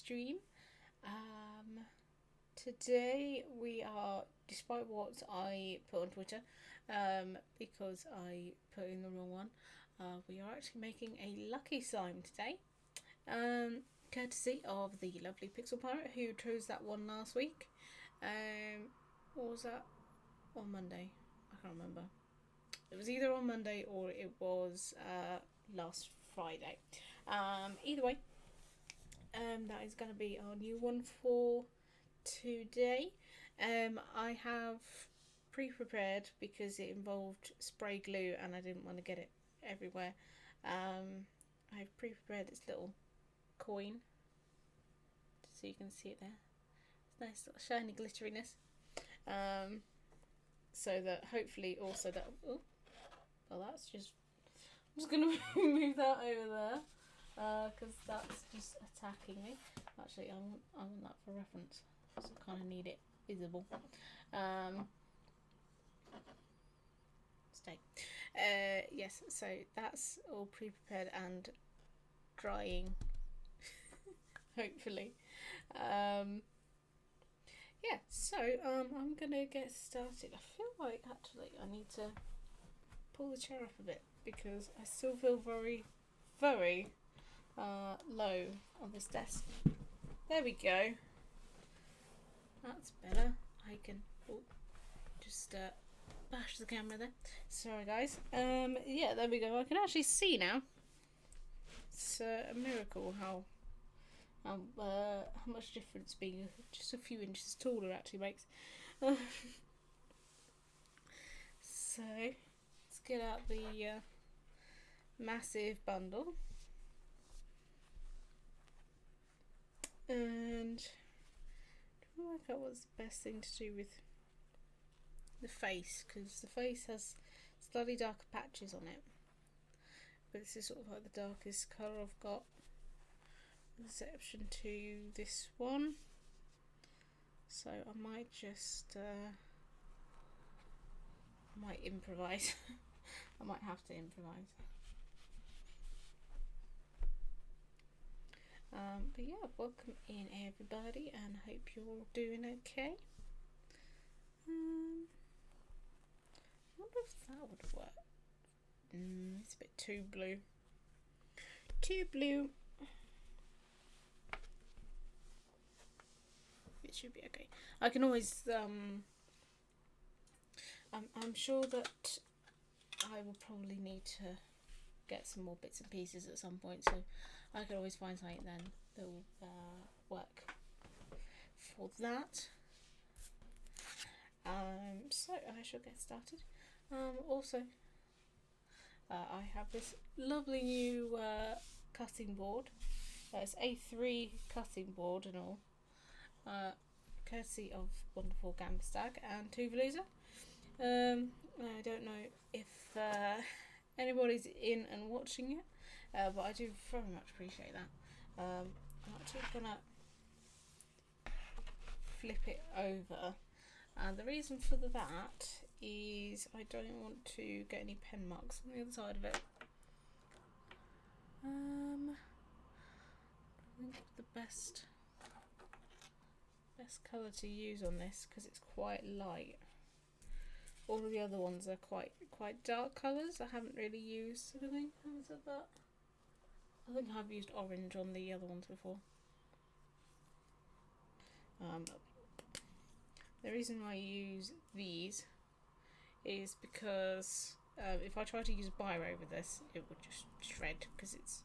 stream. Um, Today we are, despite what I put on Twitter, because I put in the wrong one, we are actually making a lucky slime today. Courtesy of the lovely Pixel Pirate who chose that one last week. What was that? On Monday? I can't remember. It was either on Monday or it was last Friday. Either way, that is going to be our new one for today. I have pre-prepared because it involved spray glue and I didn't want to get it everywhere. I've pre-prepared this little coin so you can see it there. It's nice little shiny glitteriness. So that hopefully also that that's just, I'm just gonna move that over there because that's just attacking me. Actually, I want that for reference, so I kind of need it visible. Stay. Yes, so that's all pre-prepared and drying. Hopefully. Yeah, so I'm gonna get started. I feel like actually I need to pull the chair up a bit because I still feel very, very low on this desk. There we go. That's better. I can just bash the camera there. Sorry guys. Yeah, there we go. I can actually see now. It's a miracle how much difference being just a few inches taller actually makes. So let's get out the massive bundle and work out what's the best thing to do with the face, because the face has slightly darker patches on it, but this is sort of like the darkest colour I've got, exception to this one. So I might just I might improvise. I might have to improvise. But yeah, welcome in everybody and hope you're all doing okay. I wonder if that would work. It's a bit too blue. Too blue. It should be okay. I can always I'm sure that I will probably need to get some more bits and pieces at some point, so I could always find something then that will work for that. So I shall get started. Also, I have this lovely new cutting board. It's A3 cutting board and all, courtesy of wonderful Gambastag and Tuvaluza. I don't know if anybody's in and watching it, but I do very much appreciate that. I'm actually gonna flip it over, and the reason for that is I don't want to get any pen marks on the other side of it. I think the best colour to use on this, because it's quite light. All of the other ones are quite dark colours. I haven't really used. I think I think I've used orange on the other ones before. The reason why I use these is because if I try to use biro over this, it would just shred, because it's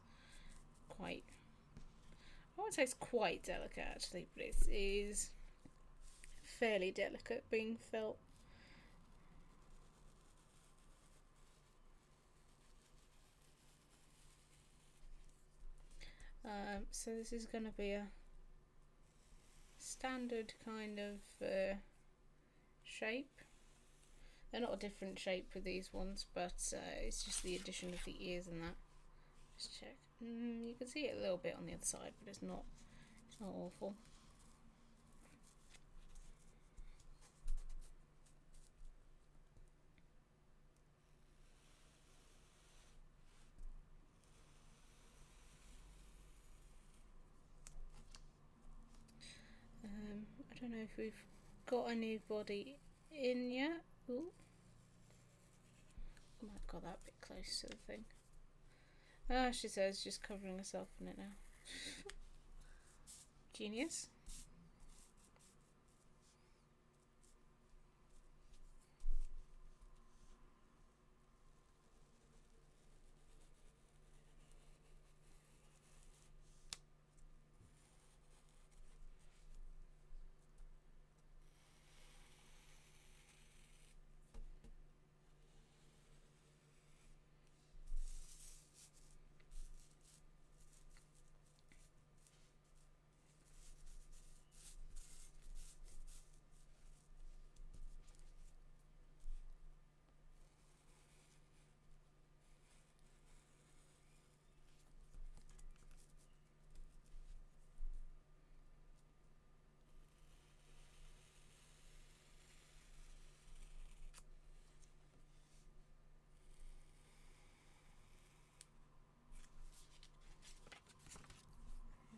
quite, I won't say it's quite delicate actually, but it is fairly delicate being felt. So this is going to be a standard kind of shape. They're not a different shape with these ones, but it's just the addition of the ears and that. Just check. You can see it a little bit on the other side, but it's not awful. Don't know if we've got anybody in yet. Ooh. Might have got that a bit close to the thing. Ah, she says, just covering herself in it now. Genius.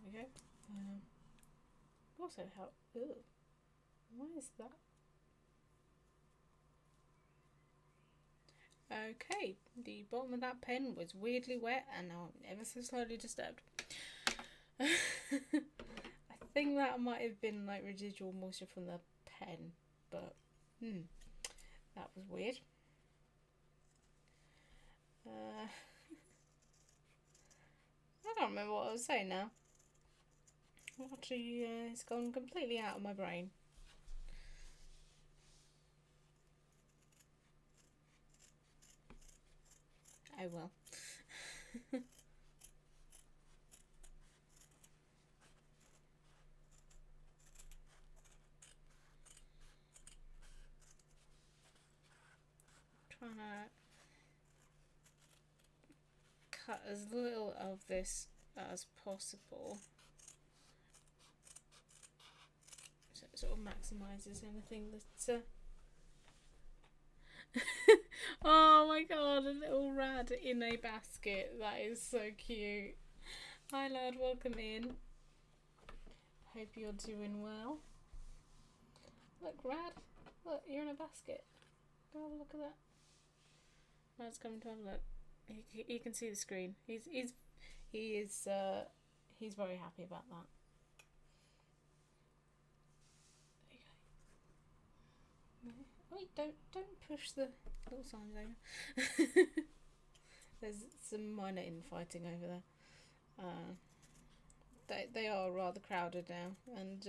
There we go. Also, how? Ooh, why is that? Okay, the bottom of that pen was weirdly wet, and now I'm ever so slightly disturbed. I think that might have been like residual moisture from the pen, but that was weird. I don't remember what I was saying now. Actually, it's gone completely out of my brain. Oh well. Trying to cut as little of this as possible, so it sort of maximises anything that. Oh my god, a little rad in a basket. That is so cute. Hi lad, welcome in. Hope you're doing well. Look, Rad. Look, you're in a basket. Go have a look at that. Rad's coming to have a look. He can see the screen. He's very happy about that. There you go. Wait, don't push the little signs over. There's some minor infighting over there. They are rather crowded now, and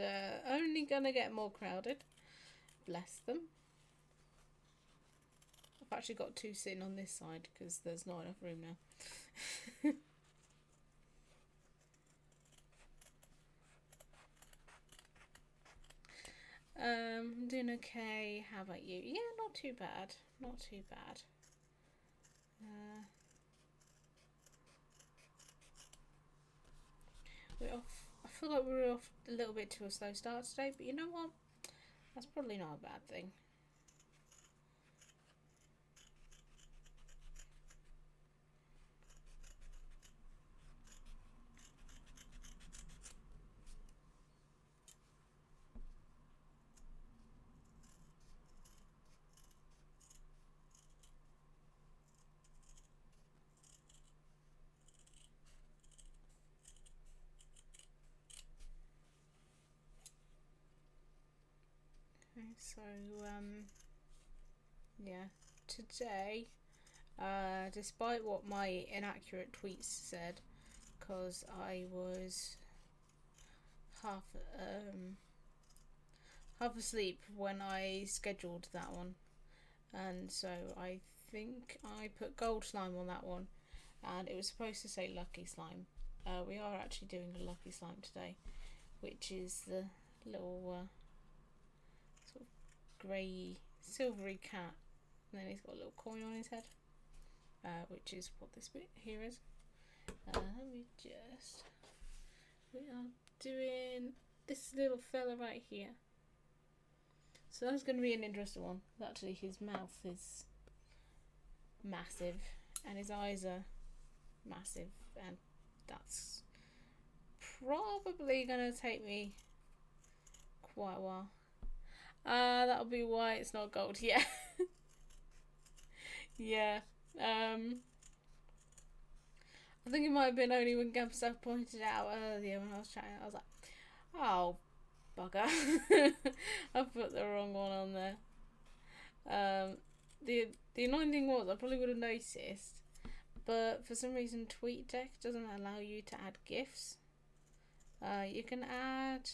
only gonna get more crowded. Bless them. I've actually got two sitting on this side because there's not enough room now. I'm doing okay. How about you? Yeah, not too bad. Not too bad. We're off. I feel like we're off a little bit to a slow start today, but you know what? That's probably not a bad thing. Okay, so yeah, today, despite what my inaccurate tweets said, because I was half asleep when I scheduled that one, and so I think I put gold slime on that one, and it was supposed to say lucky slime. We are actually doing a lucky slime today, which is the little sort of grey silvery cat, and then he's got a little coin on his head, which is what this bit here is. We are doing this little fella right here. So that's going to be an interesting one. Actually, his mouth is massive and his eyes are massive, and that's probably going to take me quite a while. That'll be why it's not gold. Yeah. Yeah. I think it might have been only when Gabstaff pointed it out earlier when I was chatting. I was like, oh, bugger. I put the wrong one on there. The annoying thing was I probably would have noticed, but for some reason TweetDeck doesn't allow you to add GIFs. You can add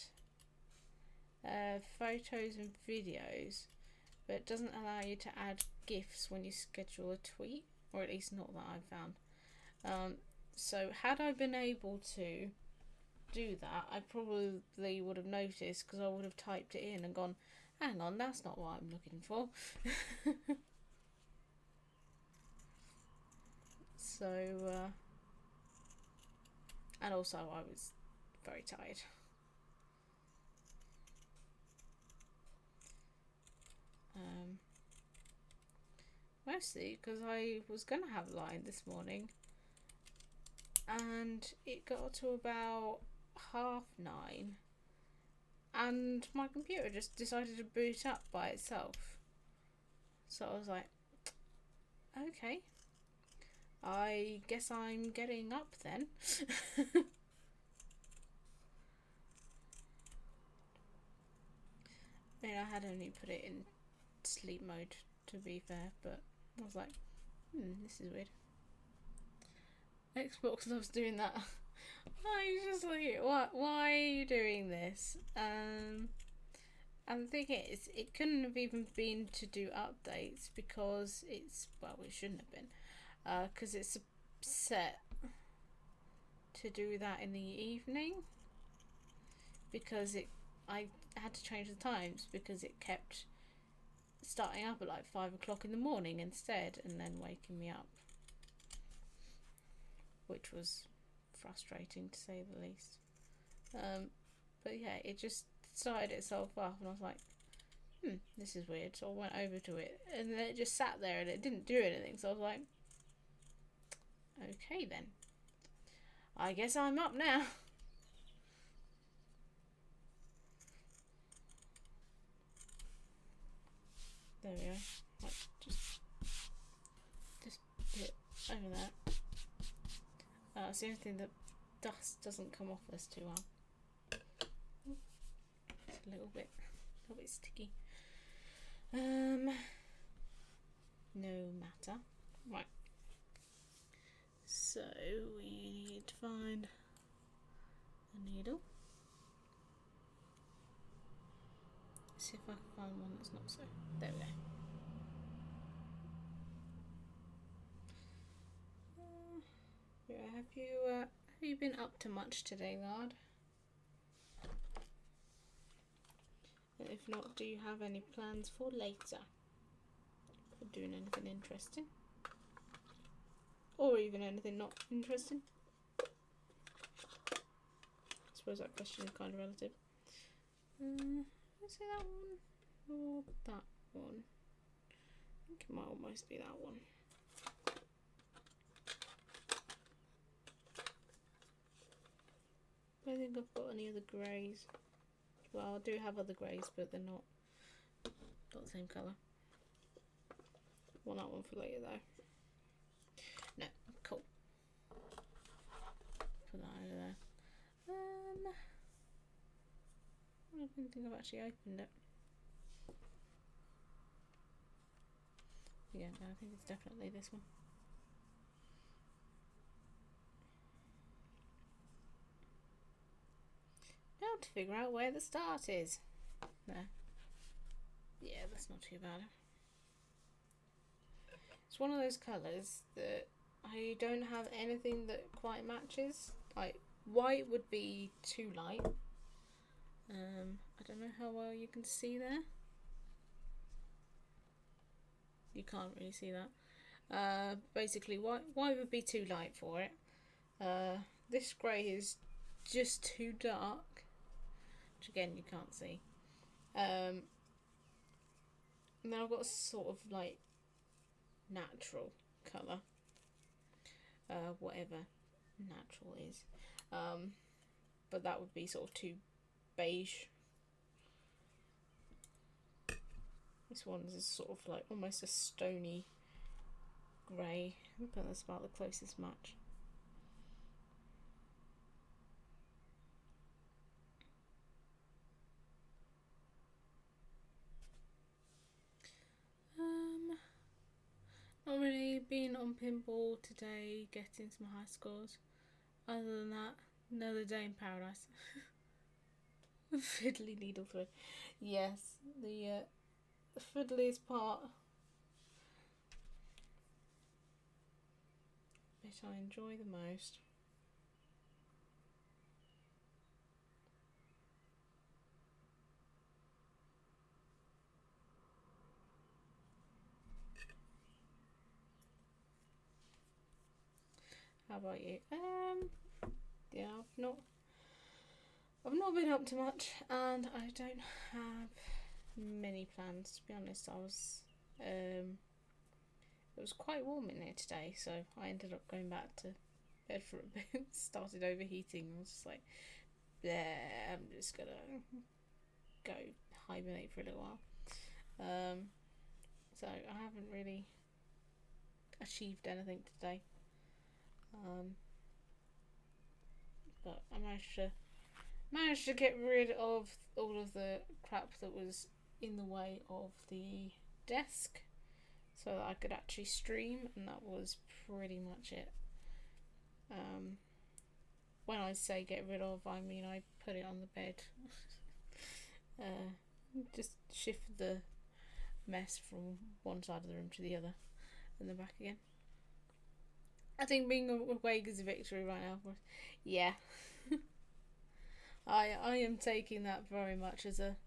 photos and videos, but it doesn't allow you to add GIFs when you schedule a tweet, or at least not that I've found. So had I been able to do that, I probably would have noticed, because I would have typed it in and gone, hang on, that's not what I'm looking for. So, and also I was very tired. Mostly because I was going to have a line this morning, and it got to about 9:30, and my computer just decided to boot up by itself. So I was like, okay, I guess I'm getting up then. I mean, I had only put it in sleep mode, to be fair, but I was like, this is weird. Xbox loves doing that. I was just like, why are you doing this? And the thing is, it couldn't have even been to do updates, because it's, well, it shouldn't have been, because it's set to do that in the evening, because I had to change the times because it kept starting up at like 5 o'clock in the morning instead, and then waking me up, which was frustrating to say the least. But yeah, it just started itself up, and I was like, this is weird. So I went over to it, and then it just sat there and it didn't do anything. So I was like, okay then, I guess I'm up now. There we go. Like, just put it over there. It's the only thing that dust doesn't come off this too well. It's a little bit sticky. No matter. Right. So we need to find a needle. See if I can find one that's not so. There we go. Yeah, have you been up to much today, lad? And if not, do you have any plans for later? For doing anything interesting? Or even anything not interesting? I suppose that question is kind of relative. Let's say that one or that one. I think it might almost be that one. I don't think I've got any other greys. Well, I do have other greys, but they're not the same colour. Want that one for later though. No, cool. Put that over there. I don't think I've actually opened it. Yeah, no, I think it's definitely this one. Now to figure out where the start is. There. Yeah, that's not too bad. It's one of those colours that I don't have anything that quite matches. Like, white would be too light. I don't know how well you can see there. You can't really see that. Basically, white would be too light for it. This grey is just too dark, which again you can't see. And then I've got a sort of like natural colour, whatever natural is, but that would be sort of too beige. This one is sort of like almost a stony grey, but that's about the closest match. Not really been on pinball today, getting some high scores. Other than that, another day in paradise. Fiddly needle thread. Yes, the fiddliest part, bit I enjoy the most. How about you? Yeah, I've not been up to much, and I don't have many plans. To be honest, it was quite warm in here today, so I ended up going back to bed for a bit. Started overheating. I was just like, yeah, I'm just gonna go hibernate for a little while. So I haven't really achieved anything today. But I managed to get rid of all of the crap that was in the way of the desk so that I could actually stream, and that was pretty much it. When I say get rid of, I mean I put it on the bed. Just shift the mess from one side of the room to the other and then back again. I think being awake is a victory right now. Yeah. I am taking that very much as a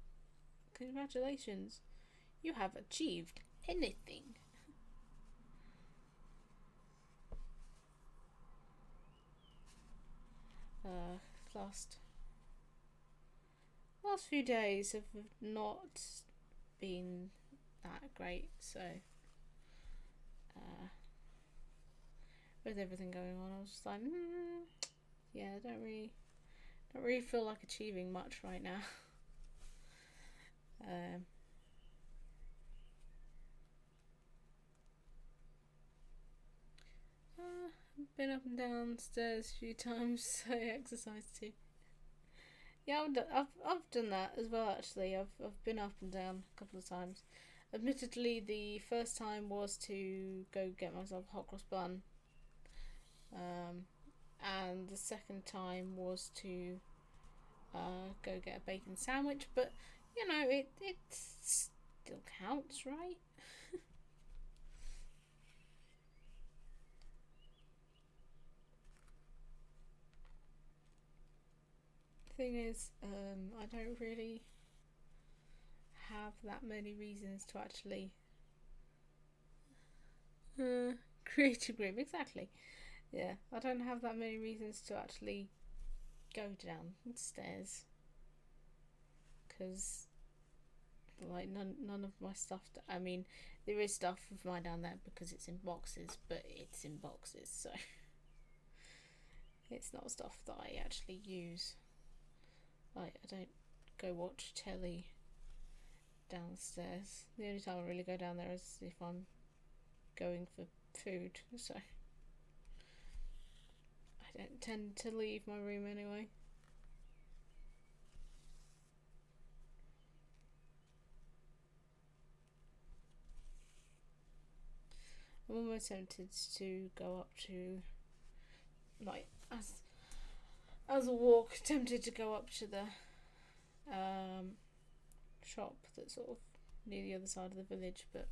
congratulations. You have achieved anything. Last few days have not been that great, so with everything going on, I was just like, yeah, I don't really feel like achieving much right now. I've been up and downstairs a few times, so I exercise too. Yeah, I've done that as well. Actually, I've been up and down a couple of times. Admittedly, the first time was to go get myself a hot cross bun, and the second time was to go get a bacon sandwich. But you know, it still counts, right? Thing is, I don't really have that many reasons to actually creative group, exactly. Yeah, I don't have that many reasons to actually go downstairs because like none of my stuff. I mean, there is stuff of mine down there because it's in boxes, but it's in boxes, so it's not stuff that I actually use. Like I don't go watch telly downstairs. The only time I really go down there is if I'm going for food, so I don't tend to leave my room anyway. I'm almost tempted to go up to, like, as a walk, tempted to go up to the shop that's sort of near the other side of the village, but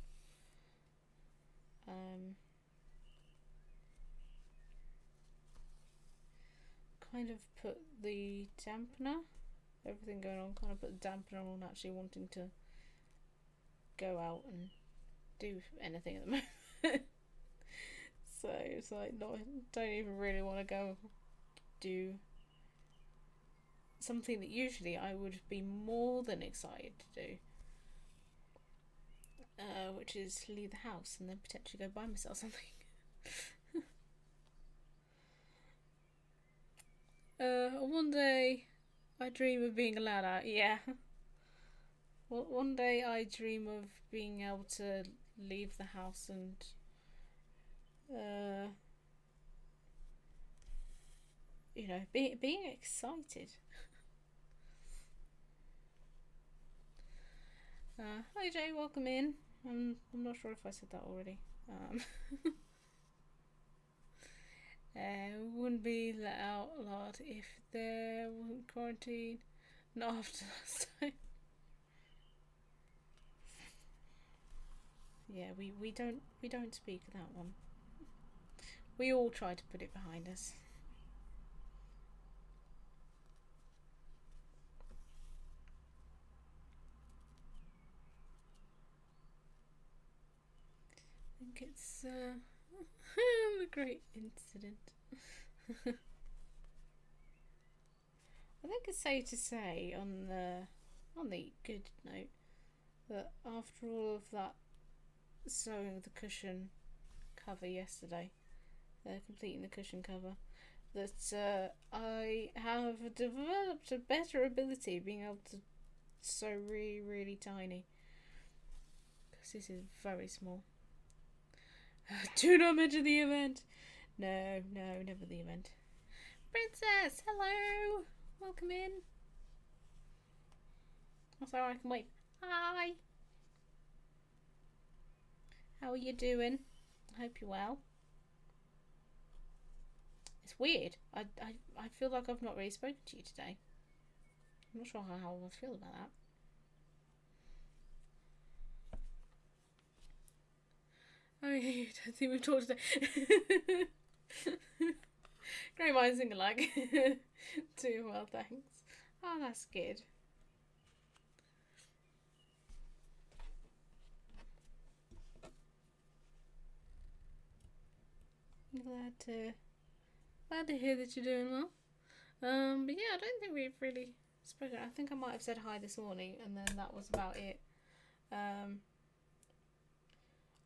kind of put the dampener, everything going on, kind of put the dampener on actually wanting to go out and do anything at the moment. So it's like, don't even really want to go do something that usually I would be more than excited to do, which is leave the house and then potentially go buy myself something. One day I dream of being allowed out, yeah. One day I dream of being able to leave the house and uh, being excited. Hi Jay, welcome in. I'm not sure if I said that already. Wouldn't be let out a lot if there wasn't quarantine. Not after last time. Yeah, we don't speak of that one. We all try to put it behind us. I think it's the great incident. I think it's safe to say on the good note that after all of that sewing the cushion cover yesterday, completing the cushion cover, that I have developed a better ability of being able to sew really, really tiny. Because this is very small. Do not mention the event. No, never the event. Princess, hello. Welcome in. Also, I can wait. Hi. How are you doing? I hope you're well. It's weird. I feel like I've not really spoken to you today. I'm not sure how I feel about that. Oh, yeah, I think we've talked today. Great minds think alike. Doing well, thanks. Oh, that's good. I'm glad to hear that you're doing well. But yeah, I don't think we've really spoken. I think I might have said hi this morning, and then that was about it. I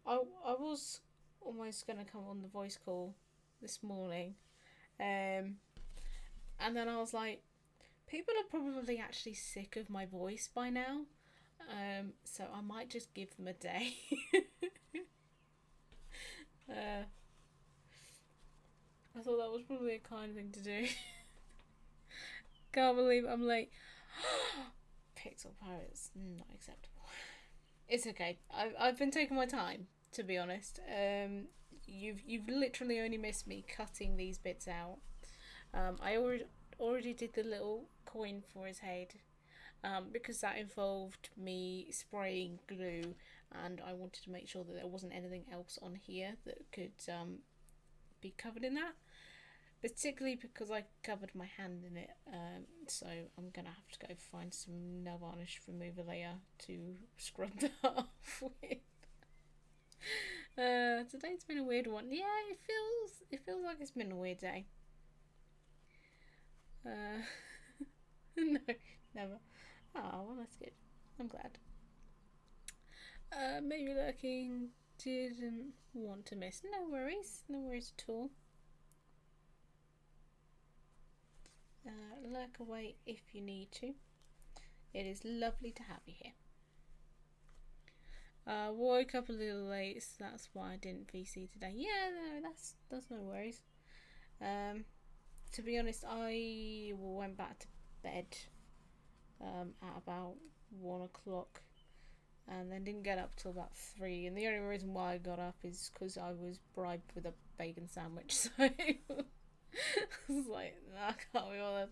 was almost gonna come on the voice call this morning, and then I was like, people are probably actually sick of my voice by now, so I might just give them a day. I thought that was probably a kind thing to do. Can't believe I'm late. Pixel pirates, not acceptable. It's okay. I've been taking my time, to be honest. You've literally only missed me cutting these bits out. I already did the little coin for his head, because that involved me spraying glue, and I wanted to make sure that there wasn't anything else on here that could be covered in that. Particularly because I covered my hand in it, so I'm gonna have to go find some nail varnish remover layer to scrub that off with. Today's been a weird one. Yeah, it feels like it's been a weird day. No, never. Oh, well, that's good. I'm glad. Maybe lurking didn't want to miss. No worries at all. Lurk away if you need to. It is lovely to have you here. Woke up a little late, so that's why I didn't VC today. Yeah, no, that's no worries. To be honest, I went back to bed at about 1 o'clock, and then didn't get up till about 3. And the only reason why I got up is because I was bribed with a bacon sandwich. So I was like, nah, I can't be bothered.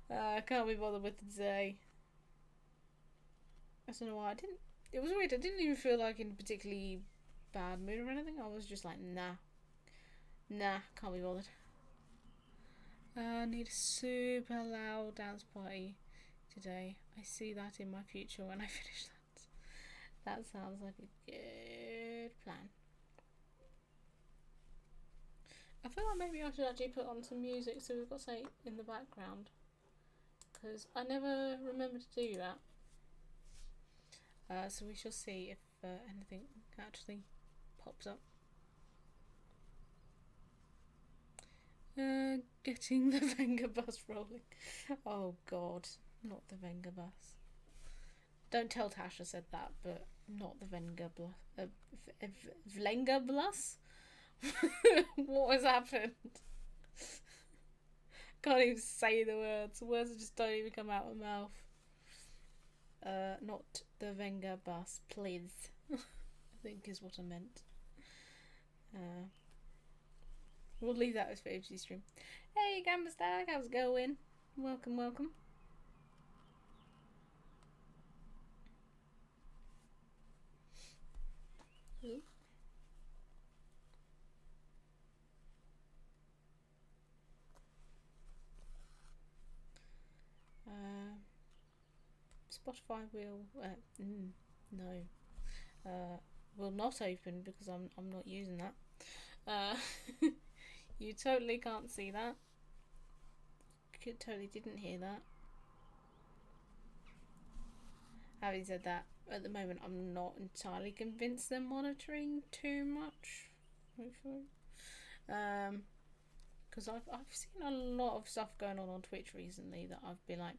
I can't be bothered with the day. I don't know why I didn't. It was weird. I didn't even feel like in a particularly bad mood or anything. I was just like, nah, can't be bothered. I need a super loud dance party today. I see that in my future when I finish that. That sounds like a good plan. I feel like maybe I should actually put on some music so we've got something in the background, because I never remember to do that. So we shall see if anything actually pops up. Getting the Venga bus rolling. Oh god, not the Venga bus. Don't tell Tash I said that, but not the Venga Blus. Vlenga Blus? What has happened? Can't even say the words. Words just don't even come out of my mouth. Not the Venga bus, please. I think is what I meant. We'll leave that as for OG stream. Hey, Gamba Stag, how's it going? Welcome, welcome. Ooh. Spotify will will not open because I'm not using that. You totally can't see that. Totally didn't hear that. Having said that, at the moment I'm not entirely convinced they're monitoring too much. Hopefully, because I've seen a lot of stuff going on Twitch recently that I've been like,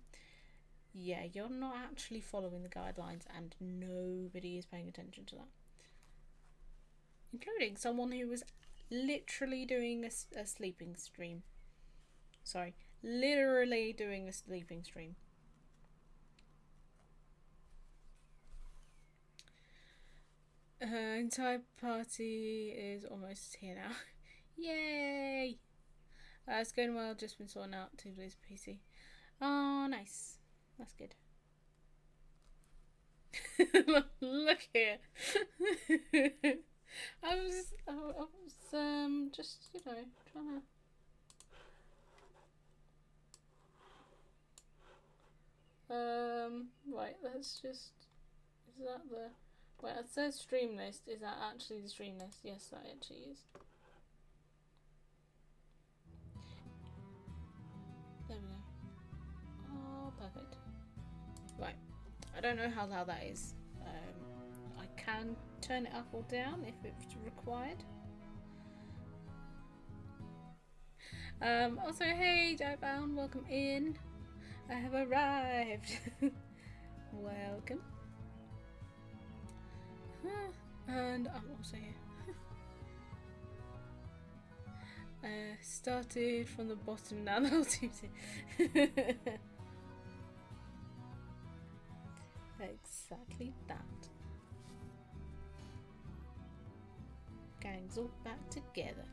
yeah, you're not actually following the guidelines, and nobody is paying attention to that, including someone who was literally doing a sleeping stream. Sorry, literally doing a sleeping stream. Entire party is almost here now. Yay! It's going well, just been sorting out to lose PC. Oh, nice. That's good. Look here. I was just, you know, trying to. Right, let's just. Is that the. Wait, it says stream list. Is that actually the stream list? Yes, that actually is. There we go. Oh, perfect. Right. I don't know how loud that is. I can turn it up or down if it's required. Also, hey, Diebound, welcome in. I have arrived. Welcome. And I'm also here. Started from the bottom, now they'll do it. Exactly that. Gang's all back together.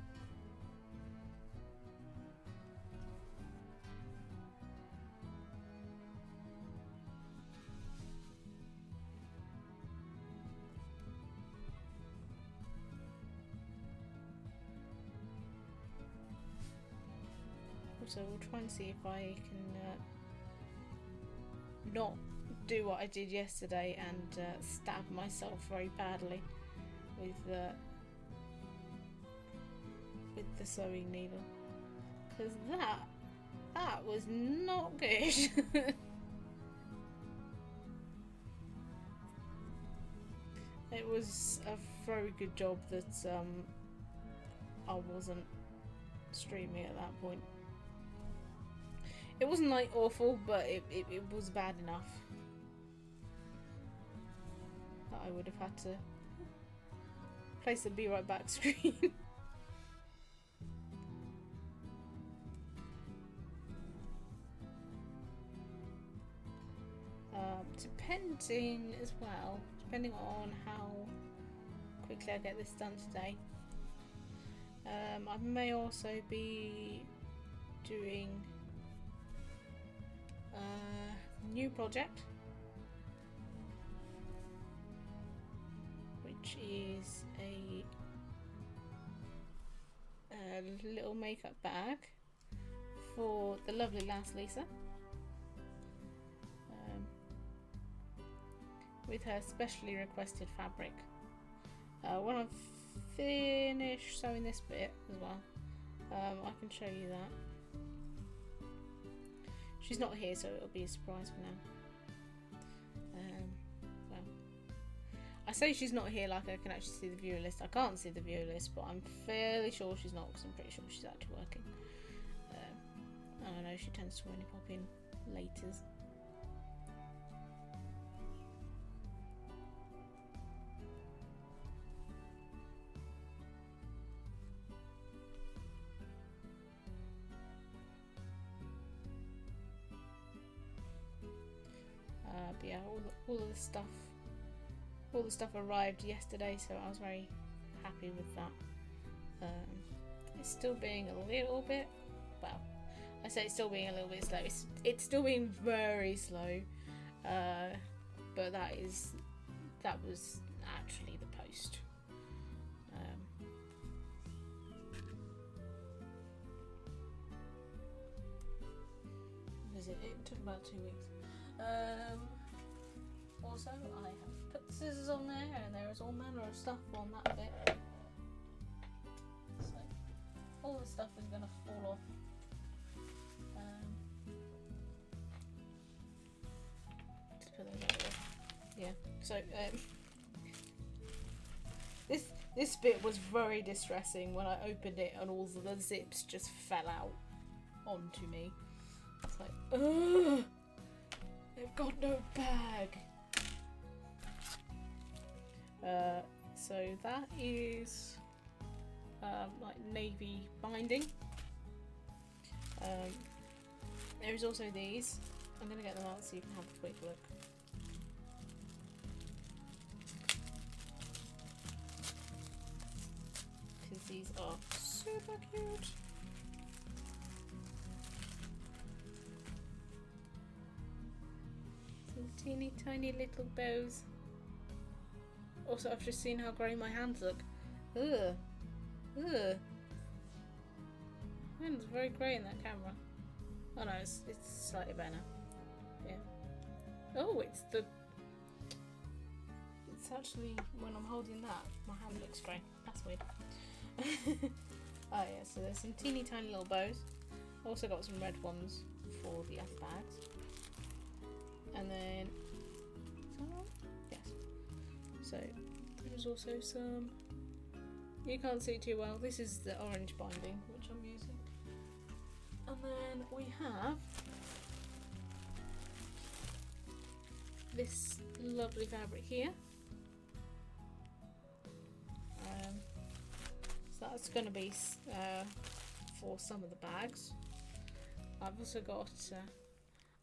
So we'll try and see if I can not do what I did yesterday and stab myself very badly with the sewing needle, because that was not good. It was a very good job that I wasn't streaming at that point. It wasn't like awful, but it was bad enough that I would have had to place the Be Right Back screen. Depending on how quickly I get this done today, I may also be doing a new project, which is a little makeup bag for the lovely lass Lisa, with her specially requested fabric. When I've finished sewing this bit as well, I can show you that. She's not here, so it'll be a surprise for now. Well, I say she's not here like I can actually see the viewer list. I can't see the viewer list, but I'm fairly sure she's not, because I'm pretty sure she's actually working. I don't know, she tends to only pop in laters. but yeah, all the stuff arrived yesterday, so I was very happy with that. It's still being a little bit, well, I say it's still being a little bit slow. It's still being very slow, but that was actually the post. It took about 2 weeks. Also, I have put the scissors on there, and there is all manner of stuff on that bit. So all the stuff is going to fall off. Just put those out there. Yeah. So this bit was very distressing when I opened it, and all the zips just fell out onto me. It's like, ugh, they've got no bag. So that is like navy binding. There's also these. I'm gonna get them out so you can have a quick look. Because these are super cute. Teeny tiny little bows. Also, I've just seen how grey my hands look. Ugh. Ugh. Mine was very grey in that camera. Oh no, it's slightly better. Yeah. Oh, it's actually, when I'm holding that, my hand looks grey. That's weird. Oh yeah, so there's some teeny tiny little bows. Also got some red ones for the other bags. And then, is that all? Yes. So there's also some, you can't see too well, this is the orange binding which I'm using. And then we have this lovely fabric here. So that's going to be for some of the bags. I've also got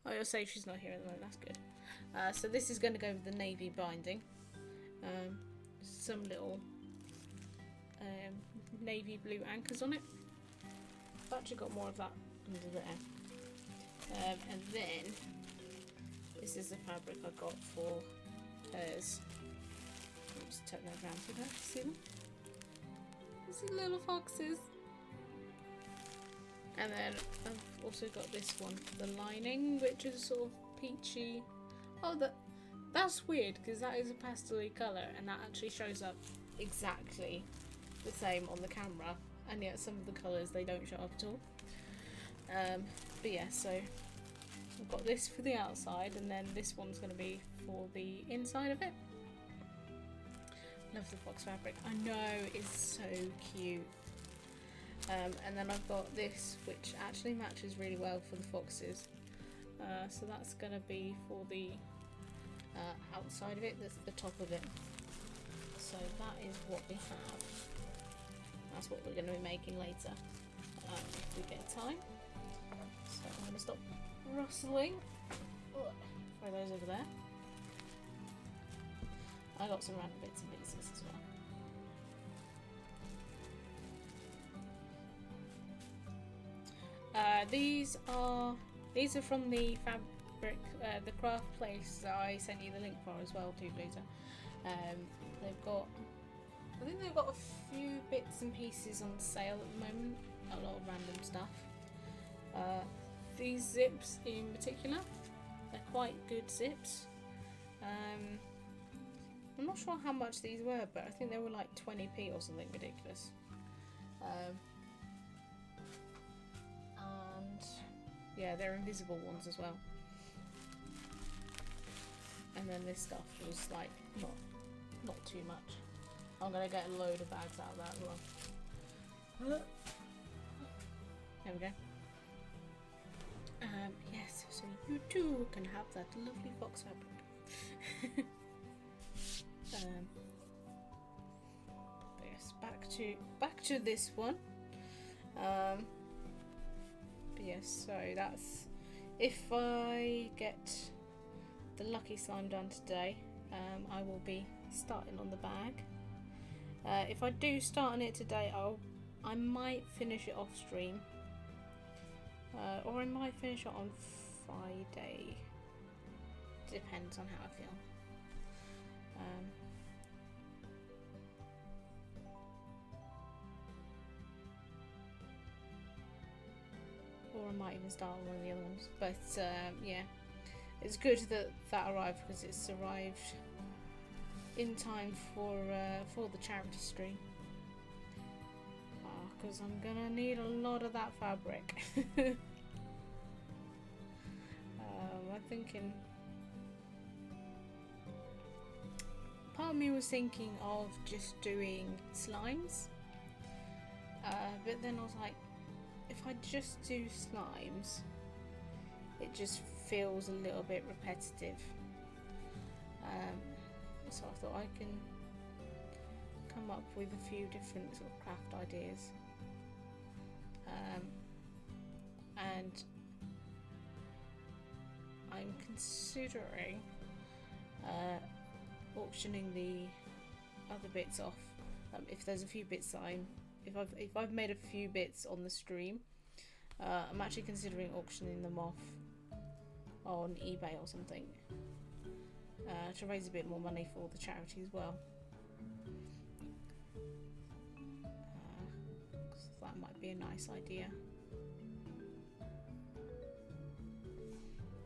oh, you'll say she's not here at the moment, that's good. So this is going to go with the navy binding. Some little navy blue anchors on it. I've actually got more of that under there. And then this is the fabric I got for hers. I'll just turn that around so you don't see them. These little foxes. And then I've also got this one for the lining, which is sort of peachy. Oh, that's weird because that is a pastel-y colour, and that actually shows up exactly the same on the camera, and yet some of the colours they don't show up at all. But yeah, so I've got this for the outside, and then this one's going to be for the inside of it. Love the fox fabric. I know, it's so cute. And then I've got this, which actually matches really well for the foxes. So that's going to be for the outside of it, that's the top of it. So that is what we have. That's what we're going to be making later, if we get time. So I'm going to stop rustling. Throw those over there. I got some random bits and pieces as well. These are from the fabric, the craft place that I sent you the link for as well, too, Bluter. I think they've got a few bits and pieces on sale at the moment. A lot of random stuff. These zips in particular, they're quite good zips. I'm not sure how much these were, but I think they were like 20p or something ridiculous. And yeah, they're invisible ones as well. And then this stuff was like not too much. I'm gonna get a load of bags out of that as well. There we go. Yes, so you too can have that lovely fox fabric. But yes, back to this one. But yes, so that's if I get the lucky slime done today, I will be starting on the bag. If I do start on it today, I might finish it off stream, or I might finish it on Friday. Depends on how I feel. Or I might even start on one of the other ones. But yeah, it's good that that arrived, because it's arrived in time for the charity stream. Because I'm gonna need a lot of that fabric. I'm thinking. Part of me was thinking of just doing slimes, but then I was like, if I just do slimes, it just feels a little bit repetitive. So I thought I can come up with a few different sort of craft ideas, and I'm considering auctioning the other bits off. If there's a few bits that if I've made a few bits on the stream, I'm actually considering auctioning them off on eBay or something, to raise a bit more money for the charity as well. So that might be a nice idea.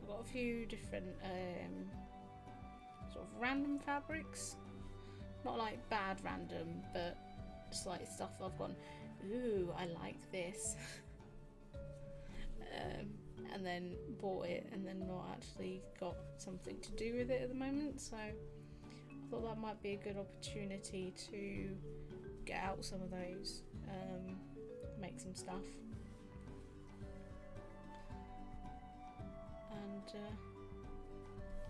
I've got a few different sort of random fabrics, not like bad random, but just like stuff I've gone, ooh, I like this, and then bought it and then not actually got something to do with it at the moment. So I thought that might be a good opportunity to get out some of those, make some stuff, and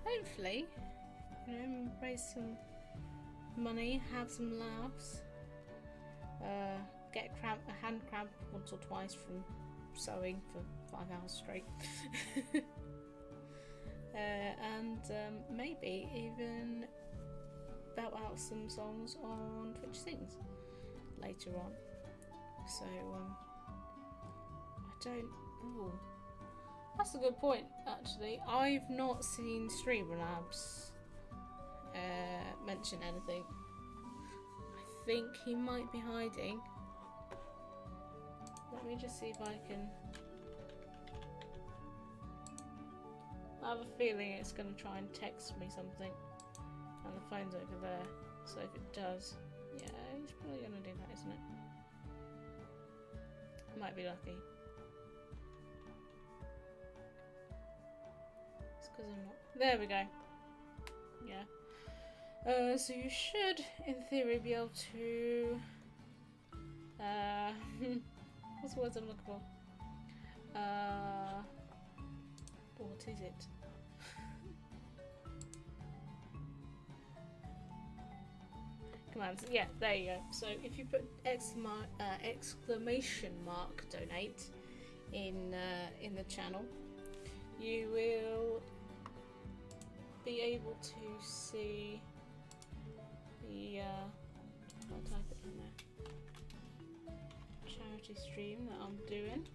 hopefully, raise some money, have some laughs, get a hand cramp once or twice from sewing for 5 hours straight, and maybe even belt out some songs on Twitch Sings later on. So I don't. Ooh, that's a good point, actually. I've not seen Streamlabs mention anything. I think he might be hiding. Let me just see if I can. I have a feeling it's going to try and text me something, and the phone's over there. So if it does, yeah, it's probably going to do that, isn't it? Might be lucky. It's because I'm not. There we go. Yeah. So you should, in theory, be able to. What's the words I'm looking for? What is it? Commands. Yeah, there you go. So if you put exclamation mark donate in the channel, you will be able to see the I'll type it in there, charity stream that I'm doing.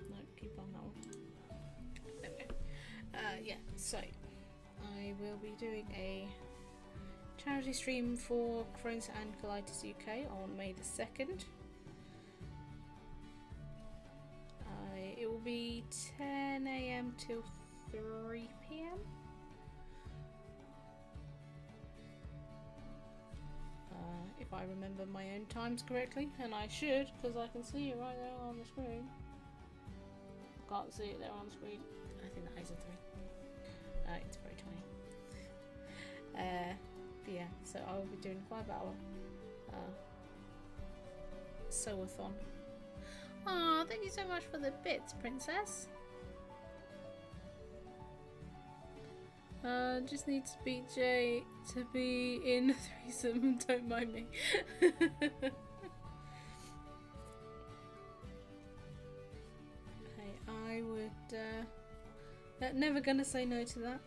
No, keep on that one. There we go. Yeah, so I will be doing a charity stream for Crohn's and Colitis UK on May the 2nd. It will be 10 AM till 3 PM. If I remember my own times correctly, and I should, because I can see it right there on the screen. Can't see it there on the screen. I think that is a 3. It's very tiny. But yeah, so I will be doing a 5-hour sew-a-thon. Aw, thank you so much for the bits, princess. Just need to beat Jay to be in a threesome, don't mind me. Okay, I will Never gonna say no to that.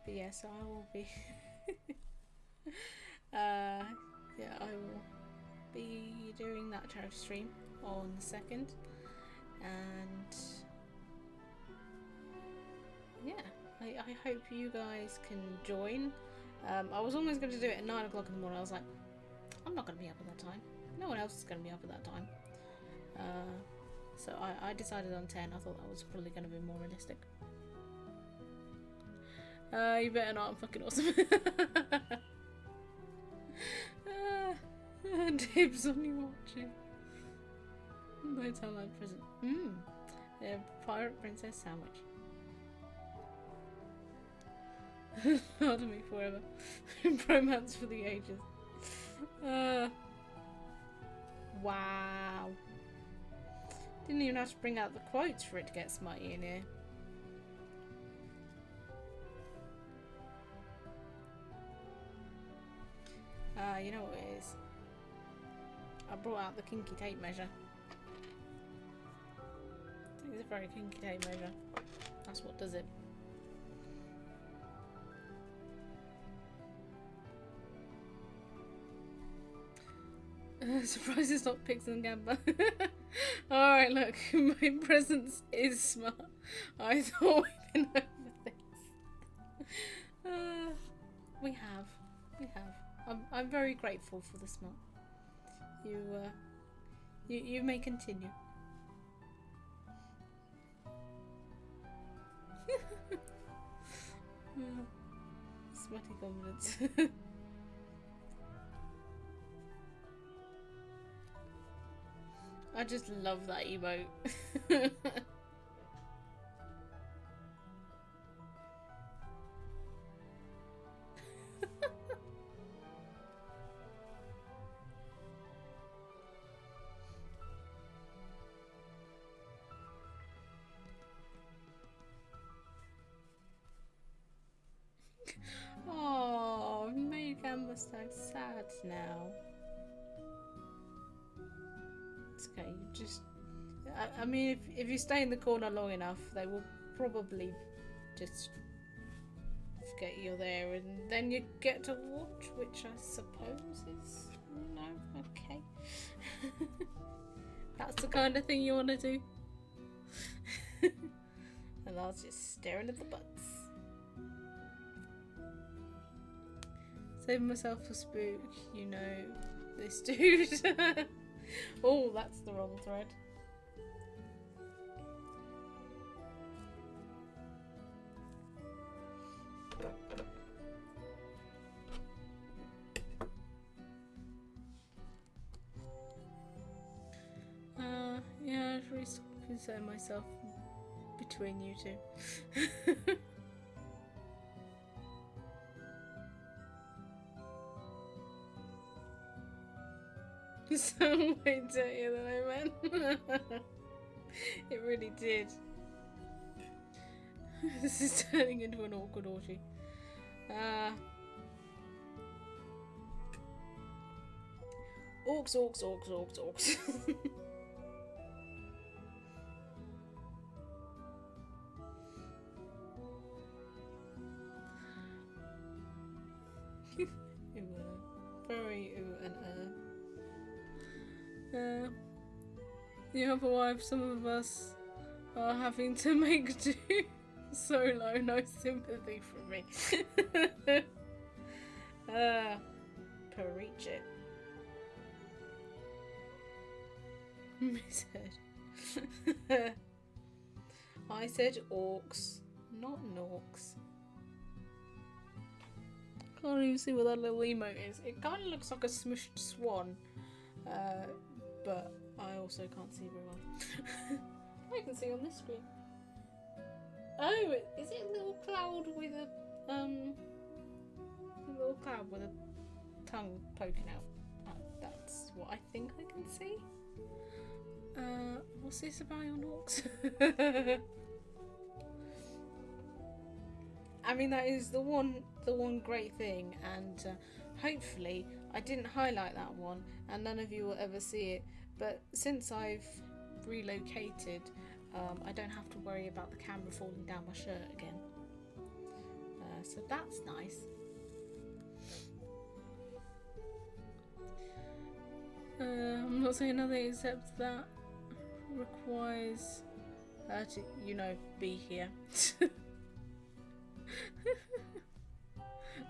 But yeah, so I will be yeah, I will be doing that charity stream on the 2nd, and yeah, I hope you guys can join. I was almost going to do it at 9 o'clock in the morning. I was like, I'm not going to be up at that time. No one else is going to be up at that time. So I decided on 10. I thought that was probably going to be more realistic. You better not. I'm fucking awesome. Dibs on you watching. No time present. Pirate princess sandwich. Pardon me forever. Bromance for the ages. Wow. Didn't even have to bring out the quotes for it to get smutty in here. You know what it is? I brought out the kinky tape measure. I think it's a very kinky tape measure. That's what does it. Surprise it's not Pix and Gamba. Alright, look, my presence is smart. I thought we'd been over this. We have. I'm very grateful for the smart. You may continue. Smutty confidence. I just love that emote. Oh, made Gamba so sad now. It's okay, you just... I mean, if you stay in the corner long enough, they will probably just forget you're there, and then you get to watch, which I suppose is, you know, okay. That's the kind of thing you want to do. And I was just staring at the butts. Saving myself for spook, you know, this dude. Oh, that's the wrong thread. Yeah, I should really stop concerning myself between you two. So way dirtier than I meant. It really did. This is turning into an awkward orgy. Orcs. Very ooh and the other wife, some of us are having to make do. Solo, no sympathy from me. Preach it. Misheard. I said orcs, not norks. Can't even see what that little emote is. It kind of looks like a smushed swan, but I also can't see very well. I can see on this screen. Oh, is it a little cloud with a little cloud with a tongue poking out? That's what I think I can see. What's this about your orcs? I mean, that is the one great thing, and hopefully I didn't highlight that one, and none of you will ever see it. But since I've relocated, I don't have to worry about the camera falling down my shirt again. So that's nice. I'm not saying nothing except that requires her to, you know, be here.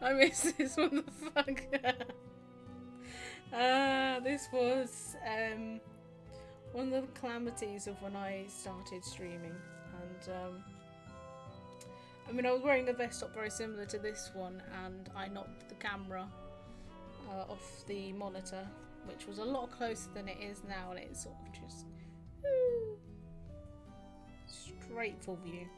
I miss this motherfucker. This was one of the calamities of when I started streaming, and I mean, I was wearing a vest top very similar to this one, and I knocked the camera off the monitor, which was a lot closer than it is now, and it's sort of just straight for view.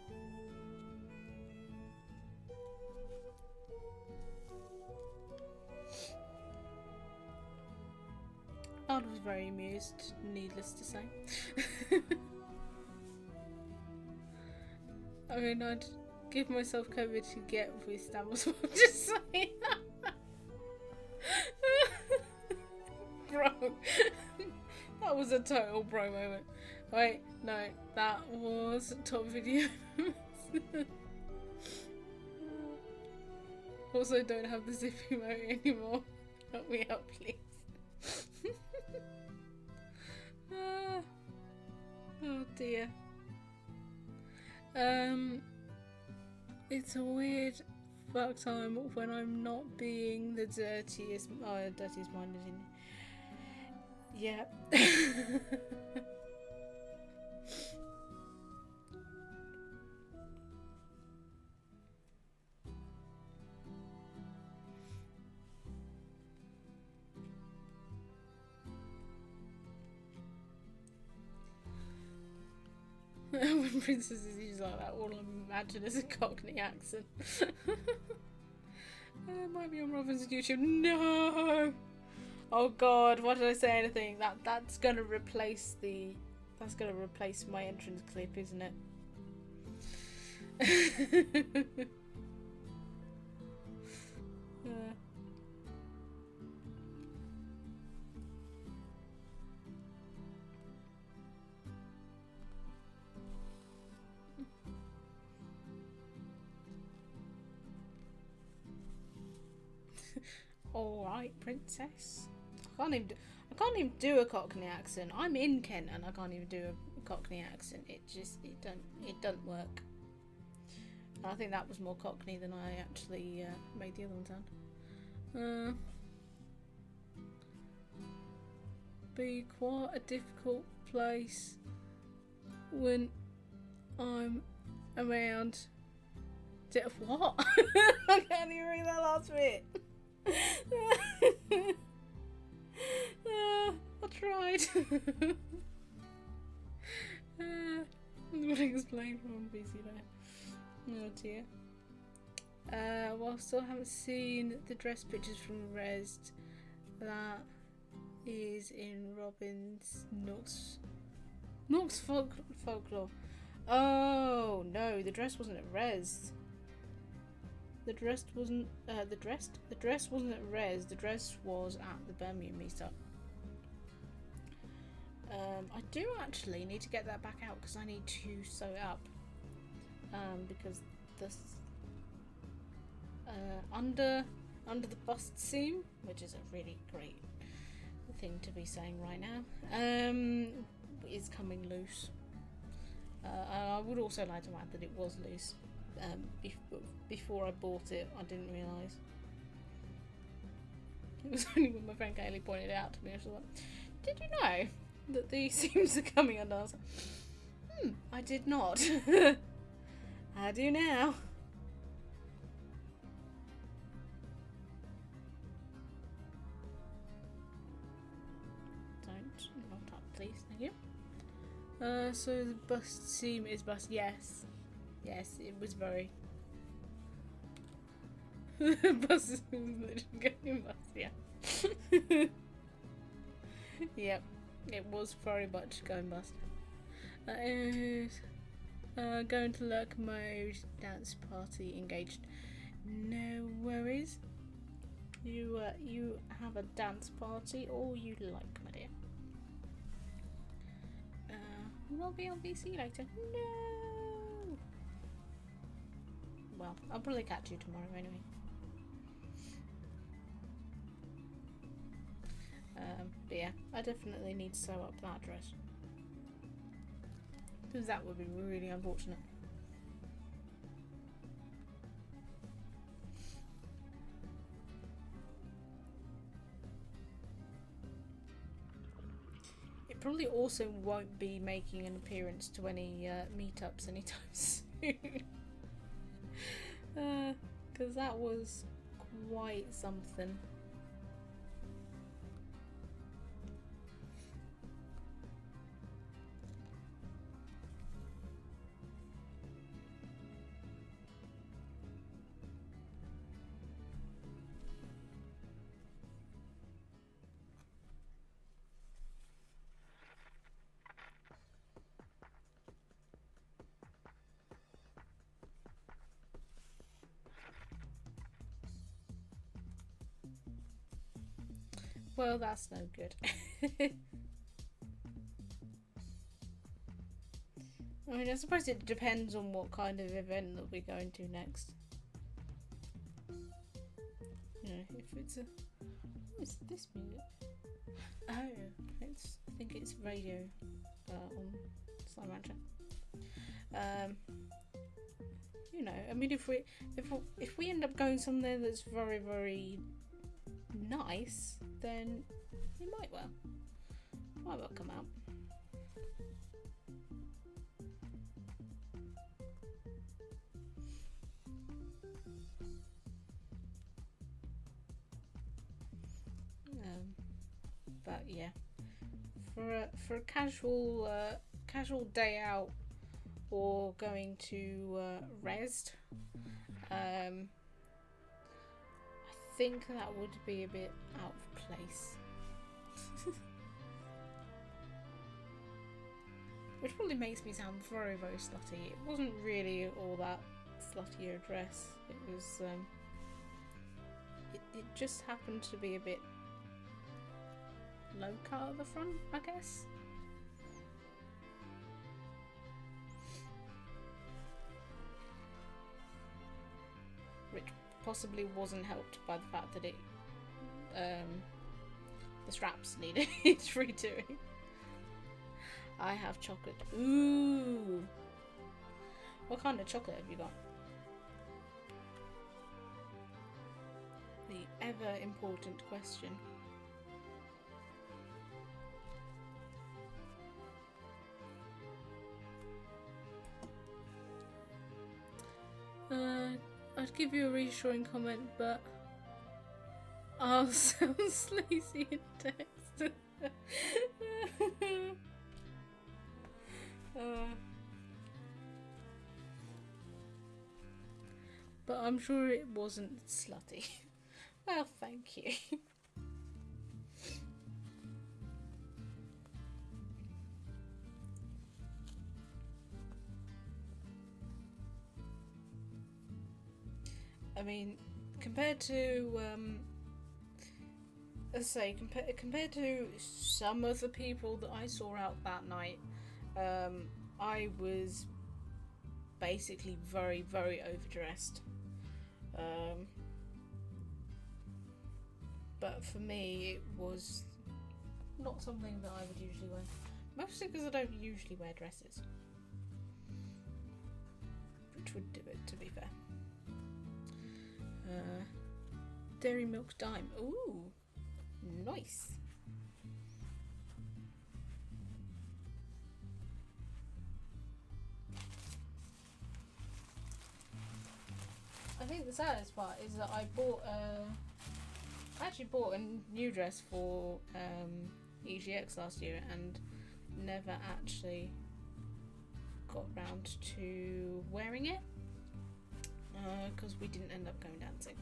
I was very amused, needless to say. I mean, I'd give myself cover to get with stamps, I'm just saying. Bro, that was a total bro moment. Wait, no, that was top video. Also, don't have the zip emote anymore. Help me out, please. Oh dear. It's a weird fuck time when I'm not being the dirtiest minded in. Yeah. When Princess is used like that, all I imagine is a Cockney accent. It might be on Robin's YouTube. No! Oh god, why did I say anything? That's gonna replace my entrance clip, isn't it? Alright, princess. I can't even do a Cockney accent. I'm in Kent and I can't even do a Cockney accent. It doesn't work. I think that was more Cockney than I actually made the other one sound. Be quite a difficult place when I'm around. What? I can't even read that last bit. I tried. What explain from busy there. Oh dear. Well, I still haven't seen the dress pictures from Resd. That is in Robin's Nooks Folklore. Oh no, the dress wasn't at Resd. The dress wasn't the dress wasn't at Res. The dress was at the Birmingham meetup. I do actually need to get that back out because I need to sew it up. Because this under the bust seam, which is a really great thing to be saying right now, is coming loose. I would also like to add that it was loose. Before I bought it, I didn't realise. It was only when my friend Kaylee pointed it out to me. I was like, "Did you know that these seams are coming undone?" I was like, I did not. I do now. Don't not up, please. Thank you. So the bust seam is bust. Yes. Yes, it was very. Bust was literally going bust, yeah. Yep, it was very much going bust. Going to lurk mode, dance party engaged. No worries. you have a dance party all you like, my dear. We'll be on VC later. No. Well, I'll probably catch you tomorrow anyway. But yeah, I definitely need to sew up that dress. Because that would be really unfortunate. It probably also won't be making an appearance to any meetups anytime soon. Because that was quite something. Well, that's no good. I mean, I suppose it depends on what kind of event that we're going to next. You know, if it's a... What is this music? Oh, it's... I think it's radio on Slime Rancher. You know, I mean, if we end up going somewhere that's very, very nice, then it might well come out. But yeah, for a casual day out or going to Resd, I think that would be a bit out of place. Which probably makes me sound very, very slutty. It wasn't really all that slutty a dress. It was it just happened to be a bit low cut at the front, I guess. Which possibly wasn't helped by the fact that it the straps needed redoing. I have chocolate. Ooh. What kind of chocolate have you got? The ever important question. I'd give you a reassuring comment, but I'll sound sleazy in text. But I'm sure it wasn't slutty. Well, thank you. I mean, compared to, let's say, compared to some of the people that I saw out that night, I was basically very, very overdressed. But for me, it was not something that I would usually wear. Mostly because I don't usually wear dresses. Which would do it, to be fair. Dairy Milk Dime. Ooh, nice. I think the saddest part is that I actually bought a new dress for EGX last year and never actually got round to wearing it because we didn't end up going dancing,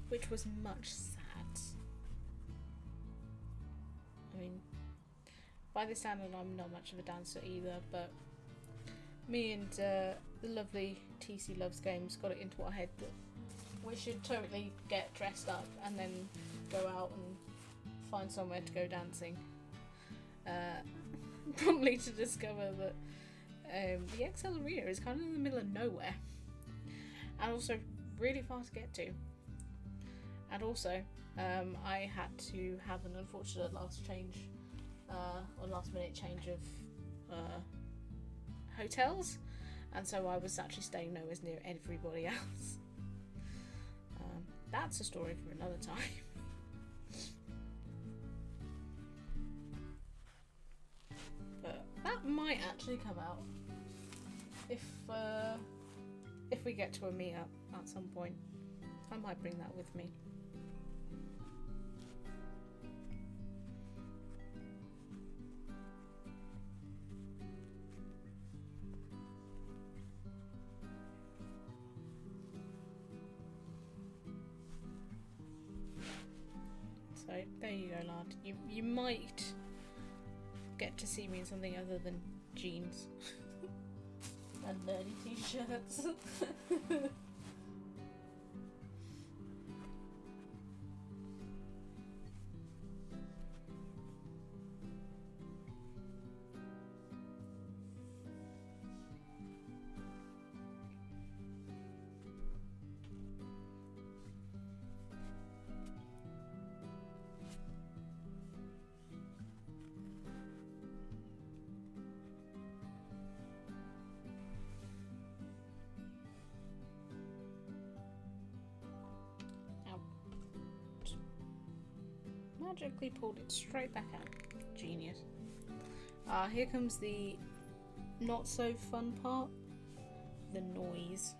which was much sad. I mean, by the standard, I'm not much of a dancer either, but me and the lovely TC Loves Games got it into our head that we should totally get dressed up and then go out and find somewhere to go dancing. Probably to discover that the ExCeL Arena is kind of in the middle of nowhere, and also really far to get to. And also, I had to have an unfortunate last minute change of hotels, and so I was actually staying nowhere near everybody else. That's a story for another time. But that might actually come out if we get to a meetup at some point. I might bring that with me. So there you go, lad. You might get to see me in something other than jeans and nerdy t-shirts. Magically pulled it straight back out. Genius. Here comes the not so fun part. The noise.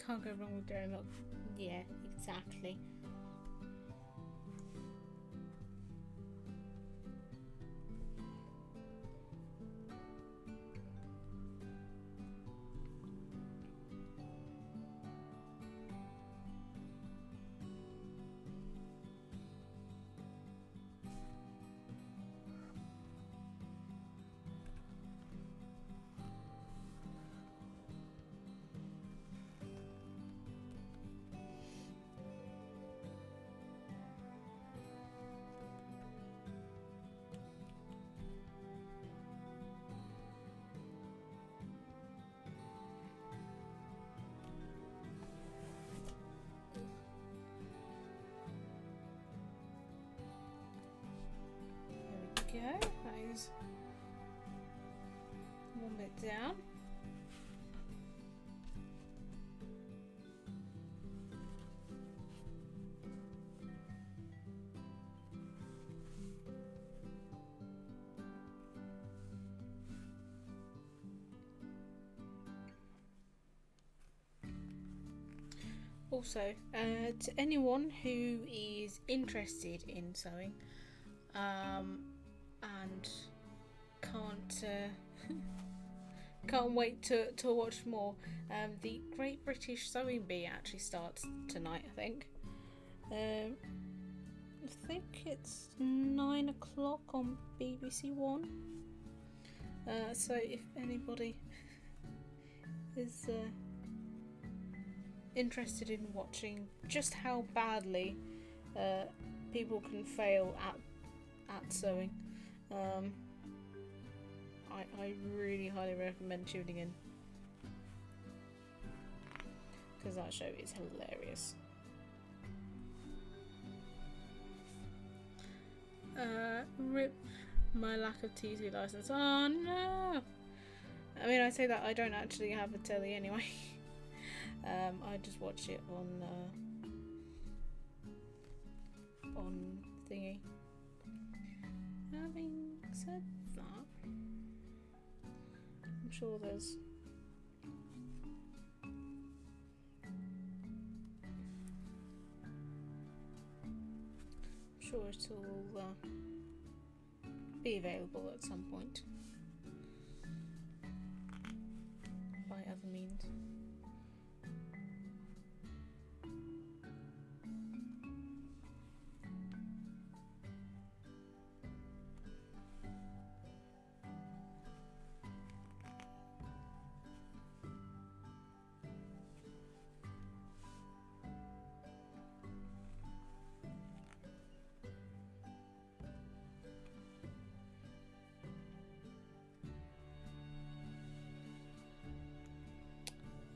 Can't go wrong with dairy milk. Yeah, exactly. Go. That is one bit down. Also, to anyone who is interested in sewing and can't can't wait to watch more, the Great British Sewing Bee actually starts tonight, I think. I think it's 9 o'clock on BBC One. So if anybody is interested in watching just how badly people can fail at sewing, I really highly recommend tuning in, because that show is hilarious. Rip my lack of TV license. Oh no! I mean, I say that I don't actually have a telly anyway. I just watch it on thingy. Having said that, I'm sure there's it'll be available at some point by other means.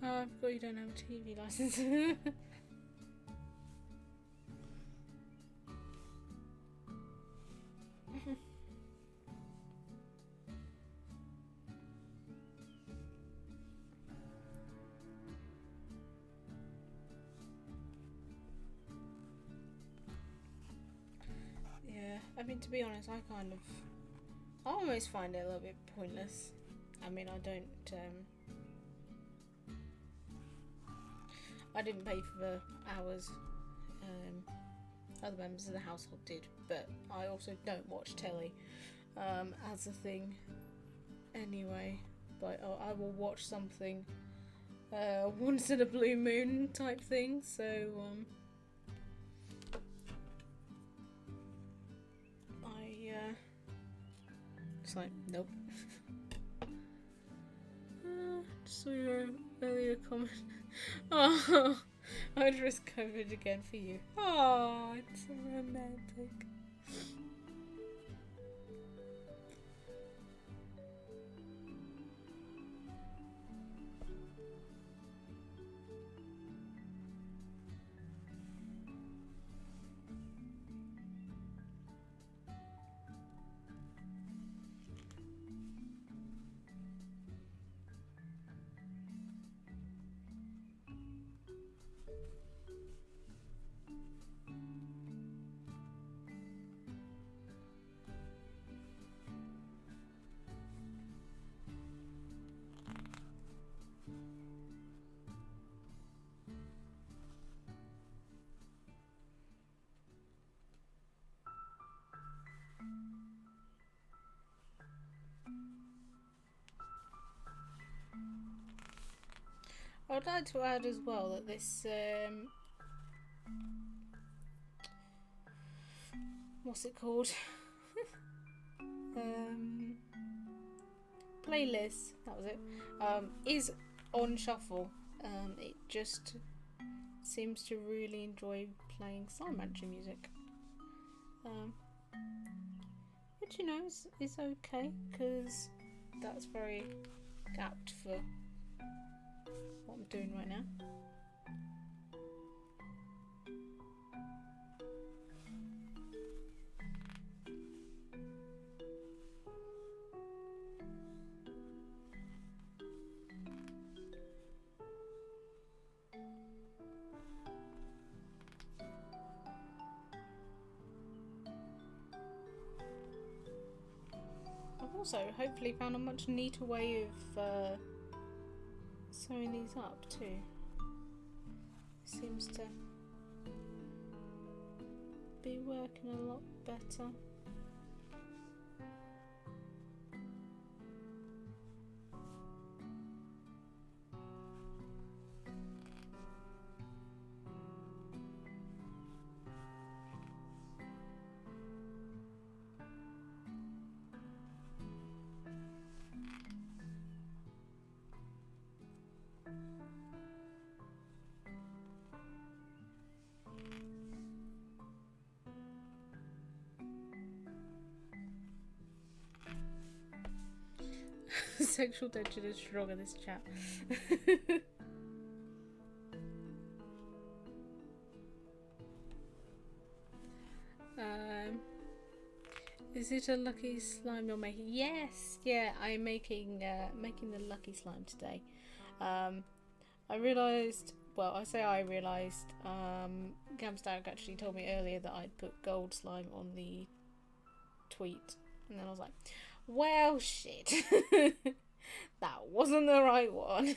Oh, I forgot you don't have a TV license. Yeah, I mean, to be honest, I almost find it a little bit pointless. I mean, I didn't pay for the hours. Other members of the household did, but I also don't watch telly as a thing anyway. But I will watch something once in a blue moon type thing. So it's like, nope. Just saw your earlier comment. Oh, I'd risk COVID again for you. Oh, it's so romantic. I would like to add as well that this what's it called? Playlist, that was it, is on shuffle. It just seems to really enjoy playing Sign Mantra music, which, you know, is okay, because that's very apt for what I'm doing right now. I've also hopefully found a much neater way of sewing these up too. Seems seems to be working a lot better. Sexual tension is strong in this chat. Is it a lucky slime you're making? Yes, yeah, I'm making the lucky slime today. I realised, well, I say I realised, Gamstack actually told me earlier that I'd put gold slime on the tweet, and then I was like, well, shit. That wasn't the right one.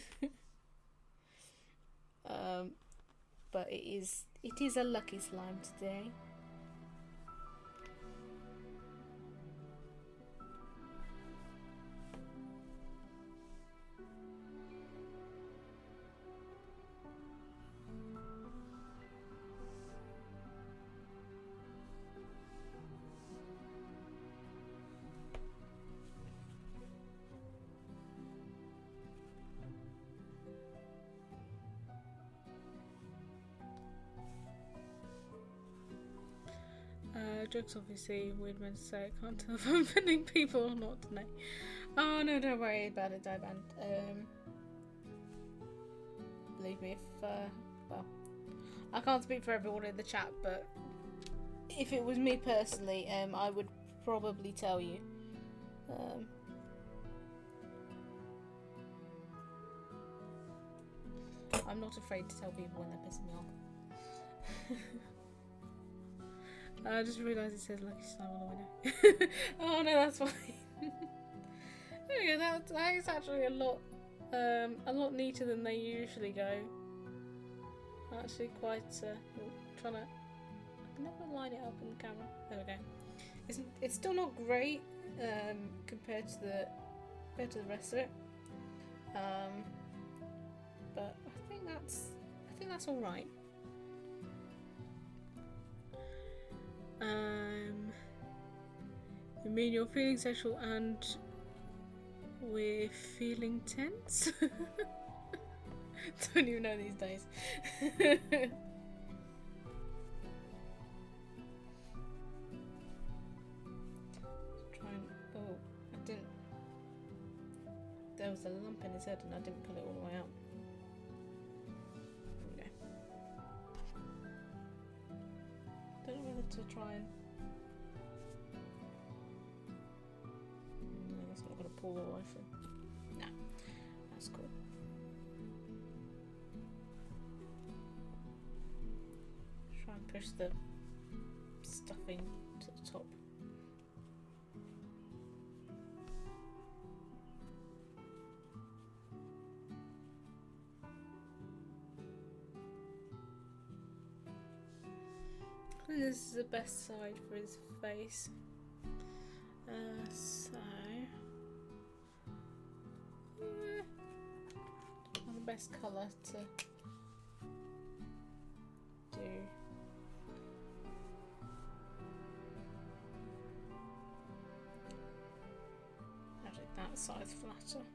But it is a lucky slime today. Jokes obviously weird men to say. I can't tell if I'm offending people or not today. Oh no, don't worry about it, Diband. Believe me, if well, I can't speak for everyone in the chat, but if it was me personally, I would probably tell you. I'm not afraid to tell people when they're pissing me off. I just realised it says lucky slime on the window. Oh no, that's fine. There we go, that is actually a lot neater than they usually go. Actually quite trying to, I can never line it up in the camera. There we go. It's still not great compared to the rest of it. But I think that's all right. You mean you're feeling sexual and we're feeling tense? Don't even know these days. Oh, I didn't. There was a lump in his head and I didn't pull it all the way out. There we go. Don't know whether to try and. No, that's not going to pull all the way through. Nah, that's cool. Try and push the stuffing to the top. This is the best side for his face. The best colour to do. Actually, that side's flatter.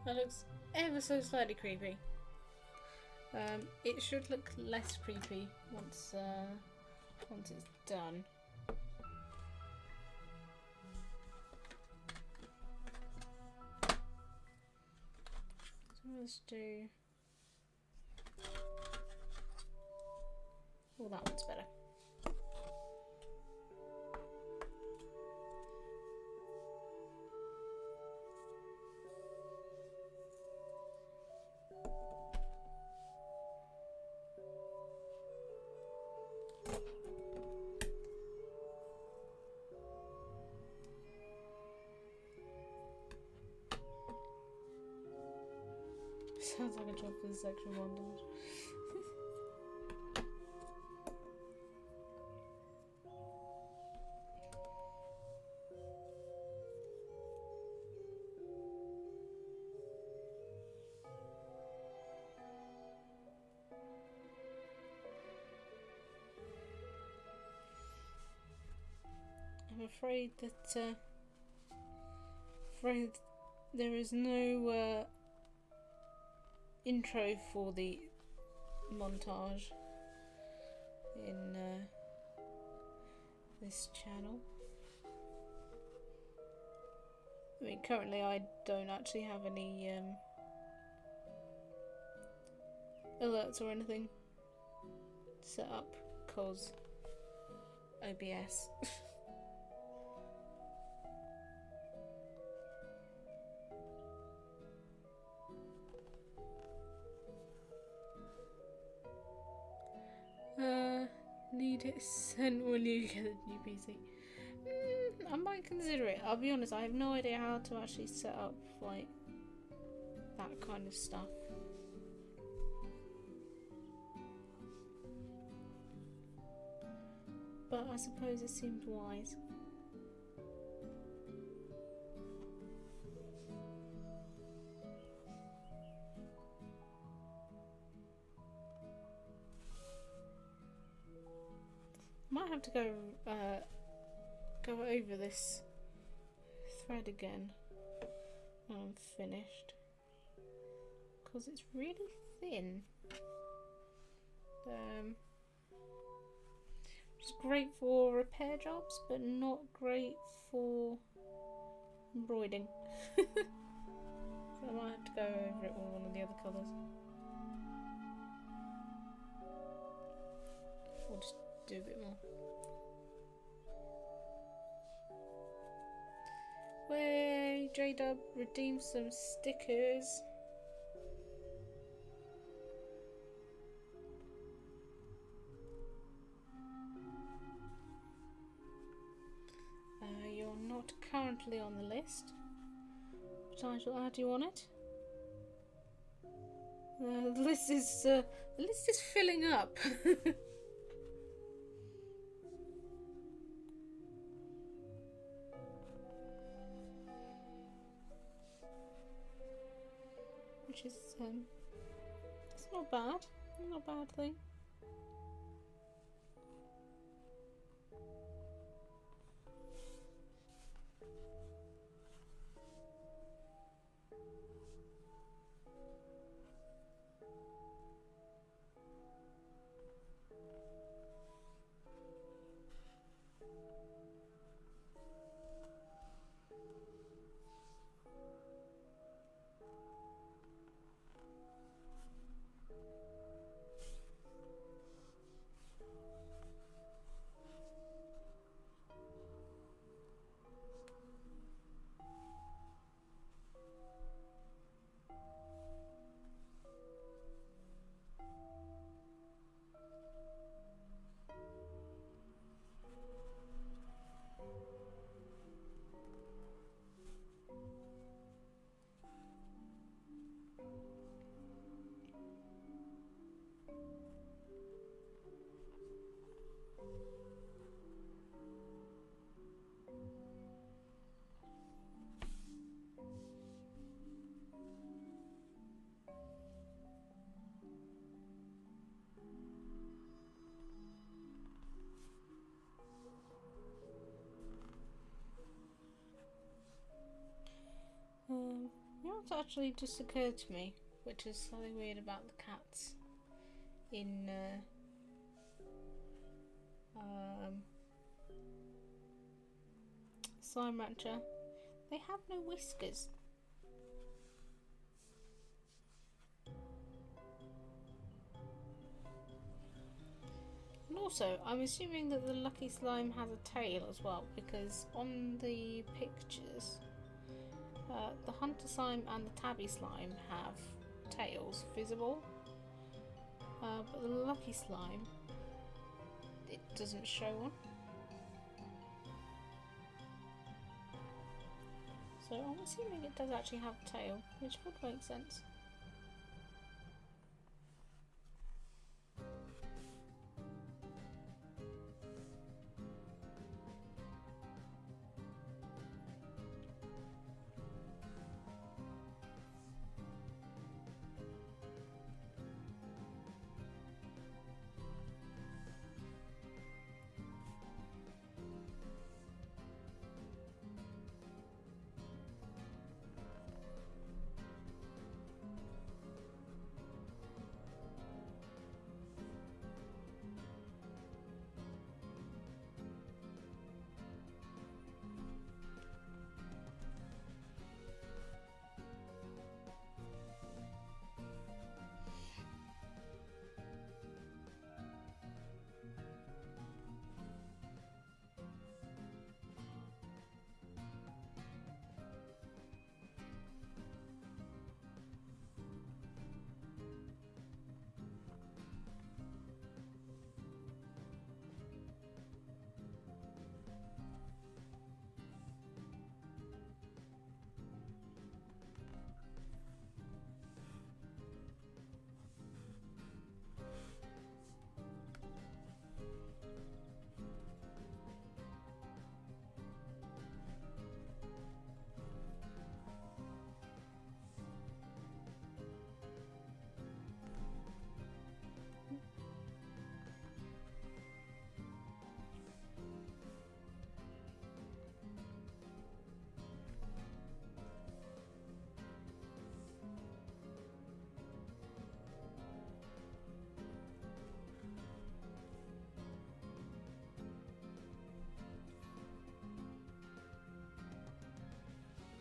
That looks ever so slightly creepy. It should look less creepy once it's done. So let's do Well, that one's better. Sounds like a job for the sexual bondage. I'm afraid that there is no intro for the montage in this channel. I mean, currently I don't actually have any alerts or anything set up because OBS. Need it sent when you get a new PC. I might consider it. I'll be honest, I have no idea how to actually set up like that kind of stuff. But I suppose it seems wise. Might have to go over this thread again when I'm finished, because it's really thin. It's great for repair jobs, but not great for embroidering. So I might have to go over it with one of the other colours. Or just do a bit more. Way, J-Dub redeemed some stickers. You're not currently on the list, but I shall add you on it. The list is filling up. Which is it's not bad. Not a bad thing. You know what's actually just occurred to me, which is slightly weird about the cats in Slime Rancher. They have no whiskers. Also, I'm assuming that the Lucky Slime has a tail as well, because on the pictures, the Hunter Slime and the Tabby Slime have tails visible, but the Lucky Slime, it doesn't show one. So I'm assuming it does actually have a tail, which would make sense.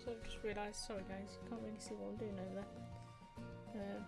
So I've just realised, sorry guys, you can't really see what I'm doing over there.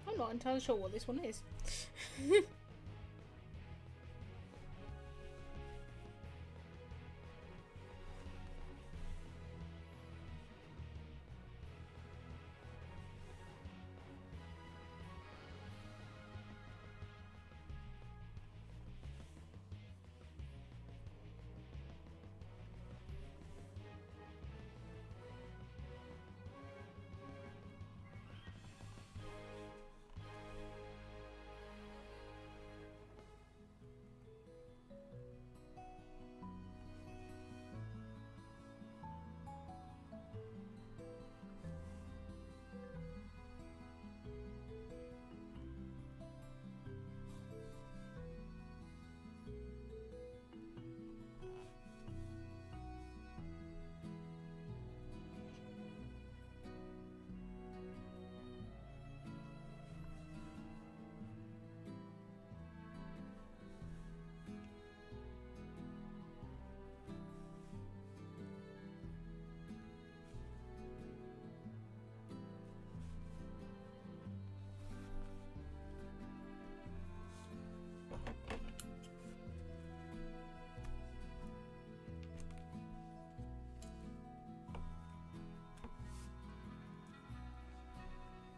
I'm not entirely sure what this one is.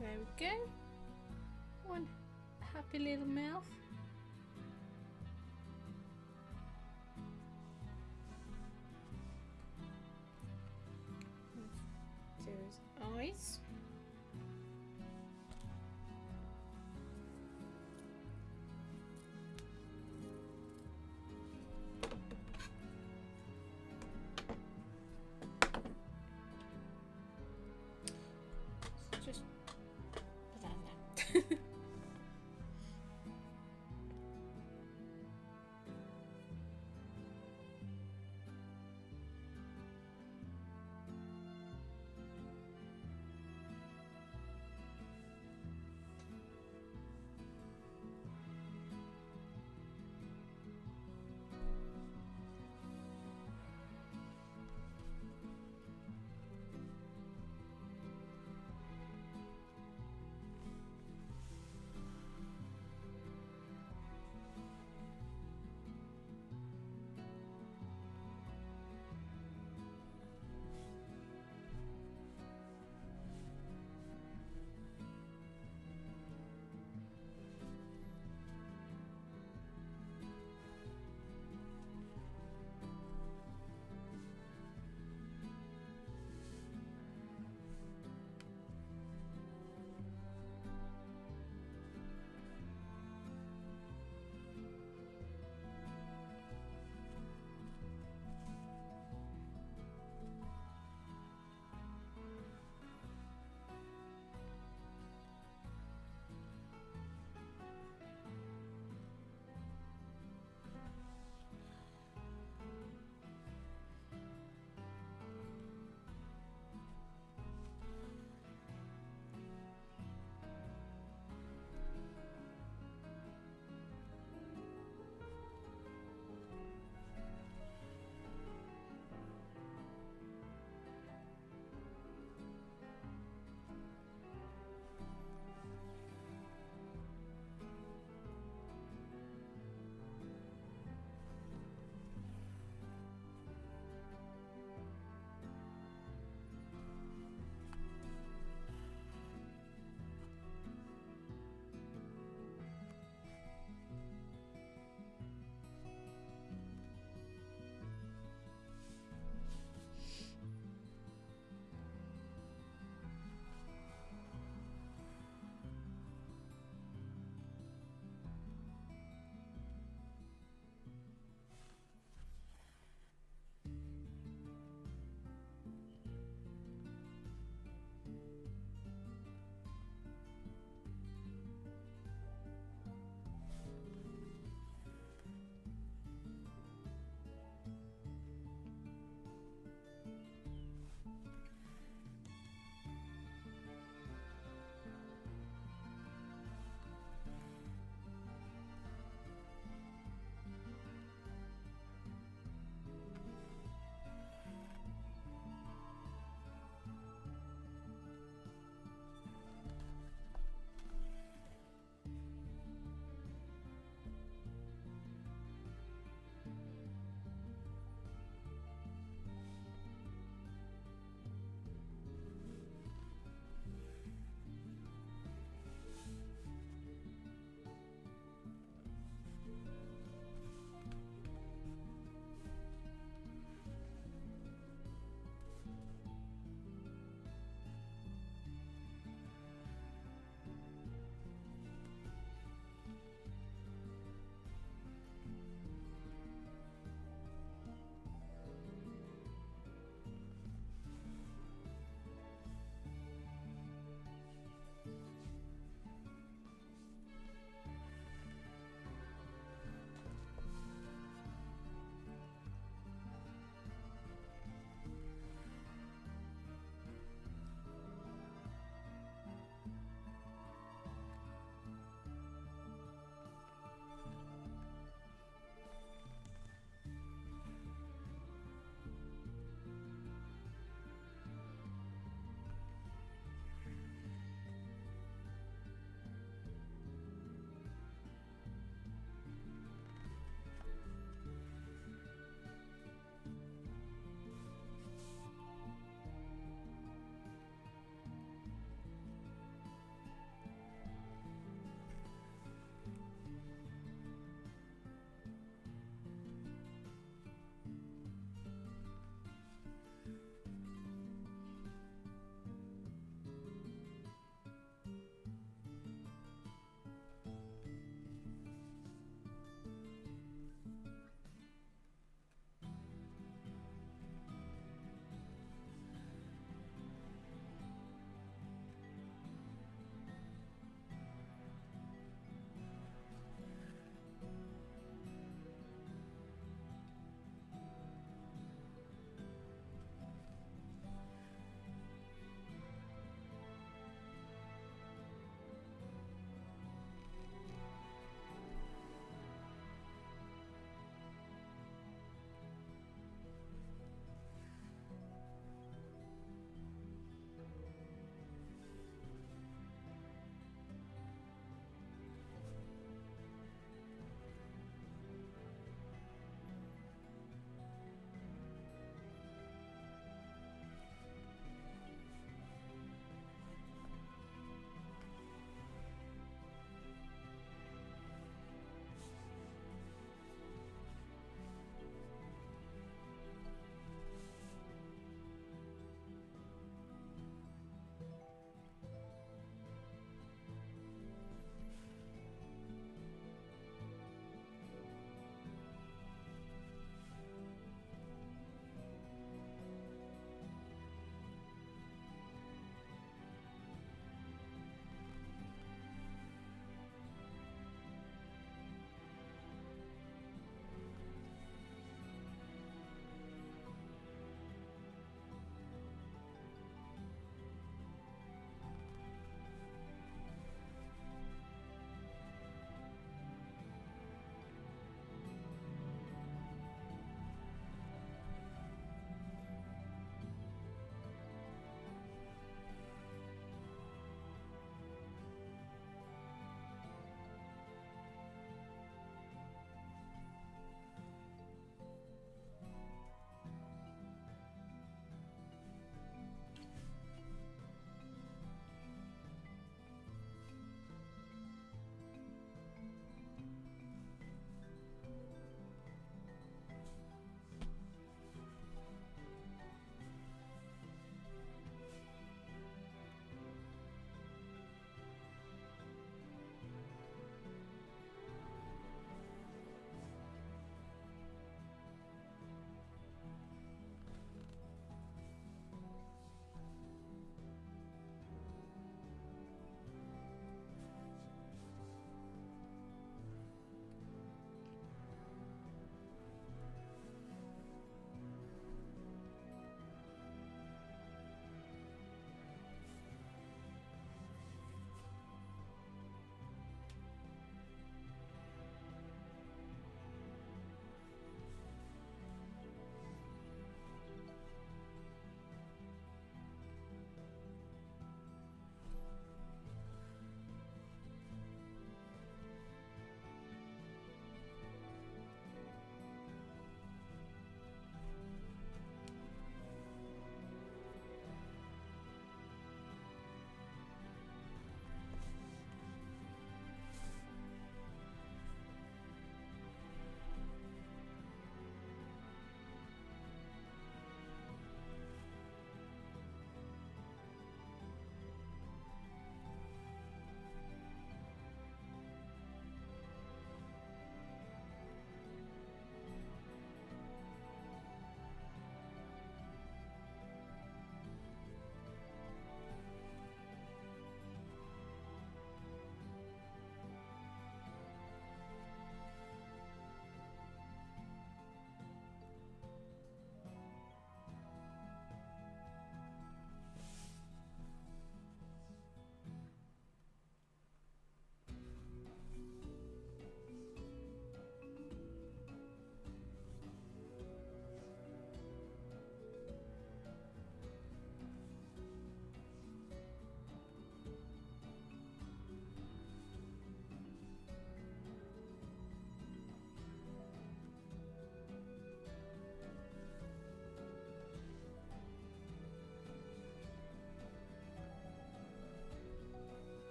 There we go. One happy little mouth. Do his eyes. Just put that in there.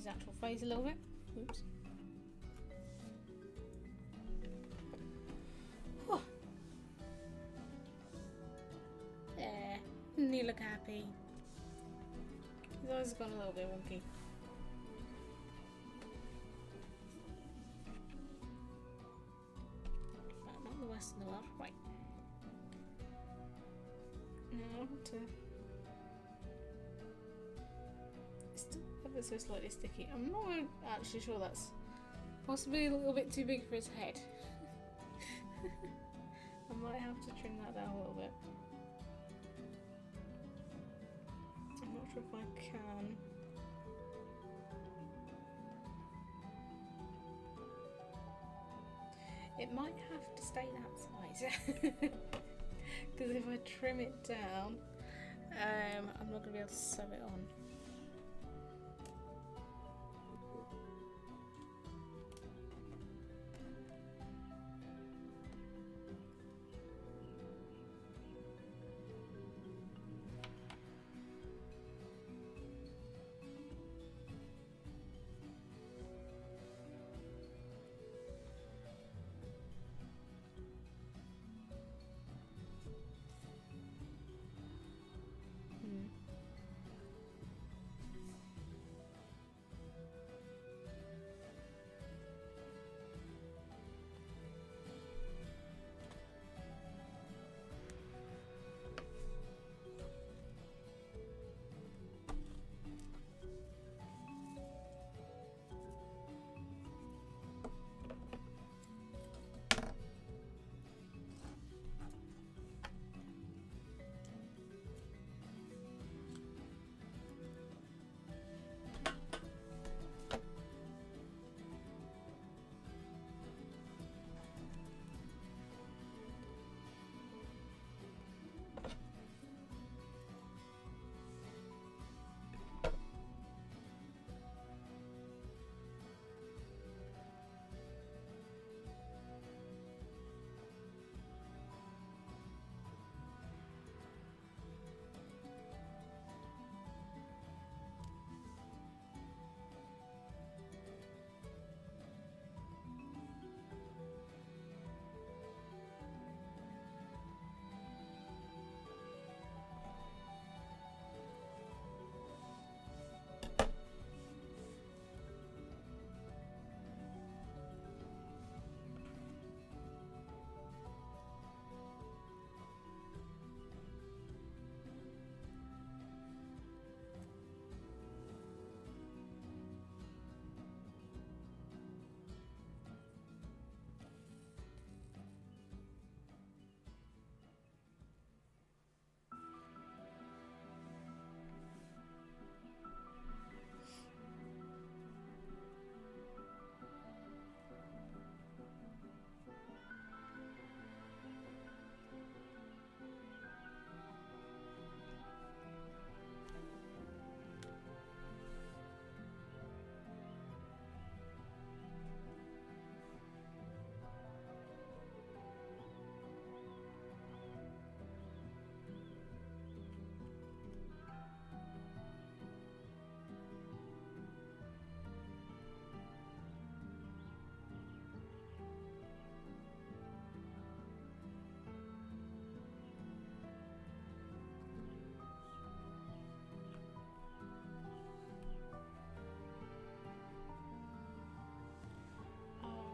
his actual face a little bit. Oops. Whew. There. And you look happy. His eyes have gone a little bit wonky. But not the worst in the world. Right. Now to... It's still ever so slightly sticky. I'm not actually sure that's possibly a little bit too big for his head. I might have to trim that down a little bit. I'm not sure if I can. It might have to stay that size. Because if I trim it down, I'm not going to be able to sew it on.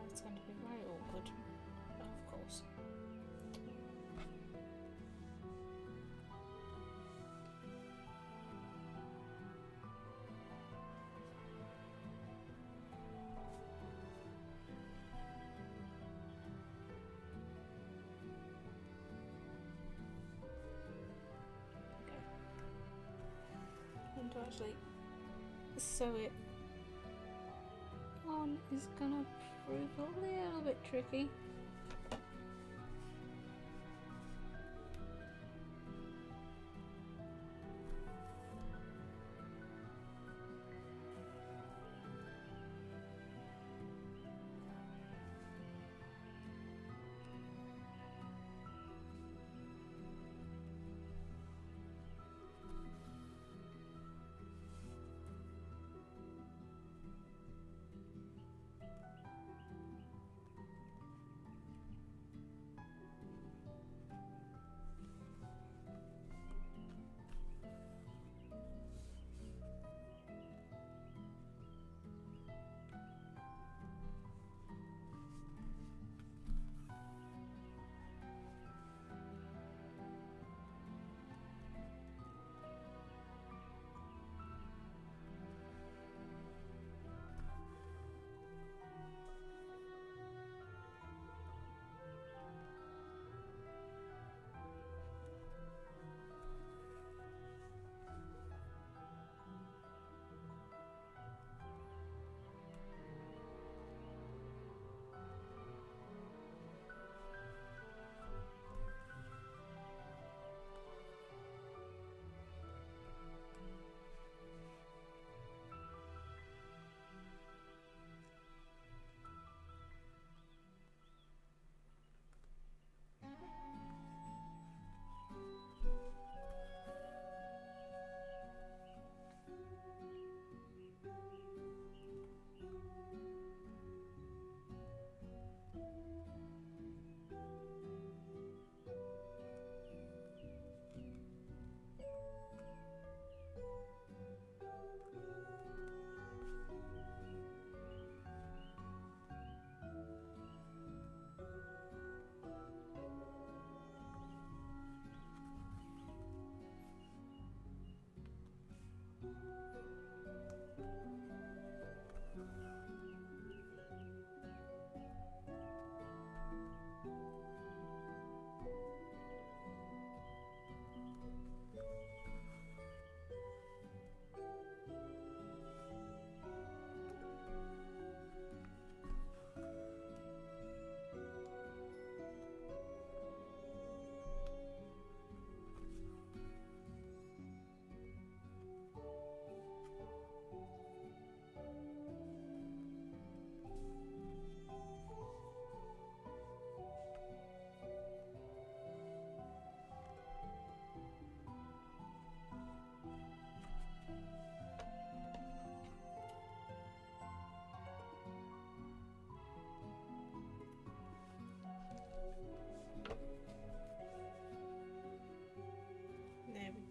It's going to be very awkward, of course. Okay. And to actually sew it on is gonna prove a little bit tricky.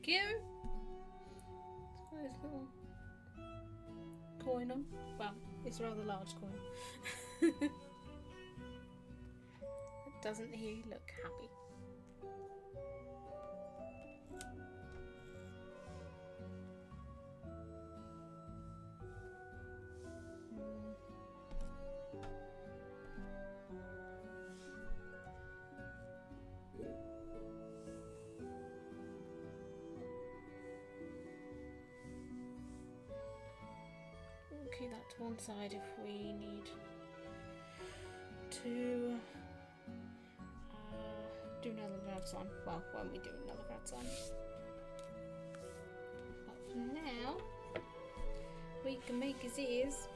Thank you. It's got this little coin on. Well, it's a rather large coin. Doesn't he look happy? Keep that to one side if we need to do another grad sign. Well, when we do another grad sign. But for now, we can make his ears.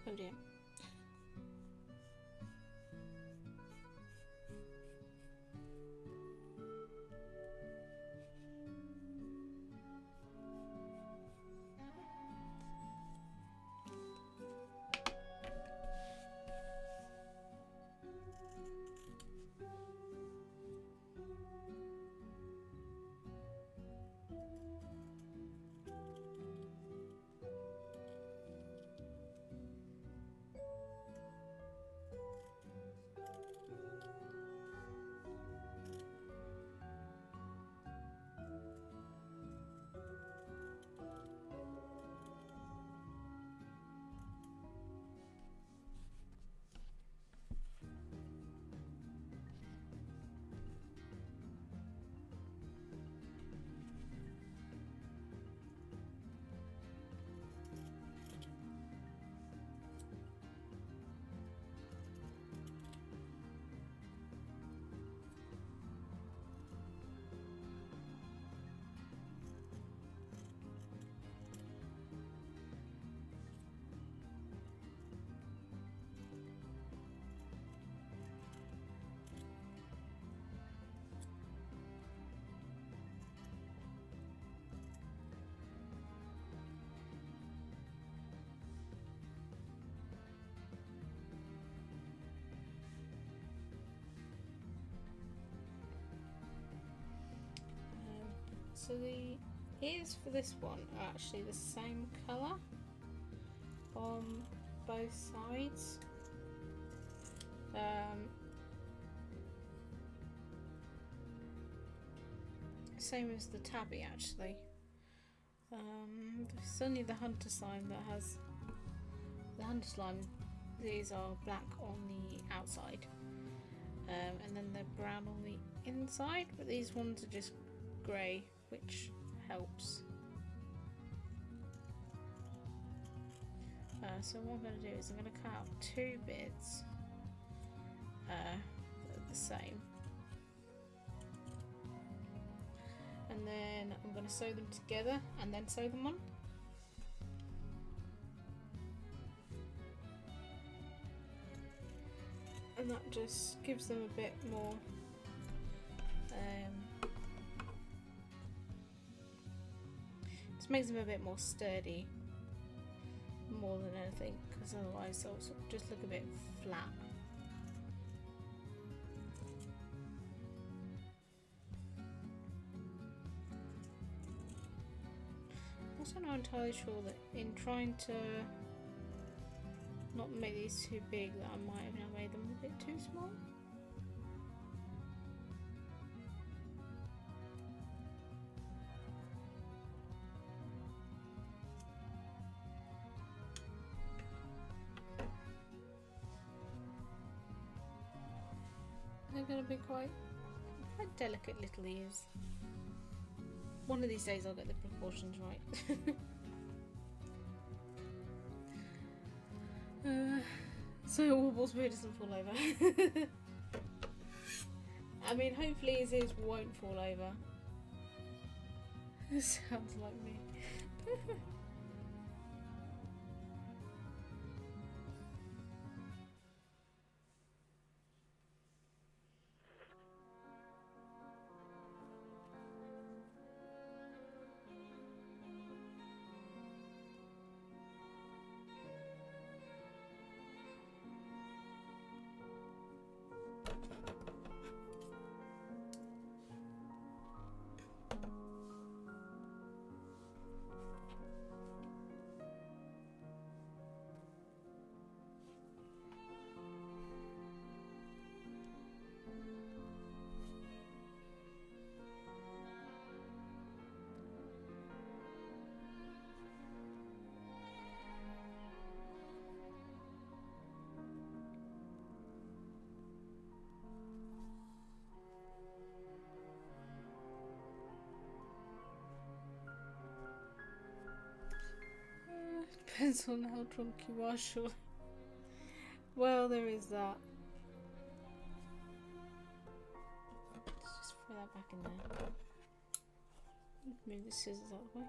Oh dear. So the ears for this one are actually the same colour on both sides. Same as the tabby actually. It's only the hunter slime that has the hunter slime. These are black on the outside, and then they're brown on the inside. But these ones are just grey, which helps. So what I'm going to do is I'm going to cut out two bits that are the same, and then I'm going to sew them together and then sew them on. And that just gives them a bit more just makes them a bit more sturdy more than anything, because otherwise they'll sort of just look a bit flat. I'm also not entirely sure that in trying to not make these too big, that I might have now made them a bit too small. They're going to be quite delicate little ears. One of these days I'll get the proportions right. So Warble's mood doesn't fall over. I mean, hopefully his ears won't fall over. Sounds like me. Depends on how drunk you are, surely. Well, there is that. Let's just throw that back in there. Move the scissors out of the way.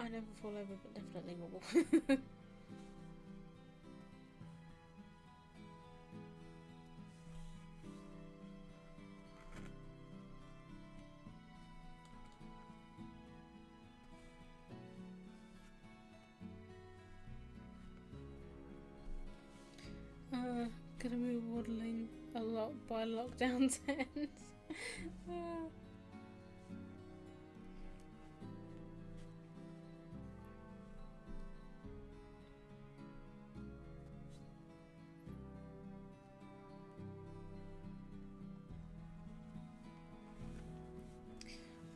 I never fall over, but definitely wobble. Gonna be waddling a lot by lockdown's end.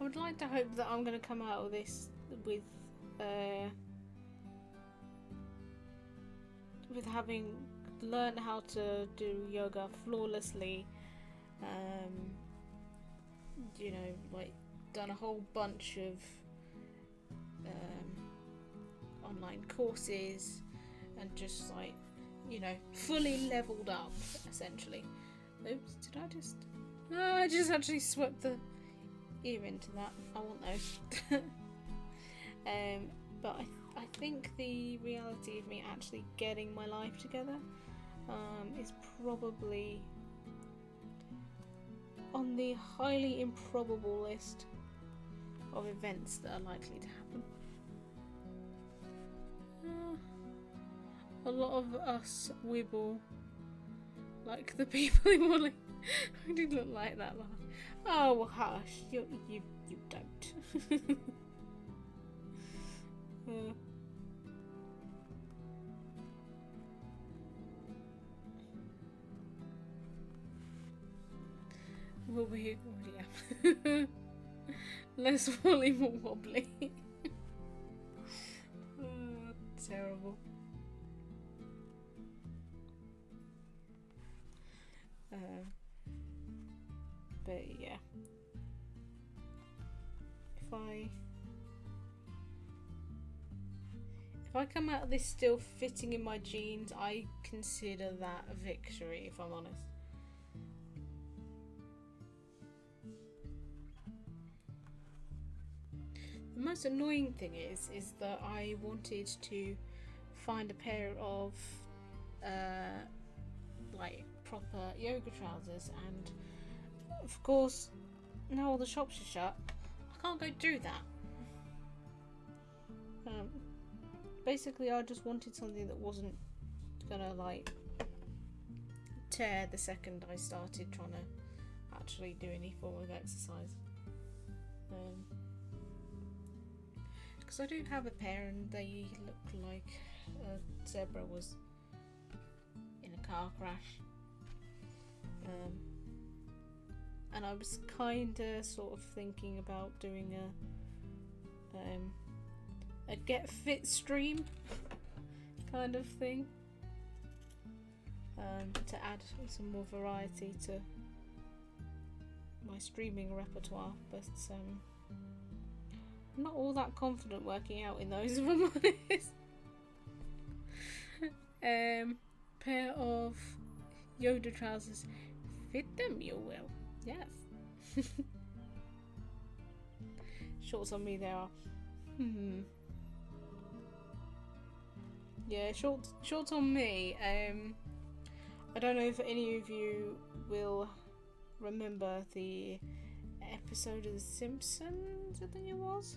I would like to hope that I'm going to come out of this with having learned how to do yoga flawlessly, you know, like done a whole bunch of online courses and just like, you know, fully leveled up essentially. Oops, did I just... No, I just actually swept the ear into that. I want those. But I think the reality of me actually getting my life together is probably on the highly improbable list of events that are likely to happen. A lot of us wibble like the people in Wally. I did look like that laugh. Oh, well, hush. You don't. Well, yeah. Less Wally, more wobbly. Oh, terrible. But yeah, if I come out of this still fitting in my jeans, I consider that a victory, if I'm honest. The most annoying thing is that I wanted to find a pair of like proper yoga trousers, and of course now all the shops are shut. I can't go do that. Basically I just wanted something that wasn't gonna like tear the second I started trying to actually do any form of exercise. because I do have a pair and they look like a zebra was in a car crash. And I was kinda sort of thinking about doing a get fit stream kind of thing, to add some more variety to my streaming repertoire, but I'm not all that confident working out in those, if I'm honest. Pair of Yoda trousers, fit them you will, yes. Shorts on me there are. Yeah, shorts on me. I don't know if any of you will remember the episode of The Simpsons, I think it was.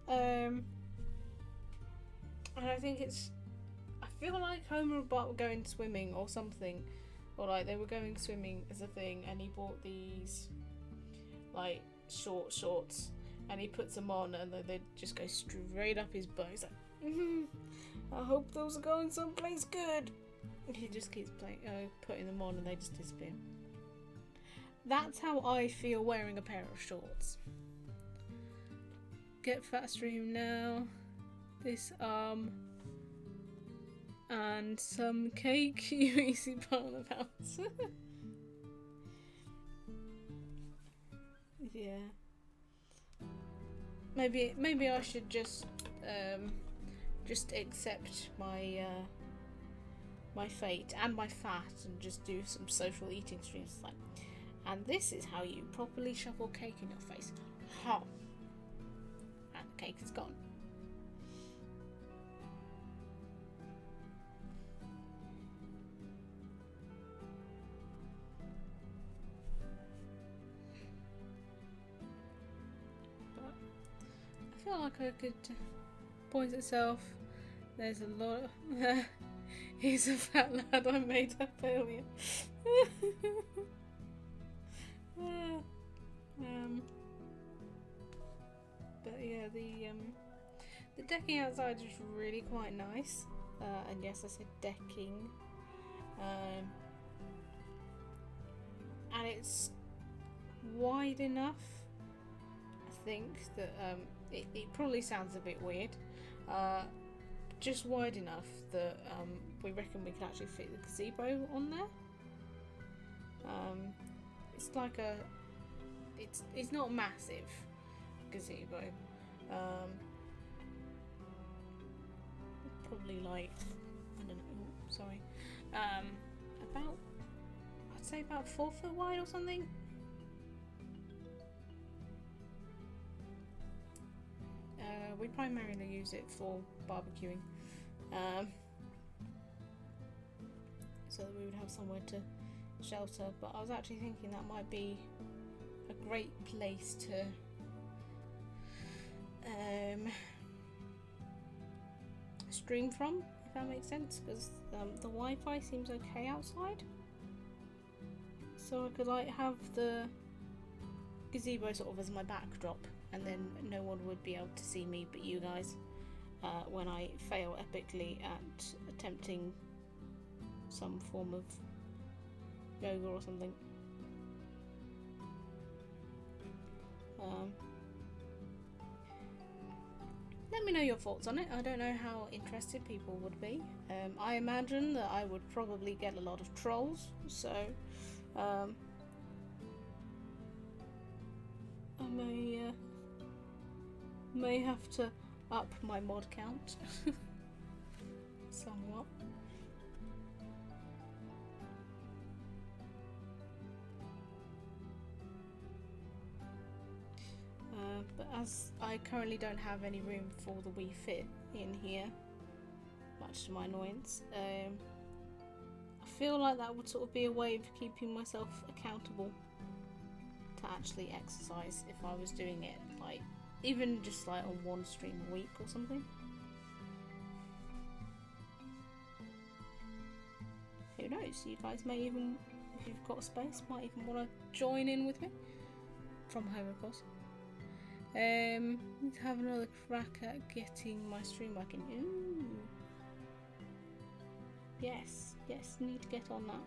And I think I feel like Homer and Bart were going swimming or something, or like they were going swimming as a thing, and he bought these like shorts, and he puts them on, and they just go straight up his butt. He's like, I hope those are going someplace good. And he just keeps putting them on, and they just disappear. That's how I feel wearing a pair of shorts. Get fat stream now. This arm. And some cake. You easy part of the house. Yeah. Maybe I should just accept my my fate and my fat and just do some social eating streams like. And this is how you properly shovel cake in your face. Ha! And the cake is gone. But I feel like I could point itself. There's a lot of... He's a fat lad, I made up earlier. But yeah, the decking outside is really quite nice. And yes, I said decking. And it's wide enough, I think, that it probably sounds a bit weird. Just wide enough that we reckon we can actually fit the gazebo on there. It's like it's not a massive gazebo. Probably like, I don't know, sorry, about, I'd say about 4 foot wide or something. We primarily use it for barbecuing, so that we would have somewhere to shelter. But I was actually thinking that might be a great place to stream from, if that makes sense, because the Wi-Fi seems okay outside. So I could like have the gazebo sort of as my backdrop, and then no one would be able to see me but you guys when I fail epically at attempting some form of yoga or something. Let me know your thoughts on it. I don't know how interested people would be. I imagine that I would probably get a lot of trolls, so I may have to up my mod count somewhat. But as I currently don't have any room for the Wii Fit in here, much to my annoyance, I feel like that would sort of be a way of keeping myself accountable to actually exercise if I was doing it, like, even just like on one stream a week or something. Who knows, you guys may even, if you've got a space, might even want to join in with me. From home, of course. Need to have another crack at getting my stream working. Ooh. Yes, need to get on that.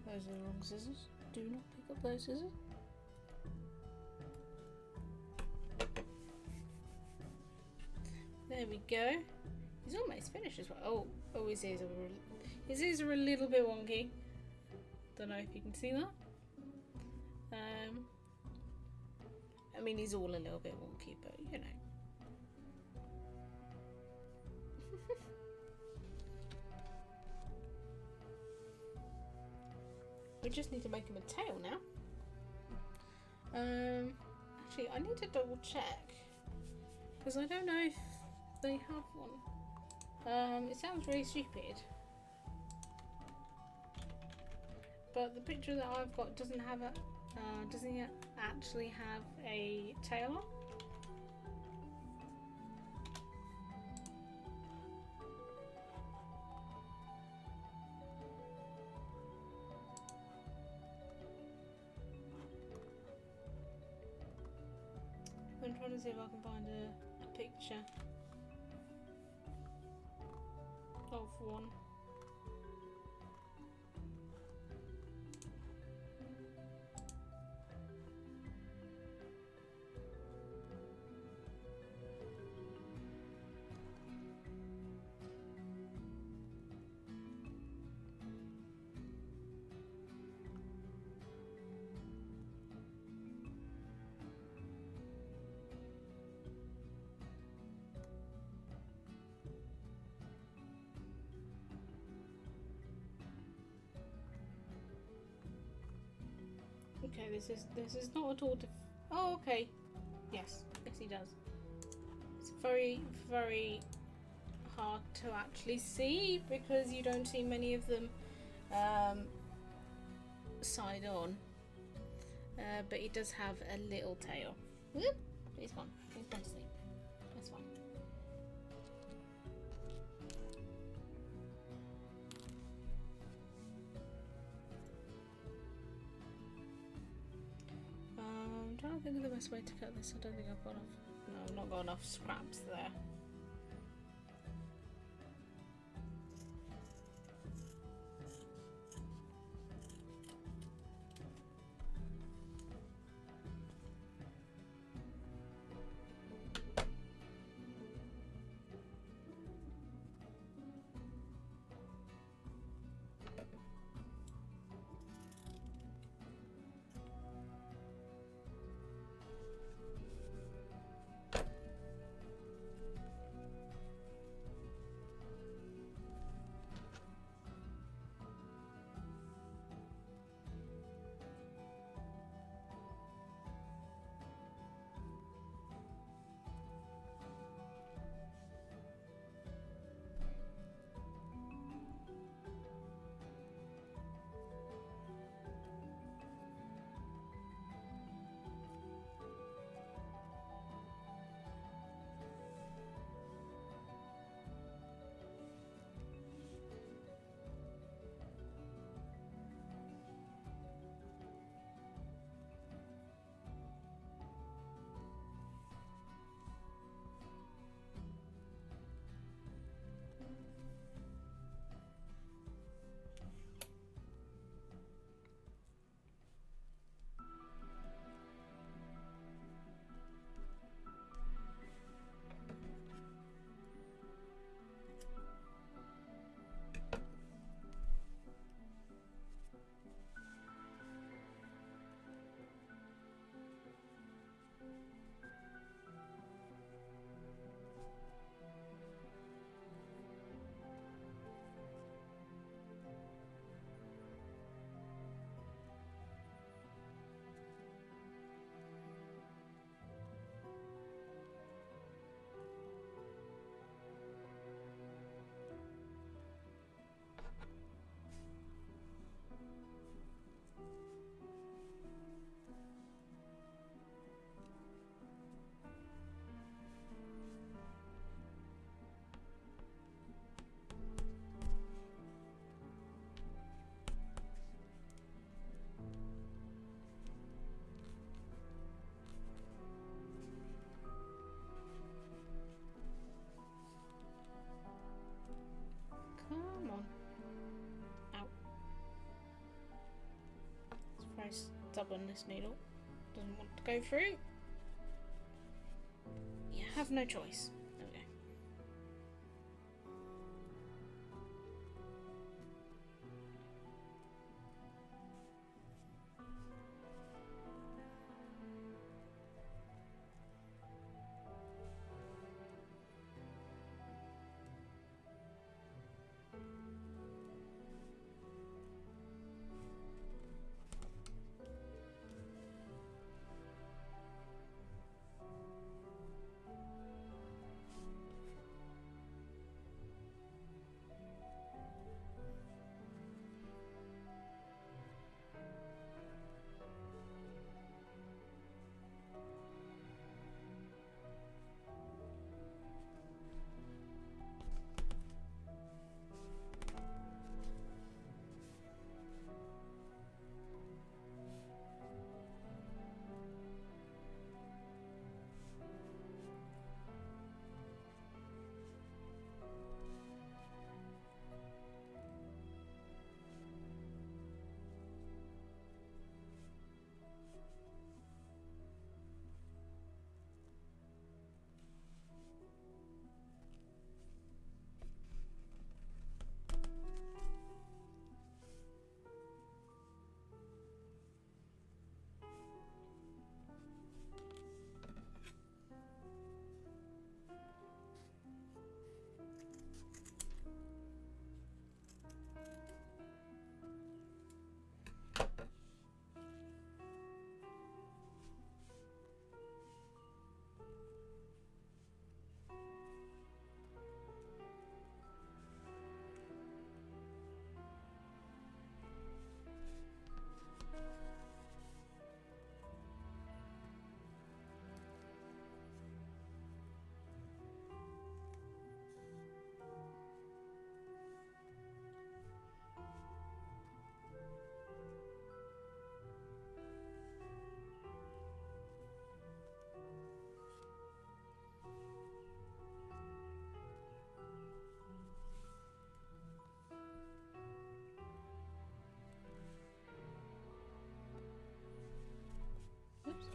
Those are the wrong scissors. Do not pick up those scissors. There we go. He's almost finished as well. Oh, his ears are a little bit wonky. Don't know if you can see that. I mean, he's all a little bit wonky, but you know. We just need to make him a tail now. Actually, I need to double check because I don't know if they have one. It sounds really stupid, but the picture that I've got doesn't have a doesn't actually have a tail on. I'm trying to see if I can find a picture of one. Okay, this is not at all. Oh, okay. Yes, he does. It's very, very hard to actually see because you don't see many of them side on. But he does have a little tail. Whoop! He's gone. He's gone to sleep. That's fine. I'm trying to think of the best way to cut this. I don't think I've got enough. No, I've not got enough scraps there. stubborn, this needle. Doesn't want to go through. You have no choice. There we go. Oops.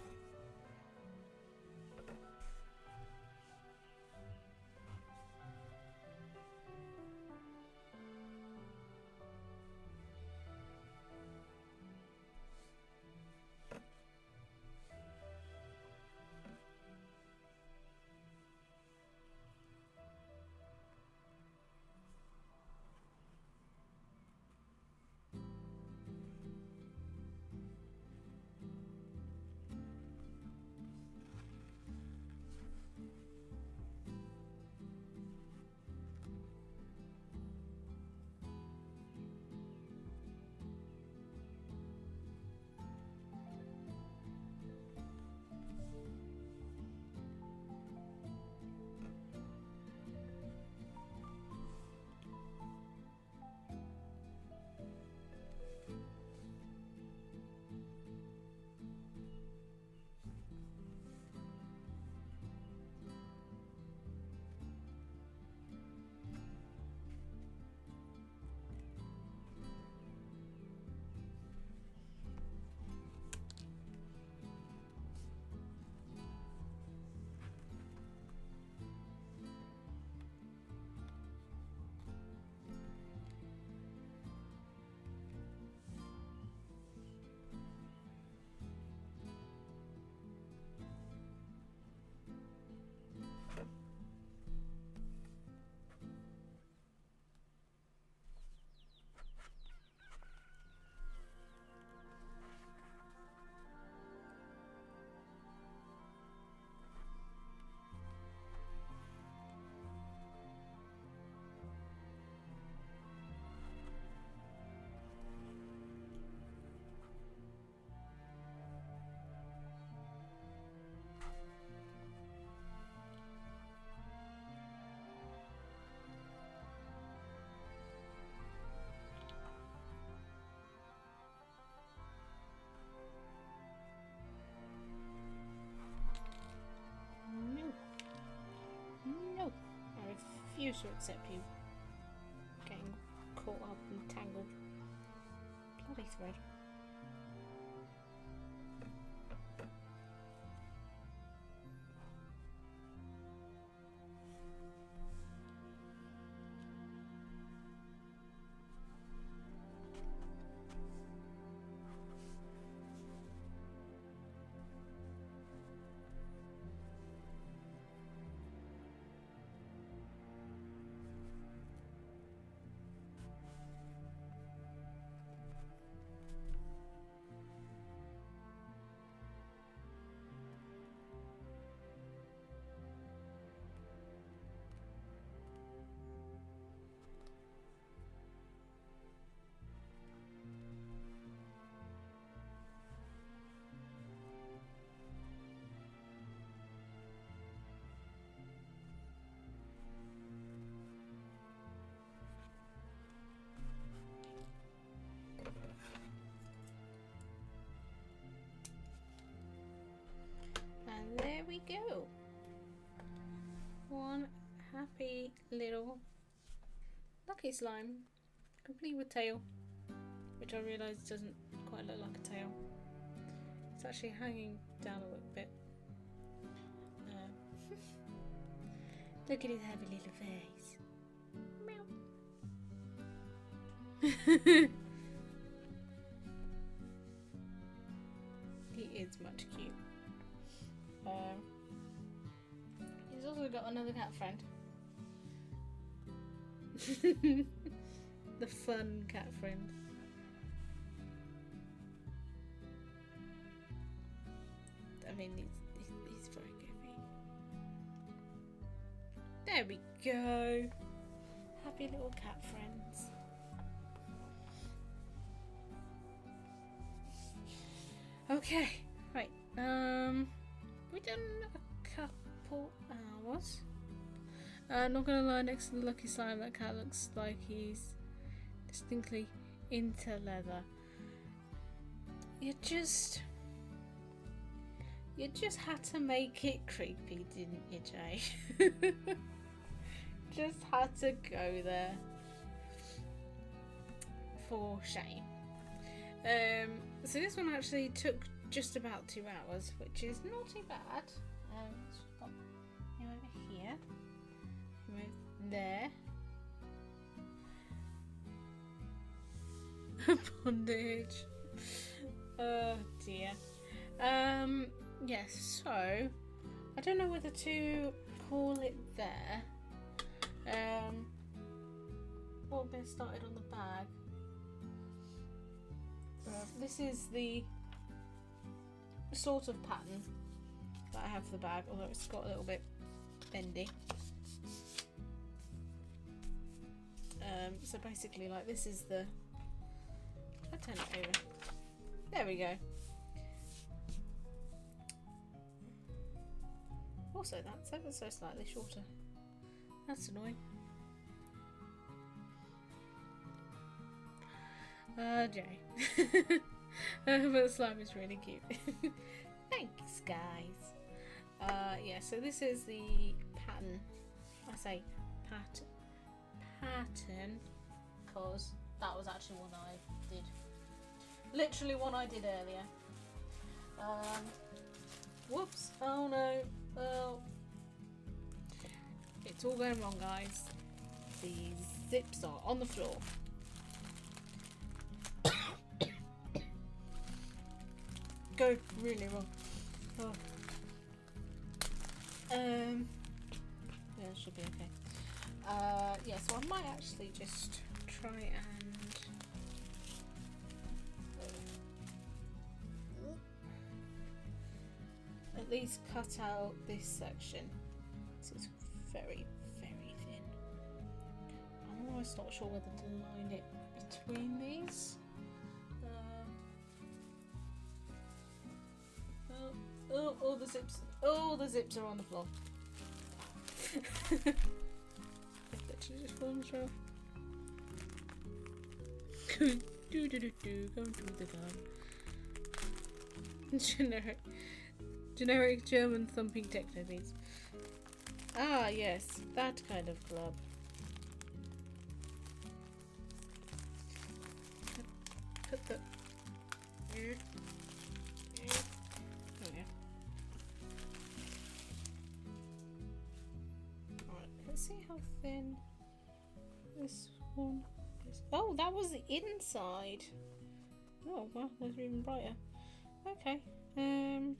refuse to accept you getting caught up and tangled. Bloody thread. little lucky slime, complete with tail, which I realise doesn't quite look like a tail. It's actually hanging down a little bit. Look at his happy little face. Meow. He is much cute. He's also got another cat friend. The fun cat friend. I mean, he's very goofy. There we go. Happy little cat friends. Okay, right. We've done a couple hours. Not gonna lie, next to the lucky slime, that cat looks like he's distinctly into leather. You just had to make it creepy, didn't you, Jay? Just had to go there. For shame. So this one actually took just about 2 hours, which is not too bad. So we've got him over here, him there. Bondage. Oh dear. Yes, so I don't know whether to call it there. We'll get started on the bag. This is the sort of pattern that I have for the bag, although it's got a little bit bendy. So basically, like, this is the... I'll turn it over. There we go. Also, that's ever so slightly shorter. That's annoying. Jay. But the slime is really cute. Thanks, guys. Yeah, so this is the pattern. I say pattern because that was actually one I did. Literally one I did earlier. Whoops. Oh no. Oh. It's all going wrong, guys. The zips are on the floor. Go really wrong. Oh. Yeah, it should be okay. Yeah, so I might actually just try and at least cut out this section. This is very, very thin. I'm almost not sure whether to line it between these. Oh, the zips! Oh, the zips are on the floor. It literally just falls off. Going to the gun. Generic German thumping techno beats. Ah, yes, that kind of club. Put the... Alright, let's see how thin this one is. Oh, that was the inside. Oh, well, those are even brighter. Okay. They're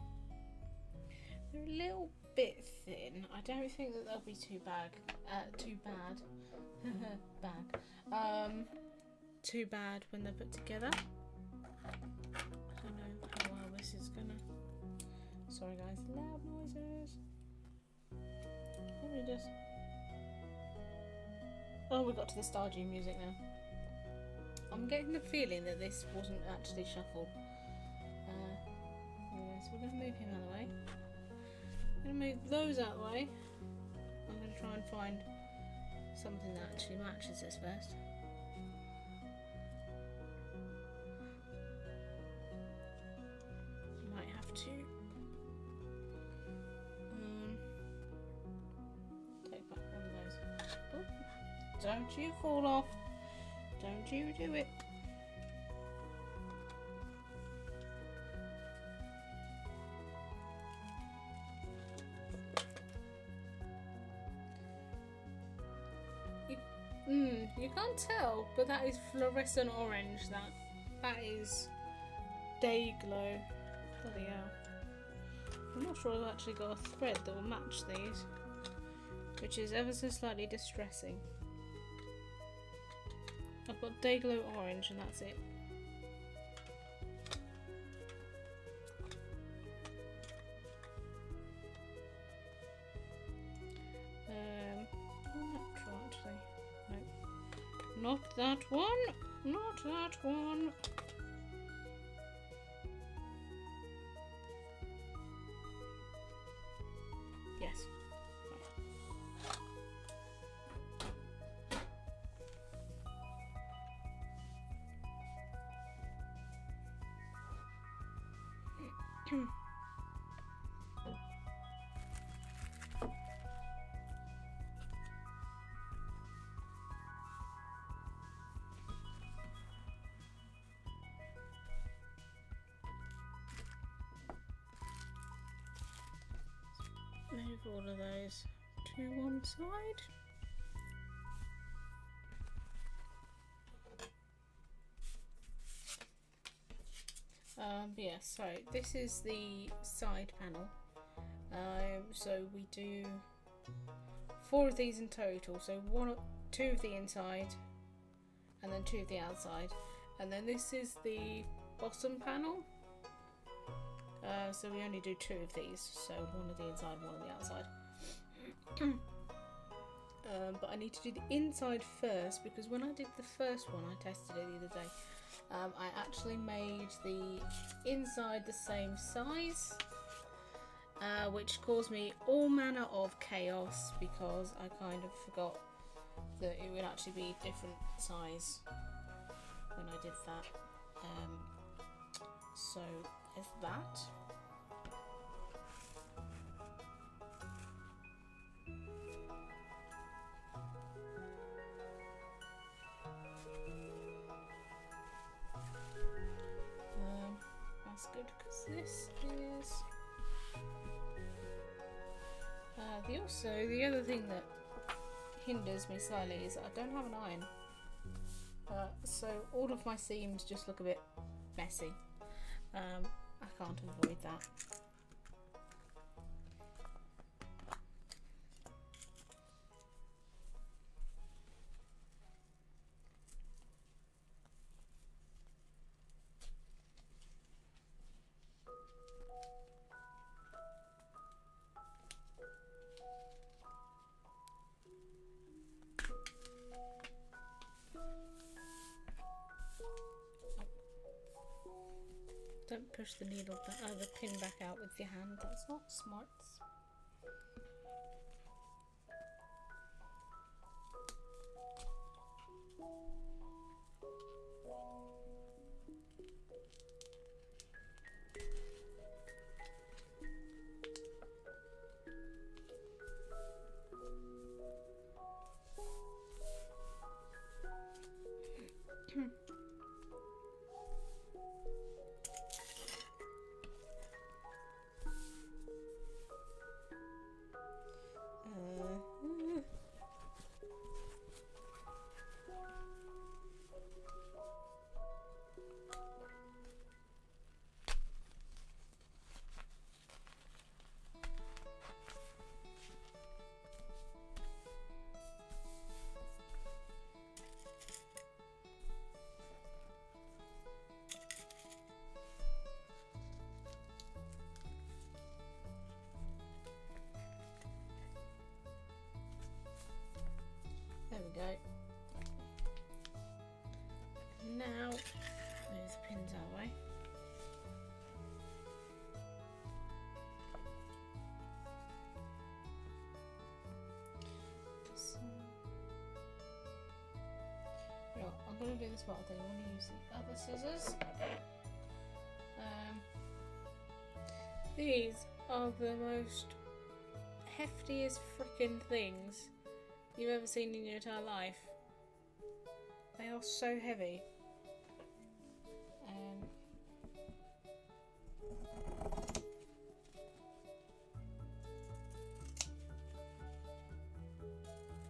a little bit thin. I don't think that they'll be too bad. Too bad when they're put together. I don't know how well this is gonna. Sorry, guys. Loud noises. Let me just. Oh, we got to the Stardew music now. I'm getting the feeling that this wasn't actually shuffled. So we're going to move him out of the way. I'm going to move those out of the way. I'm going to try and find something that actually matches this first. Might have to take back one of those. Oh. Don't you fall off. Don't you do it. You can't tell, but that is fluorescent orange. That is day glow. Bloody hell. I'm not sure I've actually got a thread that will match these, which is ever so slightly distressing. I've got day glow orange and that's it. Natural actually. Nope. Not that one. Not that one. Yes. Move all of those to one side. Yeah, so this is the side panel. So we do 4 of these in total. So 2 of the inside, and then 2 of the outside, and then this is the bottom panel. So we only do 2 of these, so 1 of the inside, 1 of the outside. But I need to do the inside first, because when I did the first one, I tested it the other day, I actually made the inside the same size, which caused me all manner of chaos, because I kind of forgot that it would actually be different size when I did that. So there's that. That's good, because this is the other thing that hinders me slightly is that I don't have an iron, so all of my seams just look a bit messy. I can't avoid that. Don't push the needle, the pin back out with your hand. That's not smart. There we go. Now, move the pins out of the way. So, right, I'm going to do this part thing. I want to use the other scissors. These are the most heftiest freaking things you've ever seen in your entire life. They are so heavy.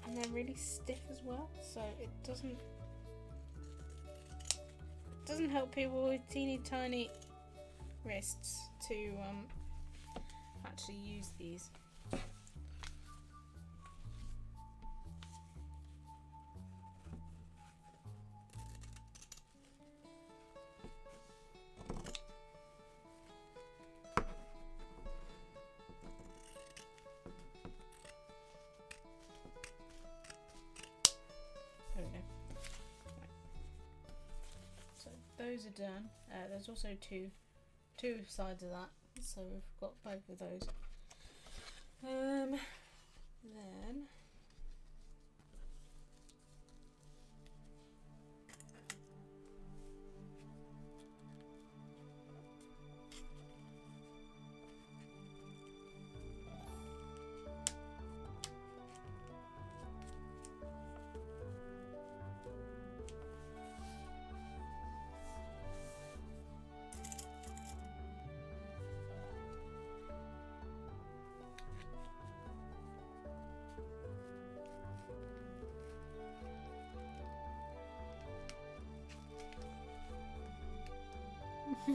And they're really stiff as well, so it doesn't help people with teeny tiny wrists to actually use these. There we go. Right. So those are done. There's also two sides of that, so we've got both of those. Then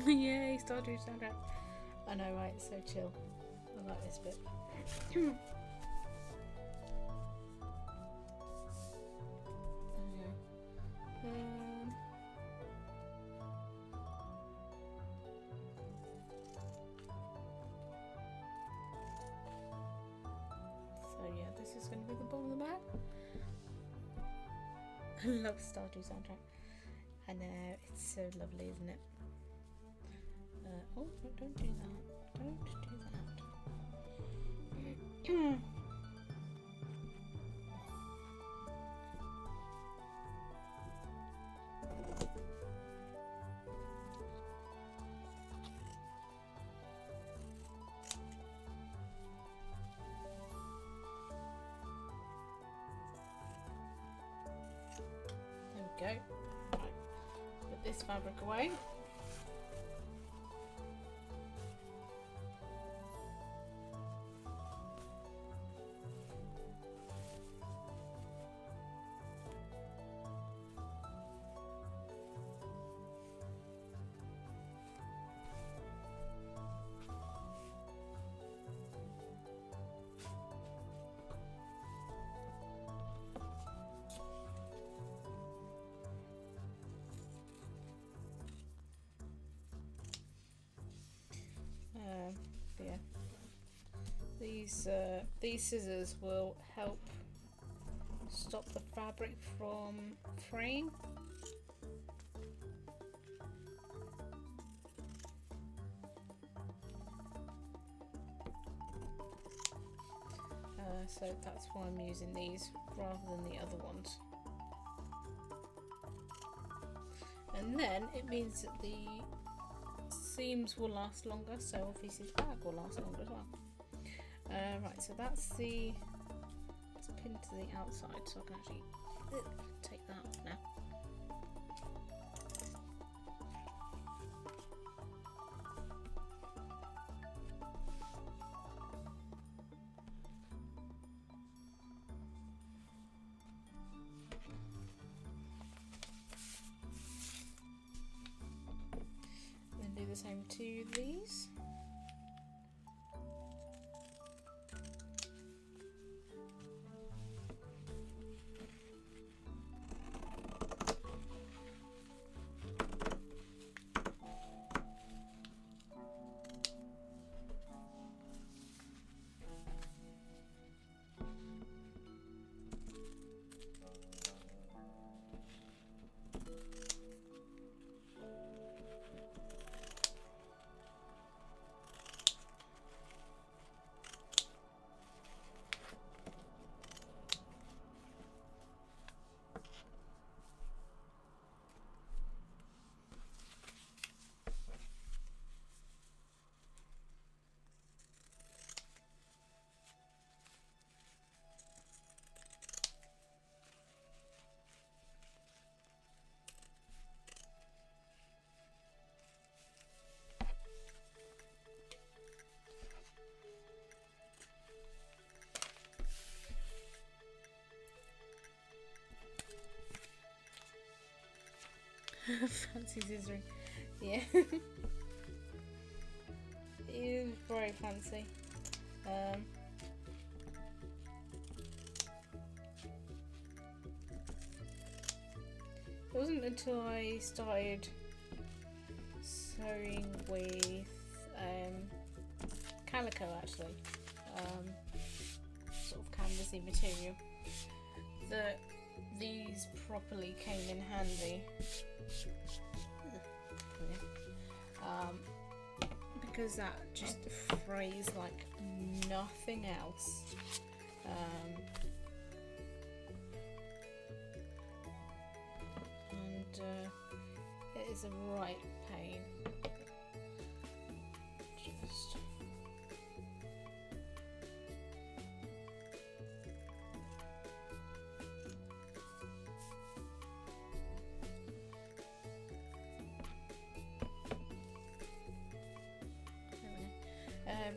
yay, Stardew soundtrack. I know, right? It's so chill. I like this bit. So yeah, this is going to be the bottom of the bag. I love Stardew soundtrack. I know, it's so lovely, isn't it? Oh, no, don't do that. Don't do that. There we go. Right. Put this fabric away. Yeah, these scissors will help stop the fabric from fraying. So that's why I'm using these rather than the other ones. And then it means that the seams will last longer, so obviously the bag will last longer as well. Right, so that's pinned to the outside, so I can actually take that off now. Then do the same to these. Fancy scissoring. Yeah. It is very fancy. It wasn't until I started sewing with calico, actually, sort of canvasy material, that these properly came in handy. Because that just frays like nothing else. It is a right pain. Just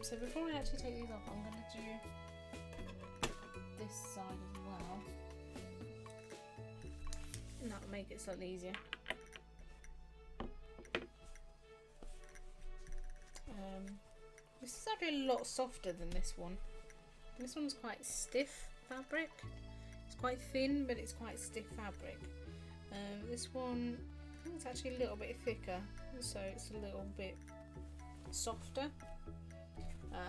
so before I actually take these off, I'm going to do this side as well, and that'll make it slightly easier. This is actually a lot softer than this one. This one's quite stiff fabric. It's quite thin, but it's quite stiff fabric. This one, I think it's actually a little bit thicker, so it's a little bit softer.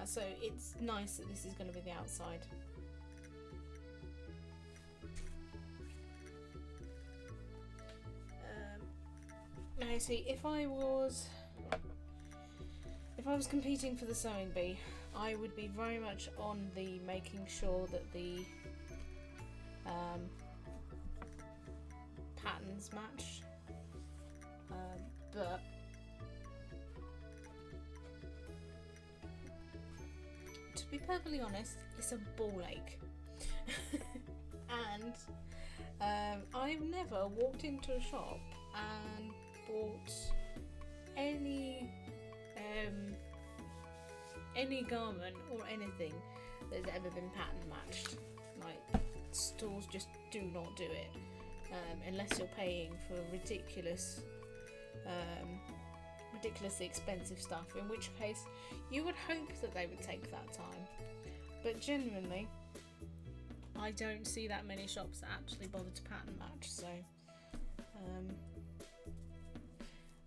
So it's nice that this is going to be the outside. Now see, if I was competing for the sewing bee, I would be very much on the making sure that the patterns match, but to be perfectly honest, it's a ball ache. And I've never walked into a shop and bought any garment or anything that's ever been pattern matched. Like, stores just do not do it, unless you're paying for ridiculously expensive stuff, in which case you would hope that they would take that time. But genuinely, I don't see that many shops that actually bother to pattern match, so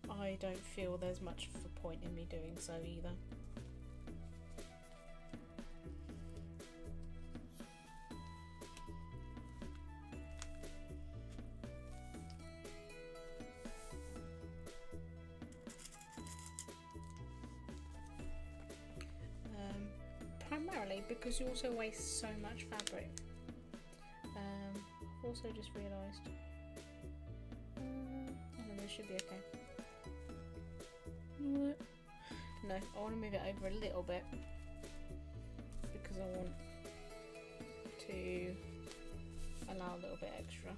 I don't feel there's much of a point in me doing so either. Primarily because you also waste so much fabric. I've also just realised. I don't know, this should be okay. No, I want to move it over a little bit because I want to allow a little bit extra.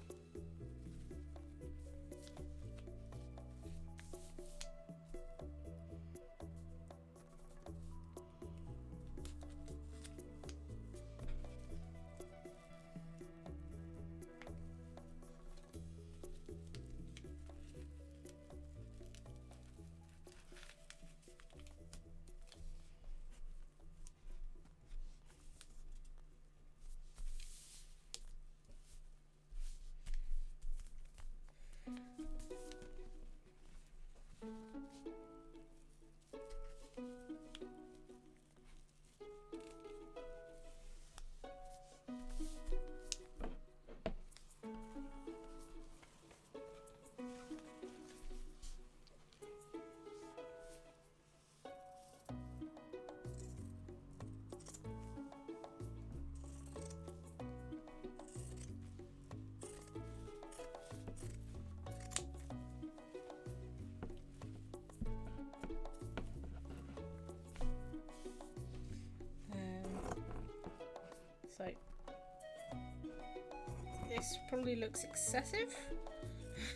So this probably looks excessive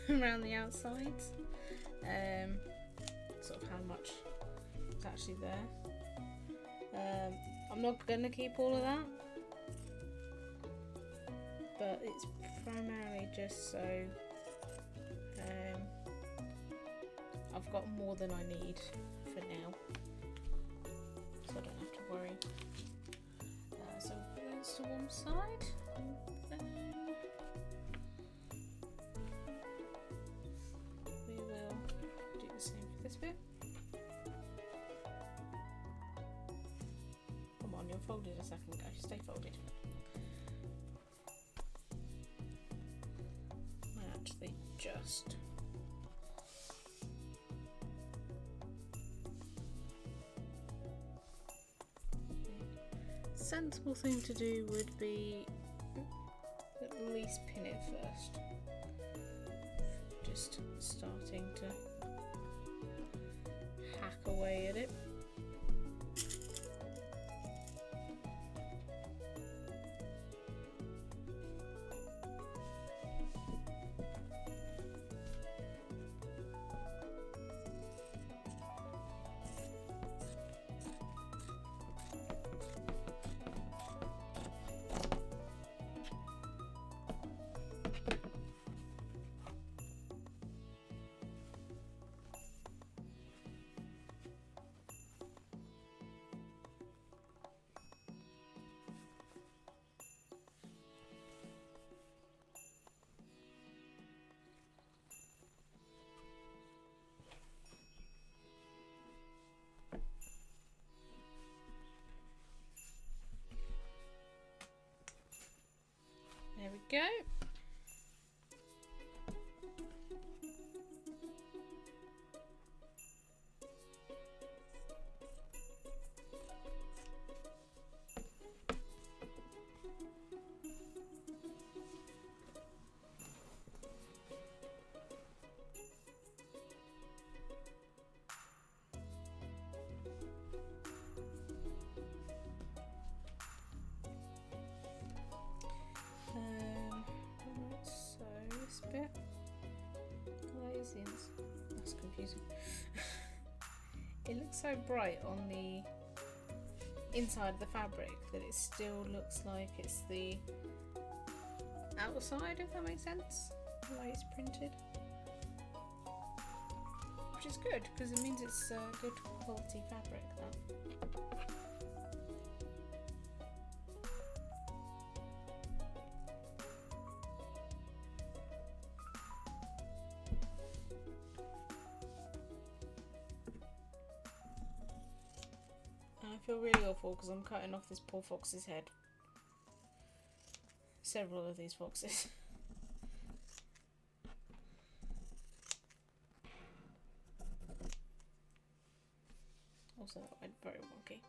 around the outsides. Sort of how much is actually there. I'm not gonna keep all of that, but it's primarily just so I've got more than I need for now, so I don't have to worry. So we'll put those to one side, and then we will do the same for this bit. Come on, you're folded a second ago. Stay folded. I actually just sensible thing to do would be at least pin it first. Just starting to hack away at it. There we go. Bit. Galatians. That's confusing. It looks so bright on the inside of the fabric that it still looks like it's the outside, if that makes sense, the way it's printed. Which is good, because it means it's good quality fabric, that. I feel really awful because I'm cutting off this poor fox's head. Several of these foxes. Also, that went very wonky.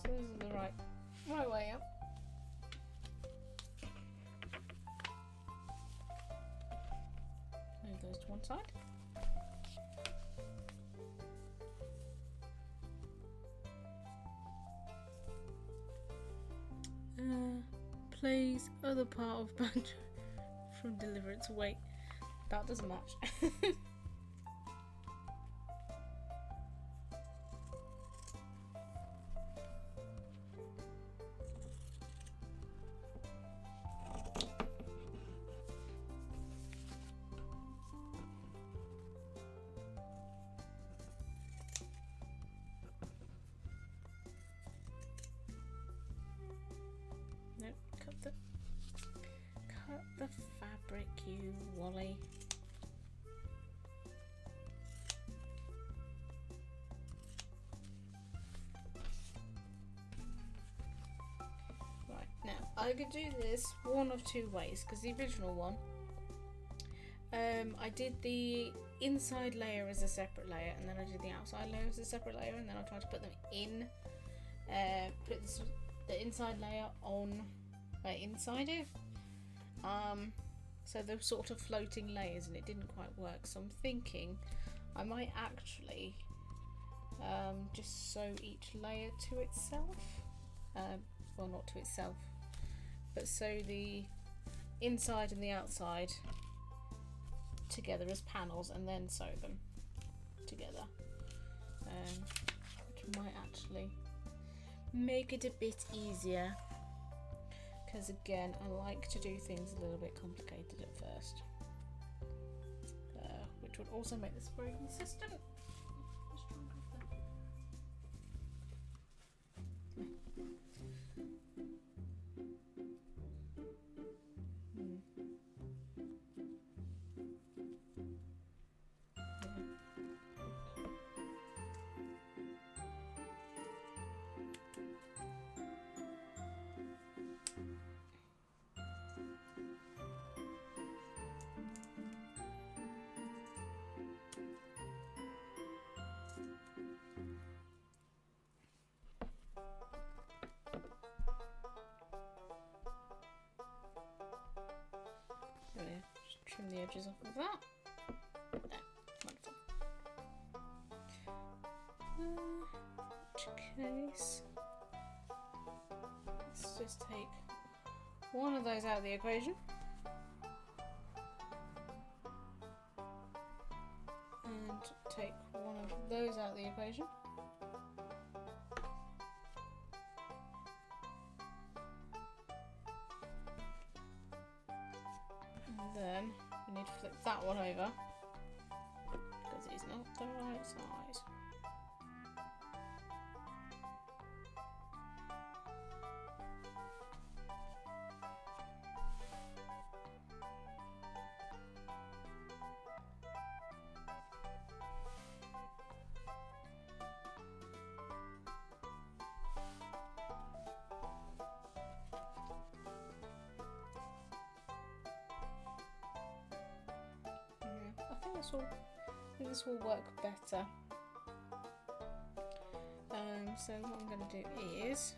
So this is the right way up. Move those to one side. Plays other part of banjo from Deliverance. Wait, that doesn't match. Nope, cut the fabric, you Wally. Right, now I could do this one of two ways, because the original one, I did the inside layer as a separate layer, and then I did the outside layer as a separate layer, and then I tried to put them in, put the inside layer on inside it. So they're sort of floating layers, and it didn't quite work. So I'm thinking I might actually just sew each layer to itself. Well, not to itself, but sew the inside and the outside together as panels, and then sew them. together, which might actually make it a bit easier, because again I like to do things a little bit complicated at first, which would also make this very consistent. Just trim the edges off of that. There, wonderful. Case. Let's just take one of those out of the equation. And take one of those out of the equation. And then we need to flip that one over because it's not the right size. I think this will work better. So what I'm going to do is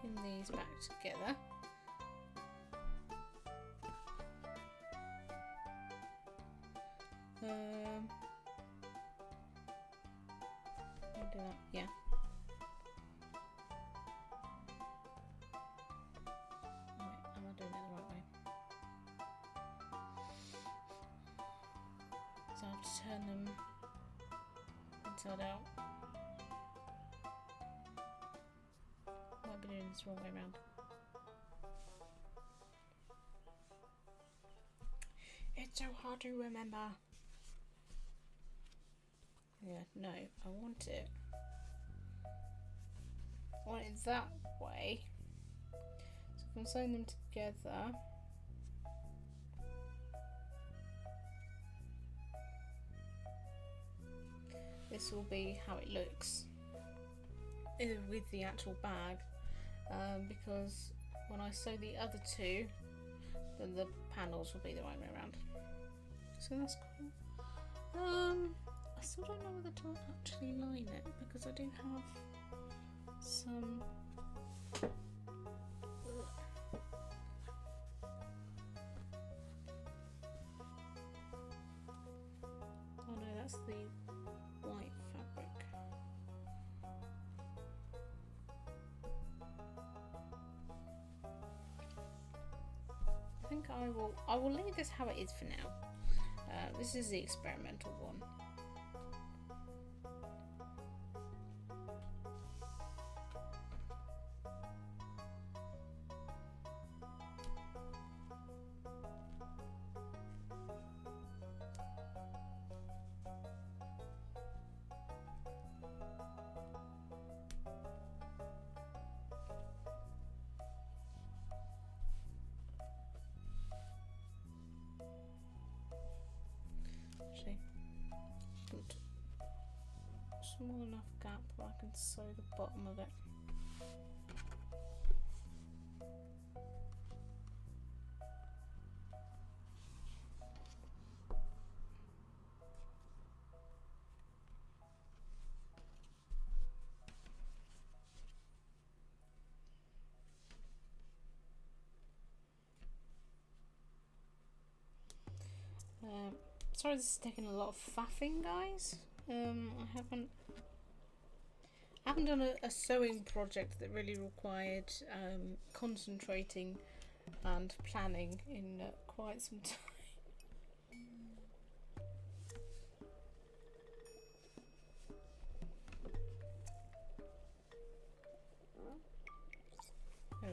pin these back together. I'll do that, yeah. Wait, am I doing it the right way? So I have to turn them inside out. Might be doing this the wrong way around. It's so hard to remember. Yeah, no, I want it that way. So if I'm sewing them together, this will be how it looks with the actual bag, because when I sew the other two, then the panels will be the right way around. So that's cool. I still don't know whether to actually line it because I do have some. Oh no, that's the white fabric. I think I will leave this how it is for now. This is the experimental one. Actually, small enough gap where I can sew the bottom of it. Sorry this is taking a lot of faffing, guys. I haven't done a sewing project that really required concentrating and planning in quite some time.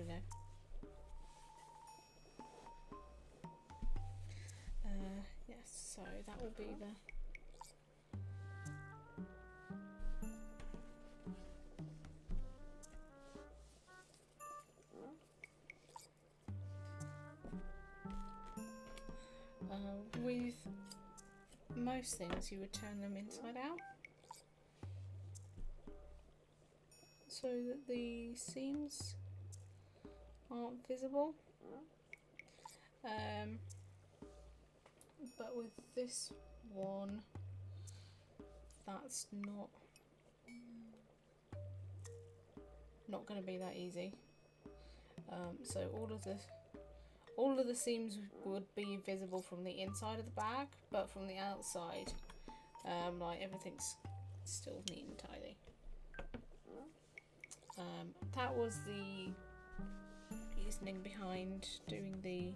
we go. Yes, so that will be the... with most things, you would turn them inside out so that the seams aren't visible. But with this one, that's not going to be that easy. So all of the seams would be visible from the inside of the bag, but from the outside, like everything's still neat and tidy. That was the reasoning behind doing the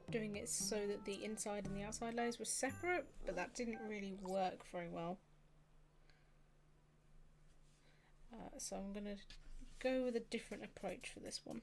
doing it so that the inside and the outside layers were separate, but that didn't really work very well. So I'm going to go with a different approach for this one.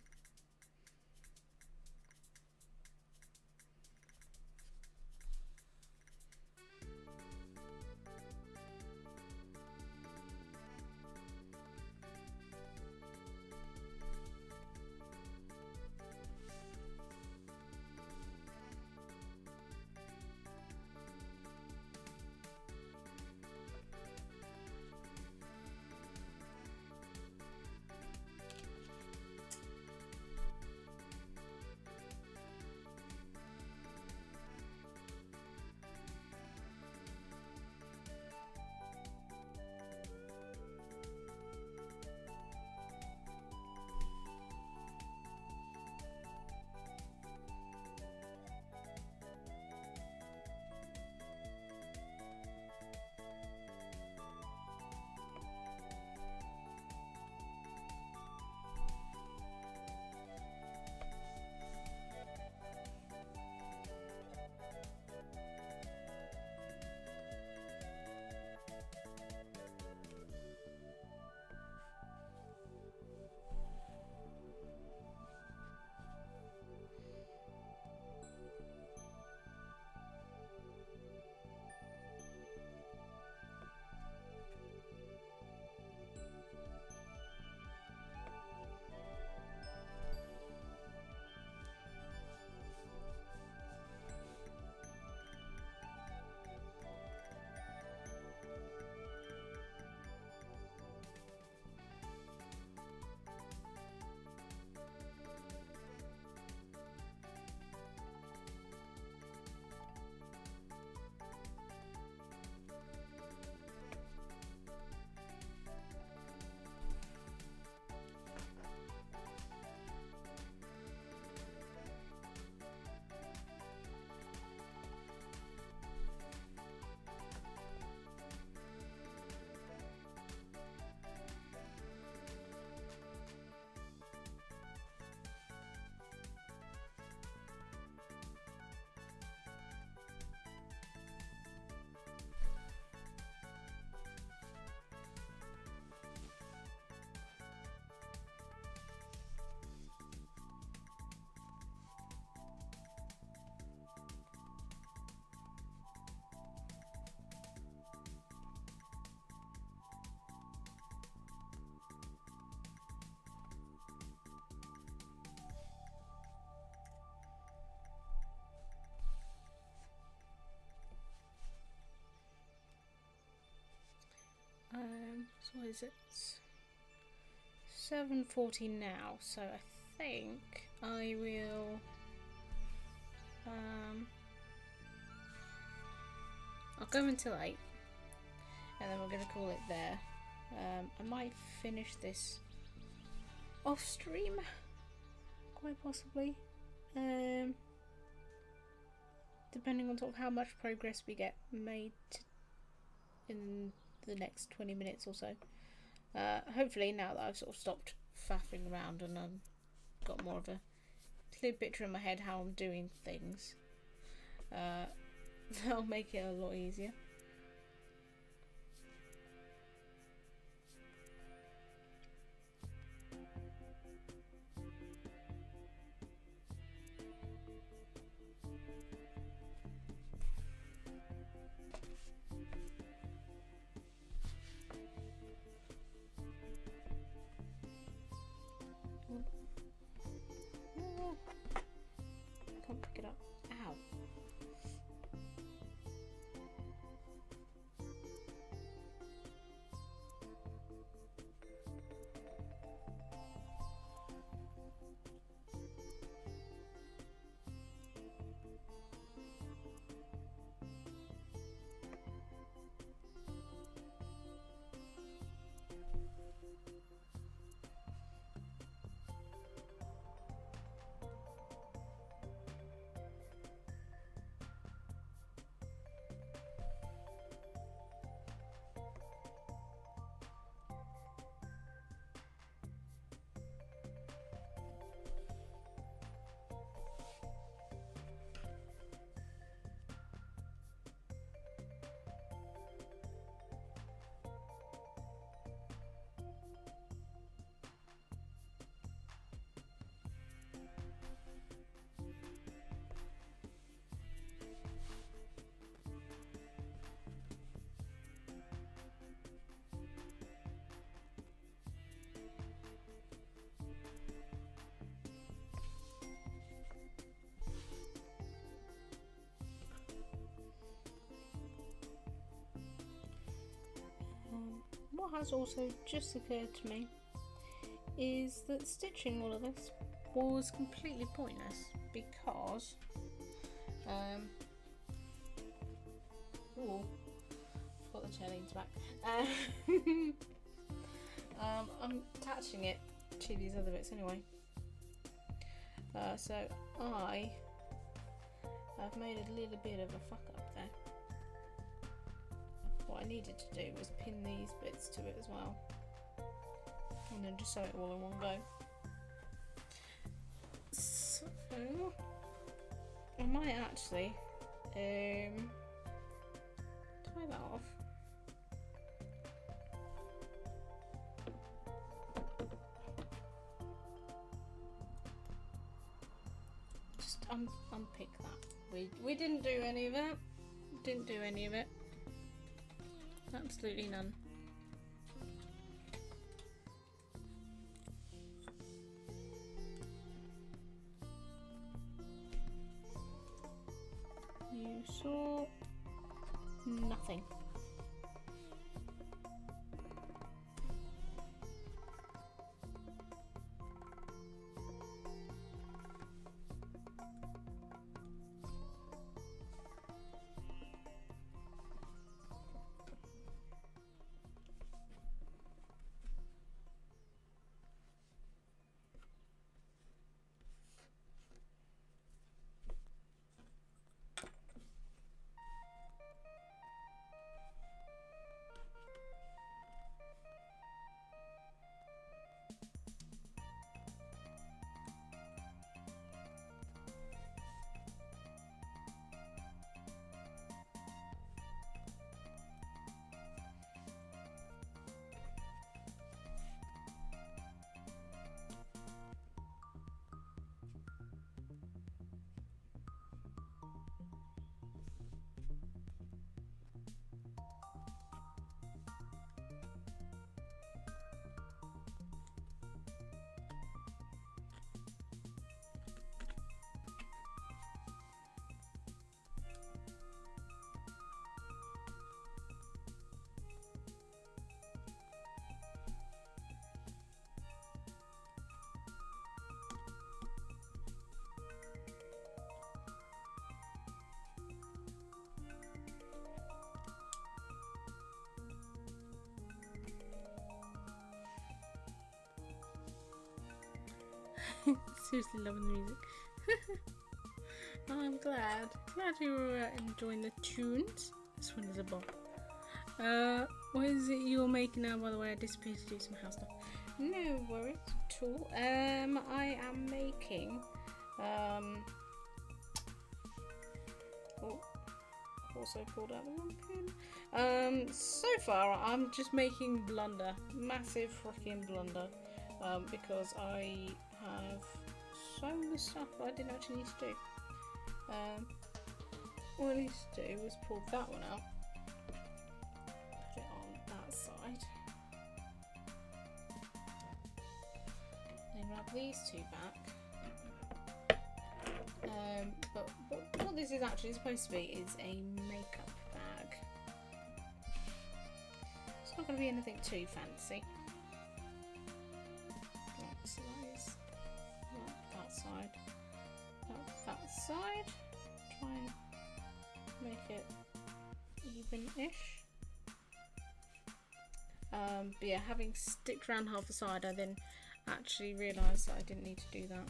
So what is it? 7:40 now, so I think I will I'll go until 8 and then we're going to call it there. I might finish this off stream, quite possibly, depending on sort of how much progress we get made in the next 20 minutes or so. Hopefully, now that I've sort of stopped faffing around and got more of a clear picture in my head how I'm doing things, that'll make it a lot easier. what has also just occurred to me is that stitching all of this was completely pointless because ooh, got the chairlines back. I'm attaching it to these other bits anyway. So I have made a little bit of a fuck up there. What I needed to do was pin these bits to it as well, and then just sew it all in one go. So I might actually tie that off. Just unpick that. We didn't do any of that. Didn't do any of it. Absolutely none. You saw nothing. Seriously loving the music. I'm glad you were enjoying the tunes. This one is a bop. What is it you're making now, by the way? I disappeared to do some house stuff. No worries at all. I am making also pulled out the wrong pin. So far I'm just making blunder, massive freaking blunder, because I have sewn the stuff that I didn't actually need to do. All I need to do was pull that one out, put it on that side, then grab these two back. But what this is actually supposed to be is a makeup bag. It's not going to be anything too fancy. Right, so that is that side. That side. Try and make it even-ish. But yeah, having sticked around half the side, I then actually realised that I didn't need to do that.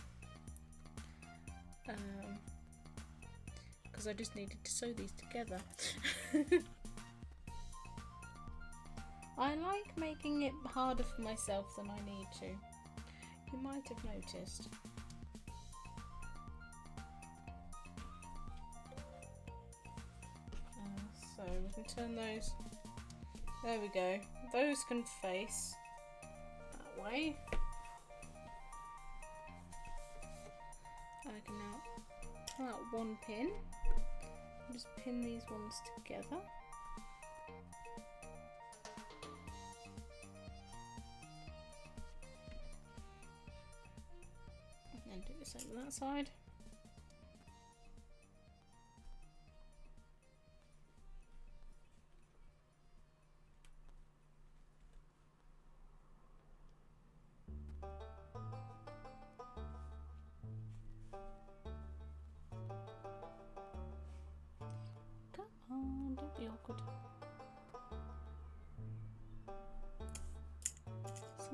Because I just needed to sew these together. I like making it harder for myself than I need to. You might have noticed. So we can turn those. There we go. Those can face that way. I can now pull out one pin. Just pin these ones together. And then do the same on that side.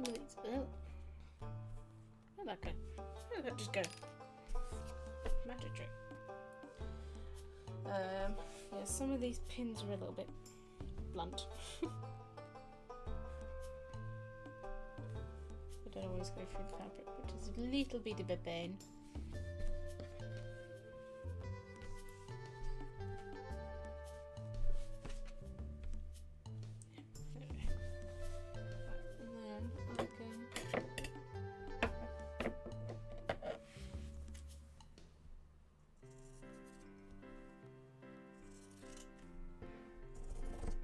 some of these. Oh. Where'd that go? Where'd that just go? Magic trick. Yeah, some of these pins are a little bit blunt. I don't always go through the fabric, which is a little bit of a pain.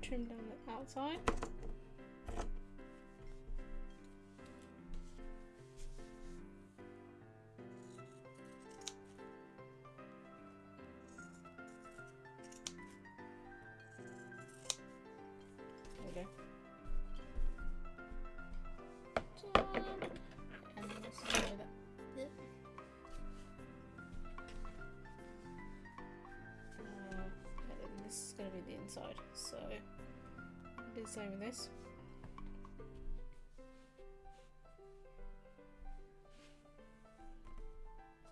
Trim down the outside. There we go. And then this is over that. Yep. And then this is going to be the inside. So do the same with this.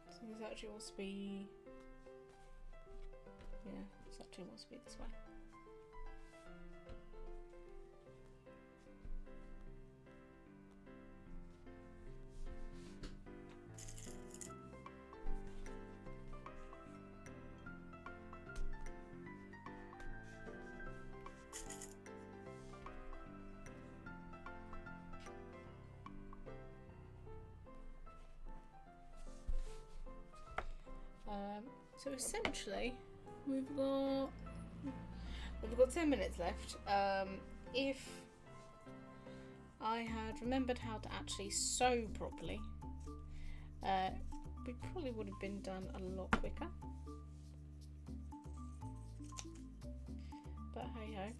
So this actually wants to be, yeah, this actually wants to be this way. So essentially, we've got 10 minutes left. If I had remembered how to actually sew properly, we probably would have been done a lot quicker. But hey ho.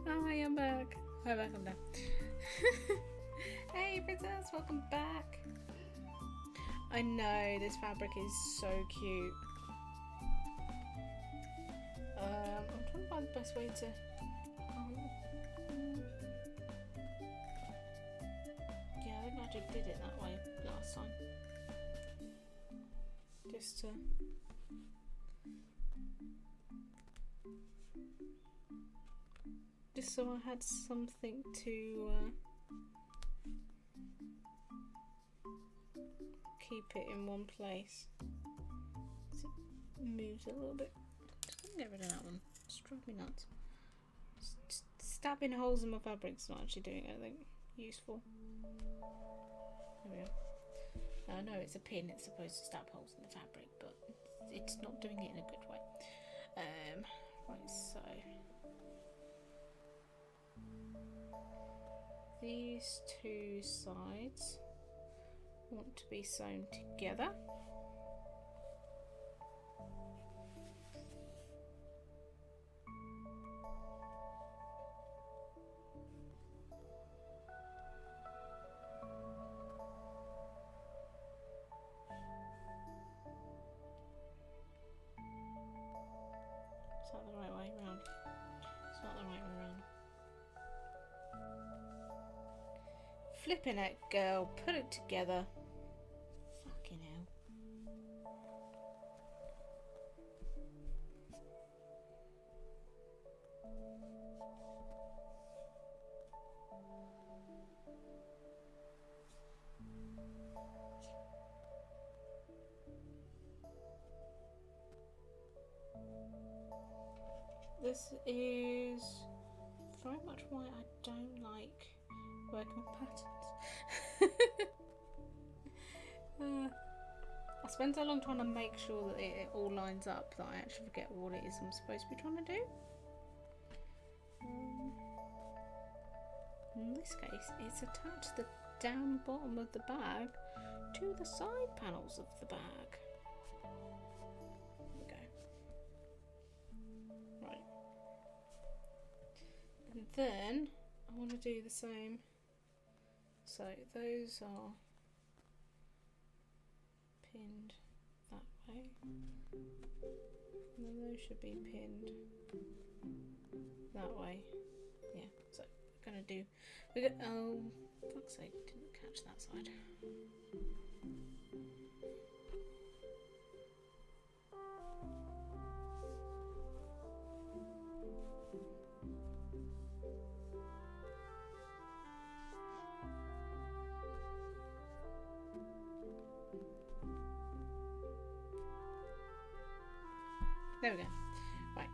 Hi, I'm back. Hi, back, I'm down. Hey, princess, welcome back. I know, this fabric is so cute. I'm trying to find the best way to... yeah, I think I actually did it that way last time. Just to... just so I had something to keep it in one place. So it moves a little bit. Just gonna get rid of that one. It's driving me nuts. Just stabbing holes in my fabric's not actually doing anything useful. There we go. I know it's a pin, it's supposed to stab holes in the fabric, but it's not doing it in a good way. Right, so these two sides want to be sewn together. Is that the right way around? It's not the right way around. Flipping it, girl. Put it together. Fucking hell. This is very much why I don't like working with patterns. I spend so long trying to make sure that it all lines up that I actually forget what it is I'm supposed to be trying to do. In this case, it's attached the down the bottom of the bag to the side panels of the bag. There we go. Right. And then I want to do the same. So those are pinned that way. And then those should be pinned that way. Yeah, so we're gonna do, oh, fuck's sake, didn't catch that side. There we go. Right.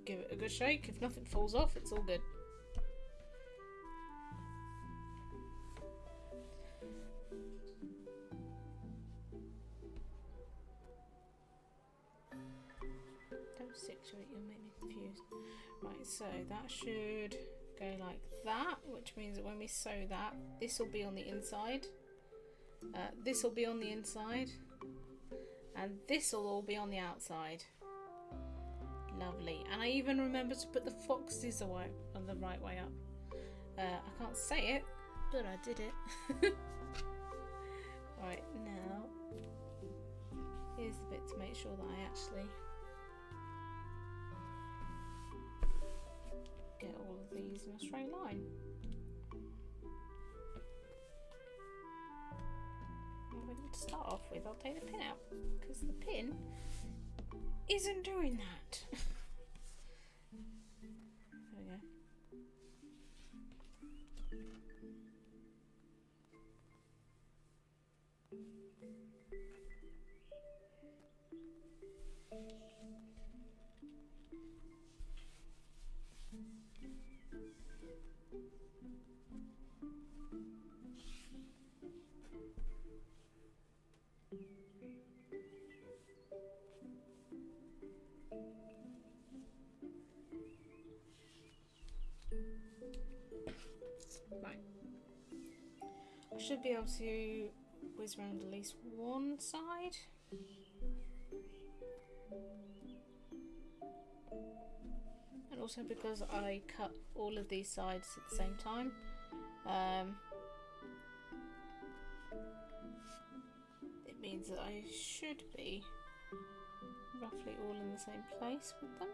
Give it a good shake. If nothing falls off, it's all good. Don't stick to it, you'll make me confused. Right, so that should go like that, which means that when we sew that, this will be on the inside. This will be on the inside. And this will all be on the outside. Lovely. And I even remember to put the foxes away on the right way up. I can't say it, but I did it. Right, now here's the bit to make sure that I actually get all of these in a straight line. To start off with, I'll take the pin out because the pin isn't doing that. There we go. Right. I should be able to whiz around at least one side. And also because I cut all of these sides at the same time, it means that I should be roughly all in the same place with them.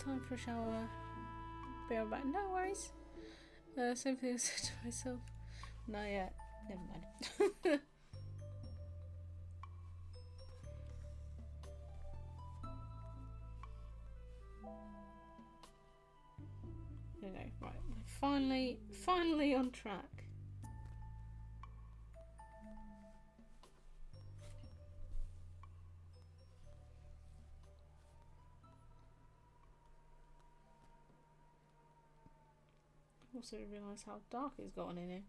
Time for a shower. Be right back. No worries. Same thing I said to myself. Not yet. Never mind. There we go. Right, we're finally on track. Also realise how dark it's gotten in here.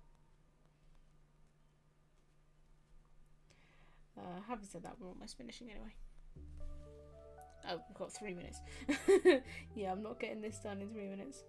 Having said that, we're almost finishing anyway. Oh, we've got 3 minutes. Yeah, I'm not getting this done in 3 minutes.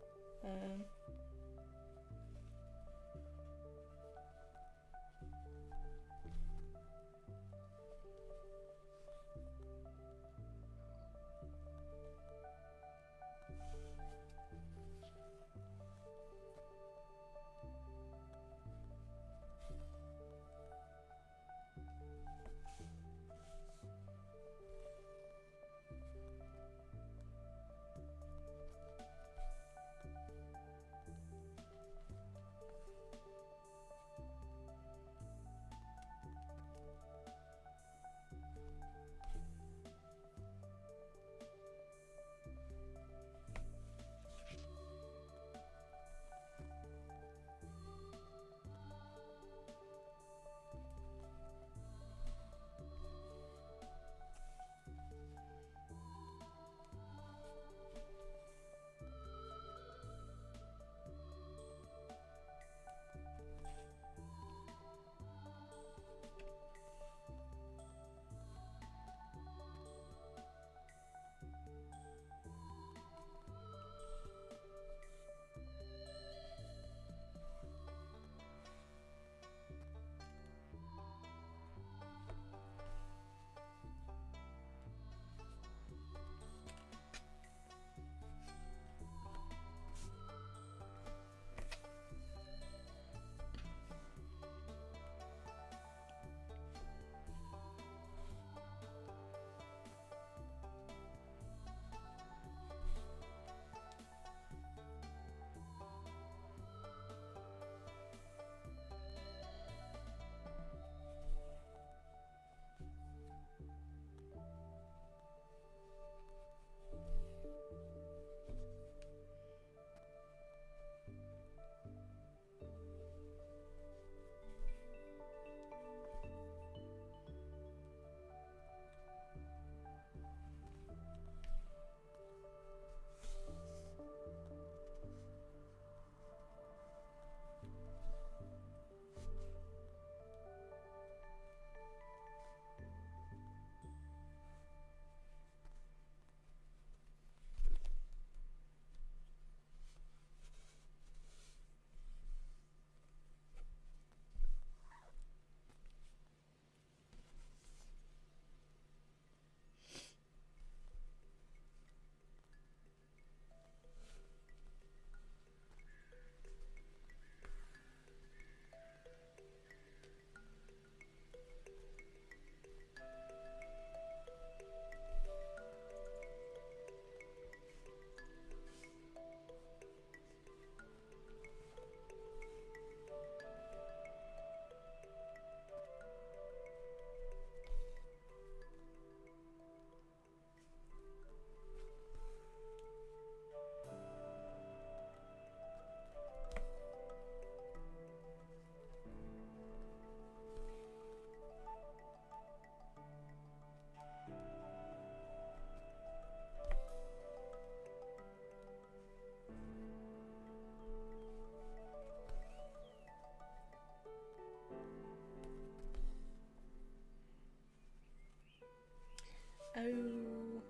Oh.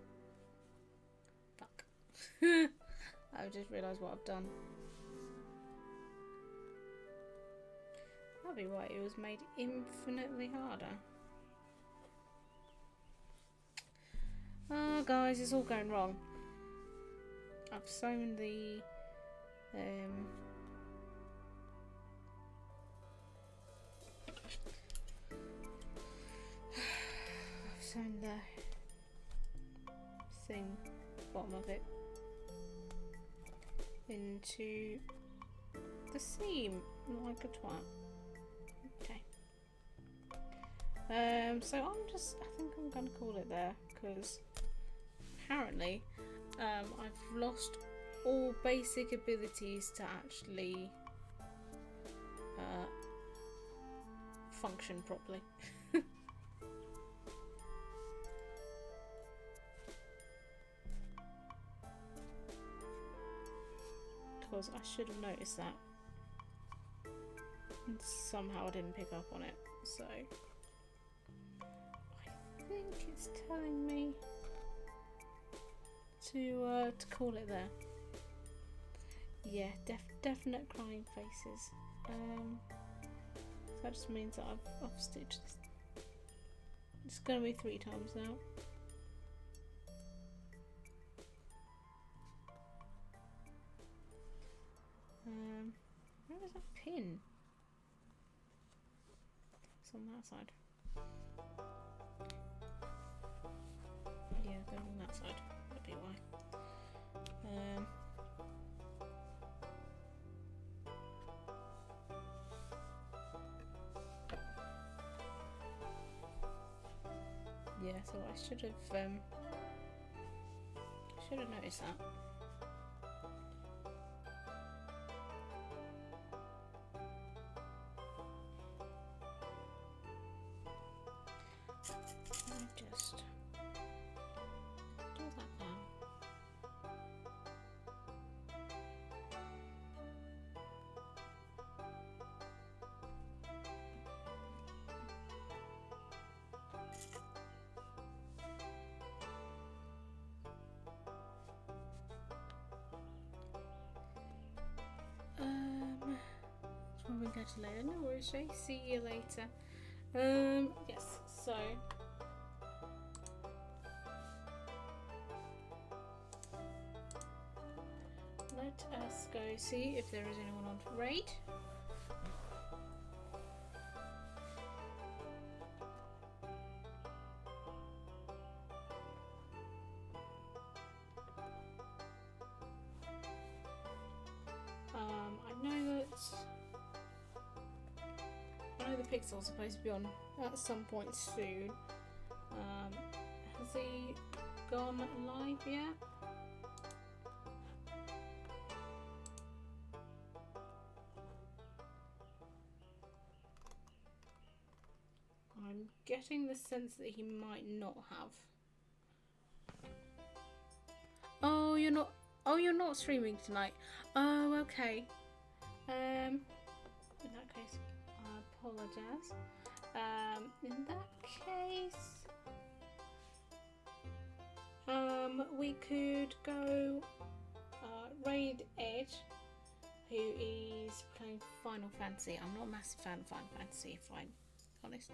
Fuck. I've just realised what I've done. That'd be why it was made infinitely harder. Oh, guys, it's all going wrong. I've sewn the I've sewn the thing, bottom of it, into the seam like a twat. Okay. So I think I'm gonna call it there, because apparently I've lost all basic abilities to actually function properly. Because I should have noticed that. And somehow I didn't pick up on it, so I think it's telling me to call it there. Yeah, definite crying faces. That just means that I've stitched this. It's gonna be 3 times now. Where is that pin? It's on that side. Yeah, they're on that side. That'd be why. Yeah, so I should have noticed that. Just do that now. When we go to later. No worries, Shay. See you later. Yes, so let us go see if there is anyone on to raid. I know the Pixel's supposed to be on at some point soon. Has he gone live yet? I'm getting the sense that he might not have. Oh, you're not. Oh, you're not streaming tonight. Oh, okay. In that case, I apologise. In that case, we could go raid Ed, who is playing Final Fantasy. I'm not a massive fan of Final Fantasy, if I'm honest.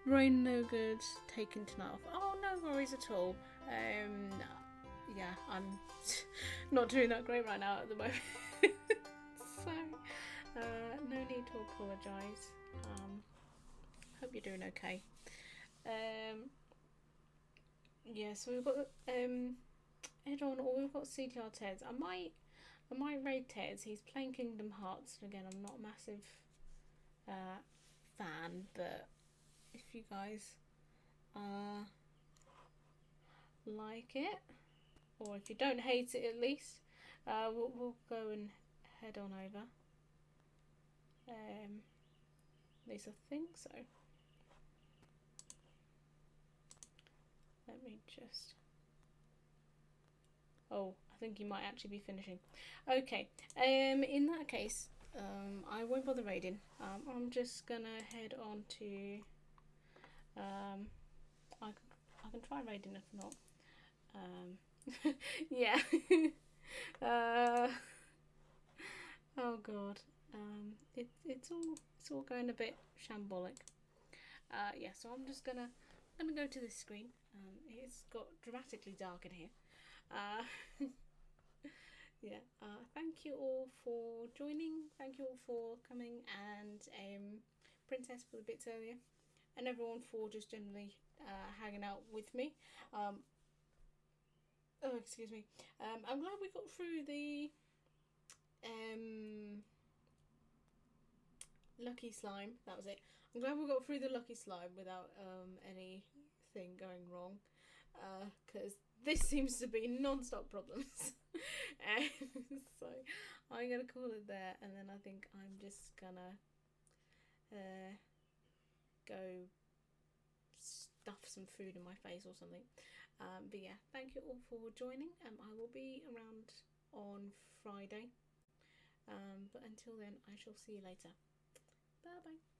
Rain no good, taking tonight off. Oh, no worries at all. Yeah, I'm not doing that great right now at the moment. So, no need to apologise. Hope you're doing okay. Yeah, so we've got Ed on, or we've got CTR Teds. I might raid Teds. He's playing Kingdom Hearts. Again, I'm not a massive fan, but if you guys like it, or if you don't hate it at least, we'll go and head on over. At least I think so. Let me just... Oh, I think you might actually be finishing. Okay, in that case, I won't bother raiding. I'm just gonna head on to... I can try raiding if not. Yeah. Oh god. It's all going a bit shambolic. Yeah. So I'm gonna go to this screen. It's got dramatically dark in here. Uh, yeah. Thank you all for joining. Thank you all for coming and Princess for the bits earlier, and everyone for just generally hanging out with me. Oh, excuse me. I'm glad we got through the lucky slime. That was it. I'm glad we got through the lucky slime without anything going wrong. Because this seems to be non-stop problems. So I'm gonna call it there, and then I think I'm just gonna go stuff some food in my face or something. But yeah, thank you all for joining. I will be around on Friday. But until then, I shall see you later. Bye bye.